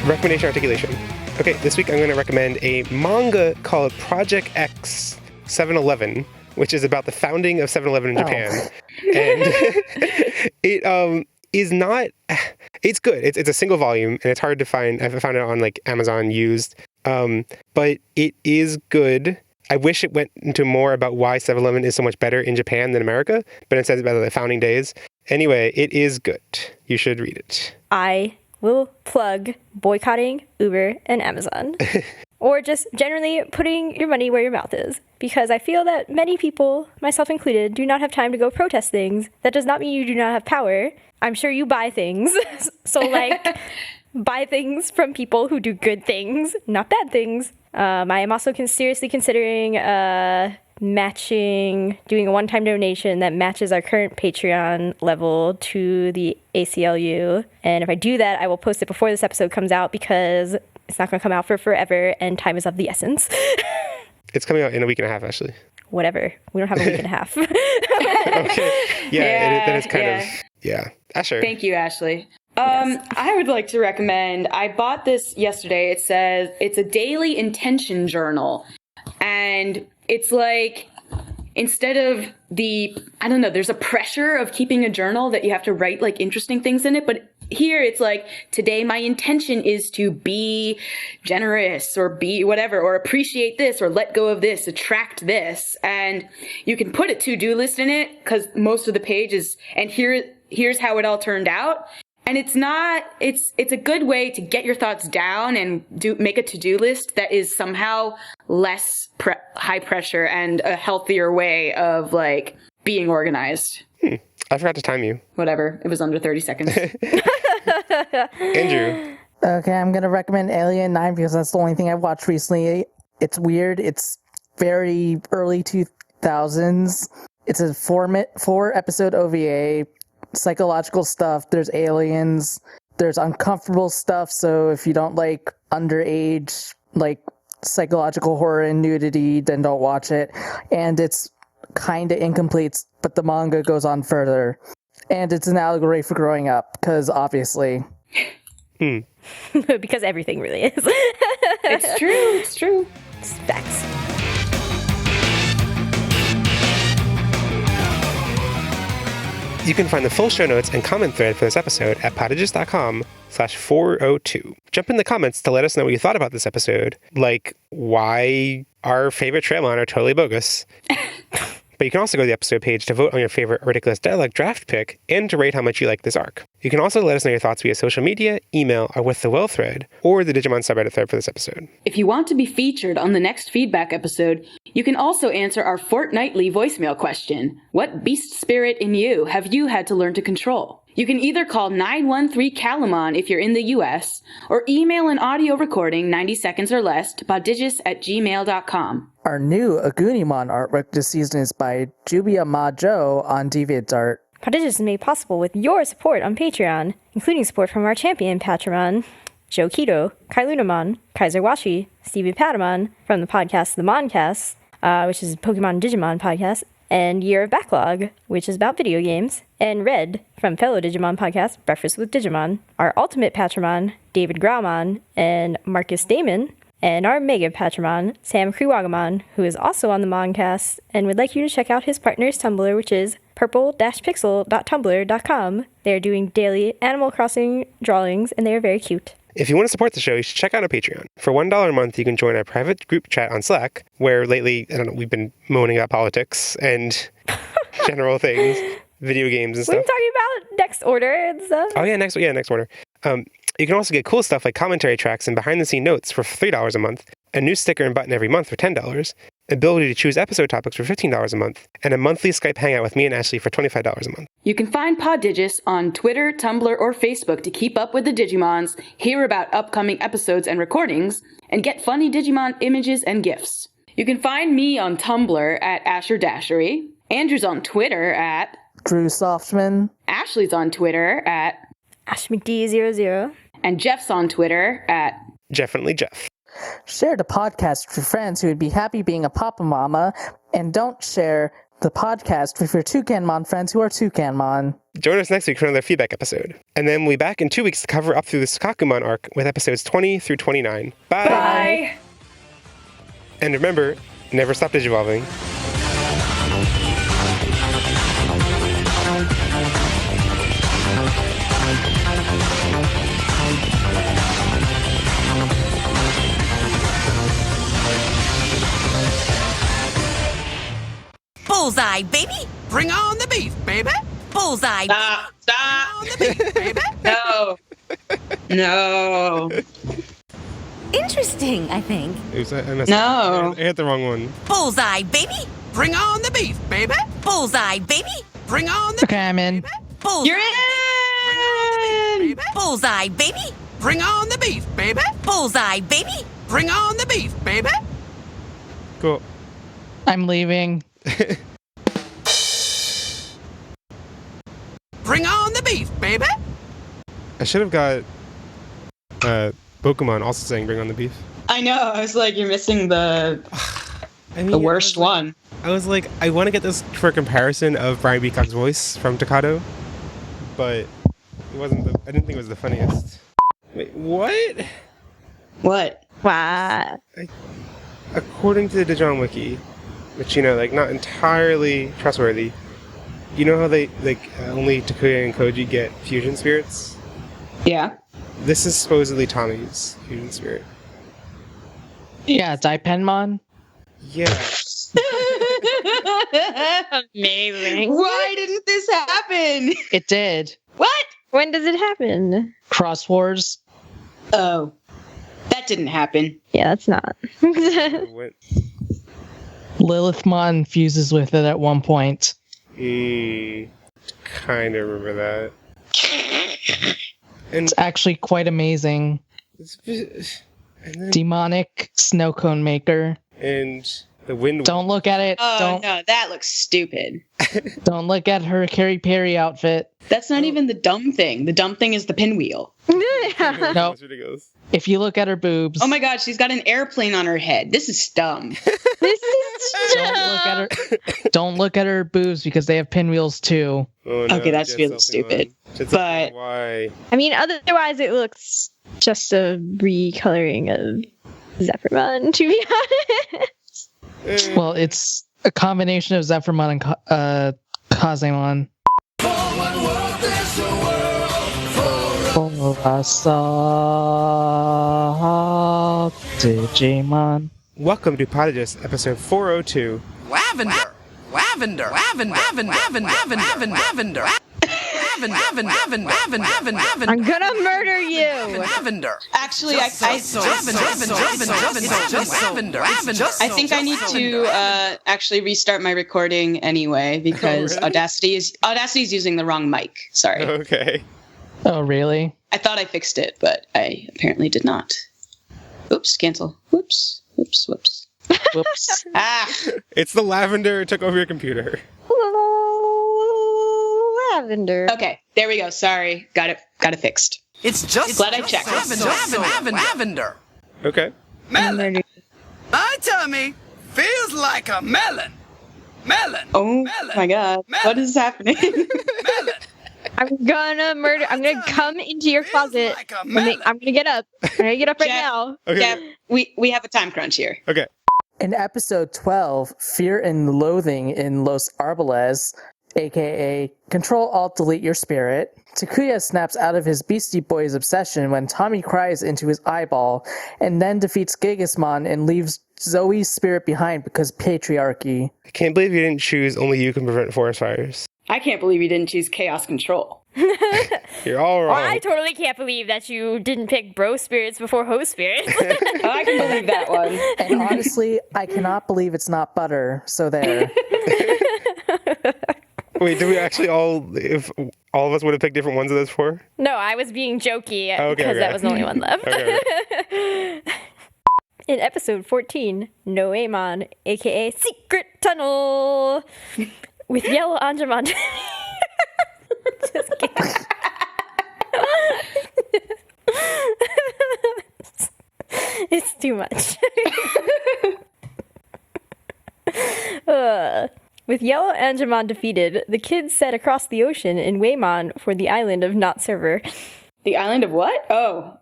Recommendation Articulation. Okay, this week I'm going to recommend a manga called Project X 7-Eleven, which is about the founding of 7-Eleven in Japan. And it is not... It's good. It's a single volume, and it's hard to find. I found it on like Amazon used. But it is good. I wish it went into more about why 7-Eleven is so much better in Japan than America, but it says about the founding days. Anyway, it is good. You should read it. I will plug boycotting Uber and Amazon. Or just generally putting your money where your mouth is. Because I feel that many people, myself included, do not have time to go protest things. That does not mean you do not have power. I'm sure you buy things. So, like, buy things from people who do good things, not bad things. I am also seriously considering doing a one-time donation that matches our current Patreon level to the ACLU. And if I do that, I will post it before this episode comes out because it's not going to come out for forever and time is of the essence. It's coming out in a week and a half, actually. Whatever. We don't have a week and a half. Okay. Yeah, then it's kind of... Yeah. Asher. Thank you, Ashley. I would like to recommend, I bought this yesterday. It says it's a daily intention journal. And it's like, instead of there's a pressure of keeping a journal that you have to write like interesting things in it, but here it's like, today my intention is to be generous or be whatever, or appreciate this, or let go of this, attract this. And you can put a to-do list in it because most of the page is, and here's how it all turned out. And it's a good way to get your thoughts down and make a to-do list that is somehow less high pressure and a healthier way of like being organized. I forgot to time you. Whatever. It was under 30 seconds. Andrew. Okay, I'm going to recommend Alien 9 because that's the only thing I've watched recently. It's weird. It's very early 2000s. It's a 4-episode OVA. Psychological stuff. There's aliens. There's uncomfortable stuff. So if you don't like underage, like psychological horror and nudity, then don't watch it. And it's kind of incomplete, but the manga goes on further. And it's an allegory for growing up, because obviously. Because everything really is. It's true. It's true. It's facts. You can find the full show notes and comment thread for this episode at podigious.com/402. Jump in the comments to let us know what you thought about this episode, like why our favorite Trailon are totally bogus. But you can also go to the episode page to vote on your favorite Ridiculous Dialogue draft pick and to rate how much you like this arc. You can also let us know your thoughts via social media, email, or with the Well thread, or the Digimon subreddit thread for this episode. If you want to be featured on the next feedback episode, you can also answer our fortnightly voicemail question. What beast spirit in you have you had to learn to control? You can either call 913-CALAMON if you're in the US, or email an audio recording 90 seconds or less to podigious@gmail.com. Our new Agunimon artwork this season is by Jubia Majo on DeviantArt. Podigious is made possible with your support on Patreon, including support from our champion Patramon, Joe Keto, Kailunamon, Kaiser Washi, Stevie Patamon from the podcast The Moncast, which is a Pokemon Digimon podcast, and Year of Backlog, which is about video games, and Red from fellow Digimon podcast Breakfast with Digimon, our ultimate Patramon, David Graumon, and Marcus Damon, and our mega Patramon, Sam Kriwagamon, who is also on the Moncast, and would like you to check out his partner's Tumblr, which is purple-pixel.tumblr.com. They are doing daily Animal Crossing drawings, and they are very cute. If you want to support the show, you should check out our Patreon. For $1 a month, you can join our private group chat on Slack, where lately, I don't know, we've been moaning about politics and general things, video games and stuff. We're talking about Next Order and stuff. Oh yeah, Next Order. You can also get cool stuff like commentary tracks and behind-the-scene notes for $3 a month, a new sticker and button every month for $10, ability to choose episode topics for $15 a month, and a monthly Skype hangout with me and Ashley for $25 a month. You can find Podigious on Twitter, Tumblr, or Facebook to keep up with the Digimons, hear about upcoming episodes and recordings, and get funny Digimon images and GIFs. You can find me on Tumblr at Asher Dashery, Andrew's on Twitter at Drew Softman, Ashley's on Twitter at AshMcD00, and Jeff's on Twitter at Definitely Jeff. Share the podcast with your friends who would be happy being a Papa Mama, and don't share the podcast with your Toucanmon friends who are Toucanmon. Join us next week for another feedback episode. And then we'll be back in 2 weeks to cover up through the Sukakumon arc with episodes 20 through 29. Bye! Bye! And remember, never stop digivolving. Bullseye, baby! Bring on the beef, baby! Bullseye! Stop! On the beef, baby! No! No! Interesting, I think. Oops, I messed No. up. I hit the wrong one. Bullseye, baby! Bring on the beef, baby! Bullseye, baby! Bring on the Okay, I'm in. Bullseye! You're in! Bullseye, baby! Bring on the beef, baby! Bullseye, baby! Bring on the beef, baby! Cool. I'm leaving. Bring on the beef, baby! I should have got Pokemon also saying bring on the beef. I know, I was like, you're missing the worst one. I was like, I want to get this for a comparison of Brian Beacock's voice from Tocado, but it wasn't I didn't think it was the funniest. Wait, what? What? Wow. According to the Digimon Wiki, which, you know, like, not entirely trustworthy, you know how they, like, only Takuya and Koji get fusion spirits? Yeah. This is supposedly Tommy's fusion spirit. Yeah, Daipenmon. Yeah. Amazing. Why didn't this happen? It did. What? When does it happen? Cross Wars. Oh. That didn't happen. Yeah, that's not. What? Lilithmon fuses with it at one point. Kind of remember that. And It's actually quite amazing. and then, Demonic snow cone maker. and the wind. Don't look at it. Oh, no, that looks stupid. Don't look at her Carrie Perry outfit. That's not even the dumb thing. The dumb thing is the pinwheel. No. That's ridiculous. If you look at her boobs. Oh my god, she's got an airplane on her head. This is dumb. Don't look at her boobs because they have pinwheels too. Oh, no, Okay, that's Jet really Selfie stupid. on. Jet Selfie But- on. Why? I mean, otherwise it looks just a recoloring of Zephyrmon, to be honest. Well, it's a combination of Zephyrmon and Kazemon. Digimon. Welcome to Podigious, episode 402. Lavender. Lavender. Lavender. Lavender. Lavender. Lavender. I'm gonna murder you! Lavender. Actually, I think I need to actually restart my recording anyway because really? Audacity is using the wrong mic. Sorry. Okay. Oh, really? I thought I fixed it, but I apparently did not. Oops, cancel. Whoops. Whoops. Ah! It's the lavender. It took over your computer. Lavender. Okay, there we go. Sorry. Got it fixed. It's just Glad I checked. Lavender. Okay. Melon. My tummy feels like a melon. Melon. Oh Melon. my god. Melon. What is happening? Melon. I'm gonna come into your closet. Like a I'm melon. gonna get up. I'm gonna get up right Jeff. now. Okay. Yeah, we have a time crunch here. Okay. In episode 12, Fear and Loathing in Los Arboles, aka Control-Alt-Delete Your Spirit, Takuya snaps out of his Beastie Boys obsession when Tommy cries into his eyeball, and then defeats Gigasmon and leaves Zoe's spirit behind because patriarchy. I can't believe you didn't choose Only You Can Prevent Forest Fires. I can't believe you didn't choose Chaos Control. You're all wrong. I totally can't believe that you didn't pick bro spirits before host spirits. I can believe that one. And honestly, I cannot believe it's not butter, so there. Wait, did we actually if all of us would have picked different ones of those four? No, I was being jokey Okay, because that was the only one left. Okay. In episode 14, Noemon, aka Secret Tunnel, with Yellow Angemon. Just kidding. It's too much. With Yellow Angemon defeated, the kids set across the ocean in Waymon for the island of Not-So-Wacky. The island of what? Oh.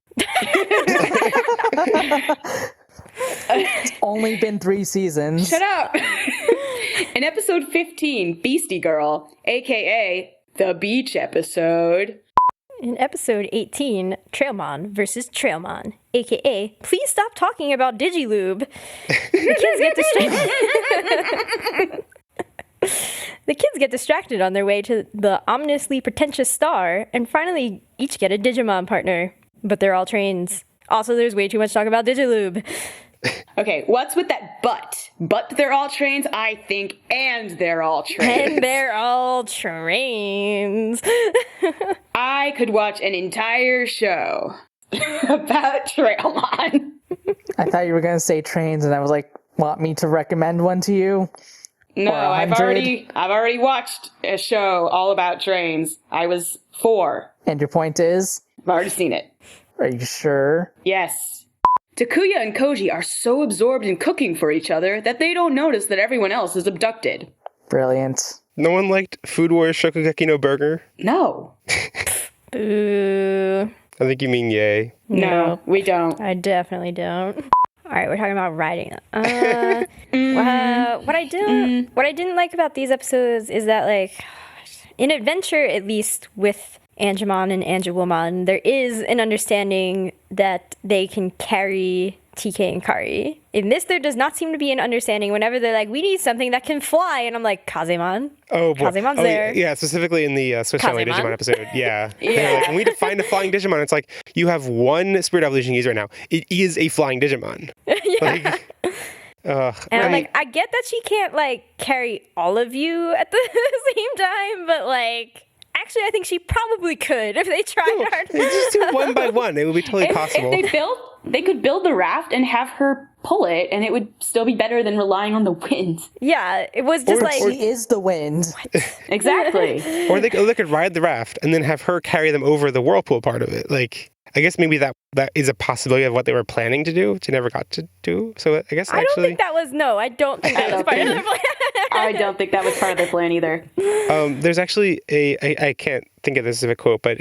It's only been 3 seasons. Shut up! In episode 15, Beastie Girl, aka the beach episode. In episode 18, Trailmon versus Trailmon, aka Please Stop Talking About Digilube. The kids get distracted on their way to the ominously pretentious star and finally each get a Digimon partner. But they're all trains. Also, there's way too much talk about Digilube. Okay, what's with that but? But they're all trains, I think, and they're all trains. And they're all trains. I could watch an entire show about Trailmon. I thought you were going to say trains, and I was like, want me to recommend one to you? No, Or I've 100? already watched a show all about trains. I was 4. And your point is? I've already seen it. Are you sure? Yes. Takuya and Koji are so absorbed in cooking for each other that they don't notice that everyone else is abducted. Brilliant. No one liked Food Wars Shokugeki no Burger? No. Boo. I think you mean yay. No, we don't. I definitely don't. All right, we're talking about writing. What I didn't like about these episodes is that, like, in Adventure, at least with Angemon and Angewomon, there is an understanding that they can carry TK and Kari. In this, there does not seem to be an understanding whenever they're like, we need something that can fly. And I'm like, Kazemon. Oh, boy. Kazemon's there. Yeah, specifically in the Swiss Family Kazemon. Digimon episode. Yeah. They're like, and we need to find a flying Digimon. It's like, you have one spirit evolution you use right now. It is a flying Digimon. Like, and I'm like, I get that she can't, like, carry all of you at the same time, but, like, actually, I think she probably could if they tried hard. Just do one by one. It would be totally possible. If they could build the raft and have her pull it, and it would still be better than relying on the wind. Yeah, it was just she is the wind. Exactly. Or they could ride the raft and then have her carry them over the whirlpool part of it. Like, I guess maybe that is a possibility of what they were planning to do, which they never got to do. So I guess I don't think that was I don't think that was part of their plan. I don't think that was part of their plan either. There's actually I can't think of this as a quote, but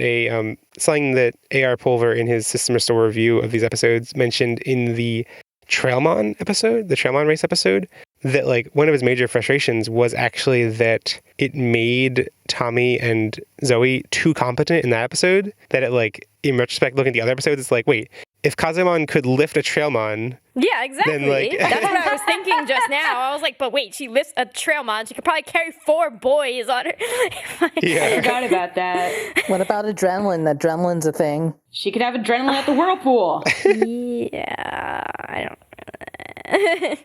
something that A.R. Pulver in his System Restore review of these episodes mentioned in the Trailmon episode, the Trailmon race episode, that like one of his major frustrations was actually that it made Tommy and Zoe too competent in that episode, that it like, in retrospect, looking at the other episodes, it's like, wait, if Kazemon could lift a Trailmon... Yeah, exactly. Then, like, that's what I was thinking just now. I was like, but wait, she lifts a Trailmon. She could probably carry 4 boys on her. I forgot about that. What about adrenaline? Adrenaline's a thing. She could have adrenaline at the whirlpool. Yeah, I don't...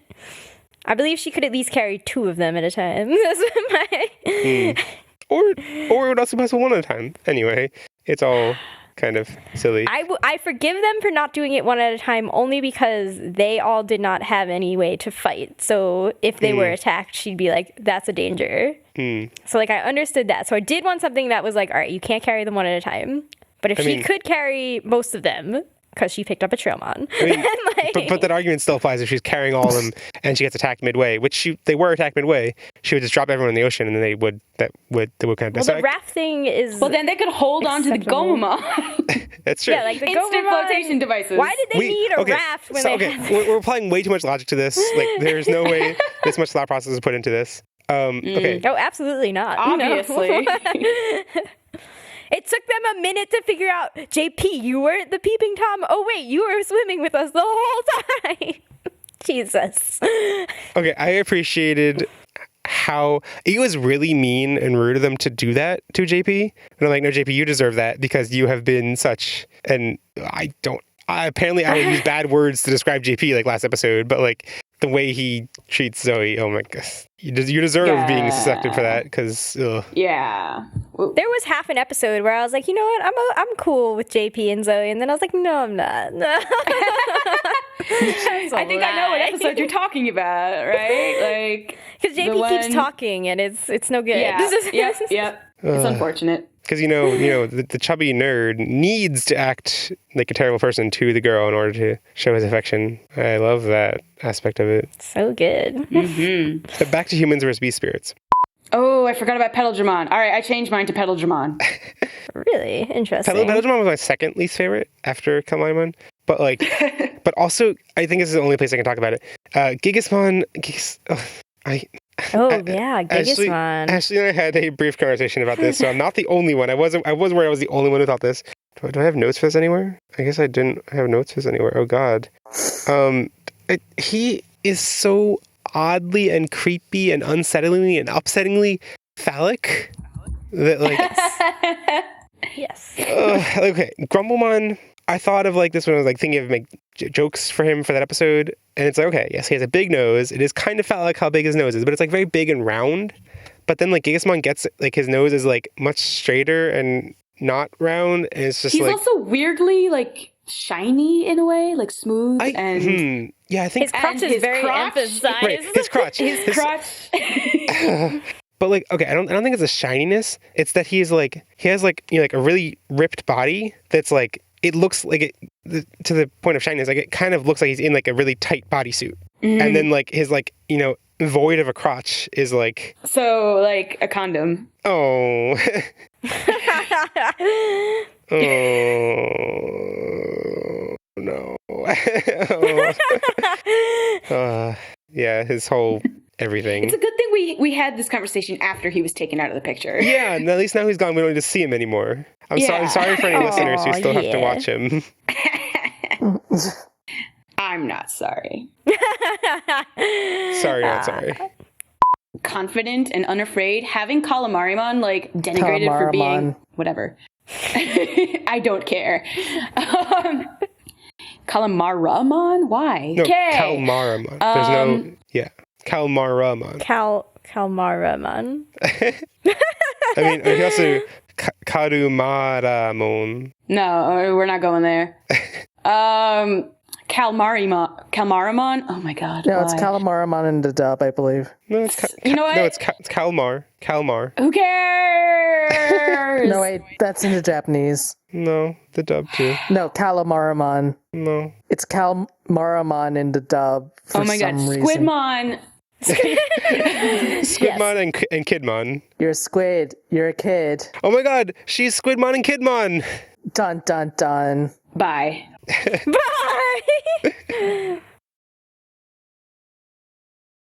I believe she could at least carry 2 of them at a time. That's my... Or it would also be possible one at a time. Anyway, it's all kind of silly. I forgive them for not doing it one at a time only because they all did not have any way to fight. So if they were attacked, she'd be like, that's a danger. So like I understood that. So I did want something that was like, all right, you can't carry them one at a time. But if she could carry most of them, because she picked up a Trailmon. I mean, but that argument still applies if she's carrying all of them and she gets attacked midway, which they were attacked midway. She would just drop everyone in the ocean, and then they would kind of. Well, the raft thing is. Well, then they could hold on to the Gomamon. That's true. Yeah, like the instant Gomamon, flotation devices. Why did they need a raft when they? We're applying way too much logic to this. Like, there's no way this much thought process is put into this. Okay. Oh, absolutely not. Obviously. It took them a minute to figure out, JP, you weren't the peeping Tom. Oh, wait, you were swimming with us the whole time. Jesus. Okay, I appreciated how it was really mean and rude of them to do that to JP. And I'm like, no, JP, you deserve that because you have been such, and apparently I would use bad words to describe JP like last episode, but like the way he treats Zoe, oh my gosh. You deserve being suspected for that because yeah. There was half an episode where I was like, you know what, I'm cool with JP and Zoe, and then I was like, no, I'm not. No. I think I know what episode you're talking about, right? Like because JP keeps talking and it's no good. Yeah. Yep. It's unfortunate. Because the chubby nerd needs to act like a terrible person to the girl in order to show his affection. I love that aspect of it. So good. Mm-hmm. But back to humans versus beast spirits. Oh, I forgot about Podigious. All right, I changed mine to Podigious. Really interesting. Podigious was my second least favorite after Kalmaimon. But but also I think this is the only place I can talk about it. Gigasmon. Gigasmon. Ashley and I had a brief conversation about this, so I'm not the only one. I was worried I was the only one who thought this. Do I have notes for this anywhere? I guess I didn't have notes for this anywhere. Oh God. He is so oddly and creepy and unsettlingly and upsettingly phallic that yes. Okay, Grumblemon. I thought of like this when I was like thinking of jokes for him for that episode, and it's like, okay, yes, he has a big nose. It is kind of phallic how big his nose is, but it's like very big and round. But then like Gigasmon gets like his nose is like much straighter and not round, and it's just he's also weirdly like shiny in a way, like smooth and yeah, I think his crotch is very emphasized. Right, his crotch. his crotch. But like, okay, I don't think it's a shininess. It's that he has like a really ripped body that's like. It looks like it, to the point of shininess, like it kind of looks like he's in like a really tight bodysuit. Mm-hmm. And then like his like, void of a crotch is like... So like a condom. Oh. Oh, no. Yeah, his whole everything. It's a good thing we had this conversation after he was taken out of the picture. Yeah, and at least now he's gone. We don't need to see him anymore. I'm sorry for any listeners who still have to watch him. I'm not sorry. Sorry, not sorry. Confident and unafraid, having Calamarimon like denigrated for being whatever. I don't care. Calamaramon? Why? No, Calmaramon. There's no Calmaramon. Calmaramon. I mean, he also Karumaramon. No, we're not going there. Calmarimon? Oh my god. No, why? it's Calamarimon in the dub, I believe. No, it's you know what? No, it's Calmar. Who cares? No, wait, that's in the Japanese. No, the dub too. No, Calamarimon. No. It's Calmarimon in the dub for oh my god, some reason. Squidmon! Squidmon and Kidmon. You're a squid. You're a kid. Oh my god, she's Squidmon and Kidmon! Dun dun dun. Bye. Bye!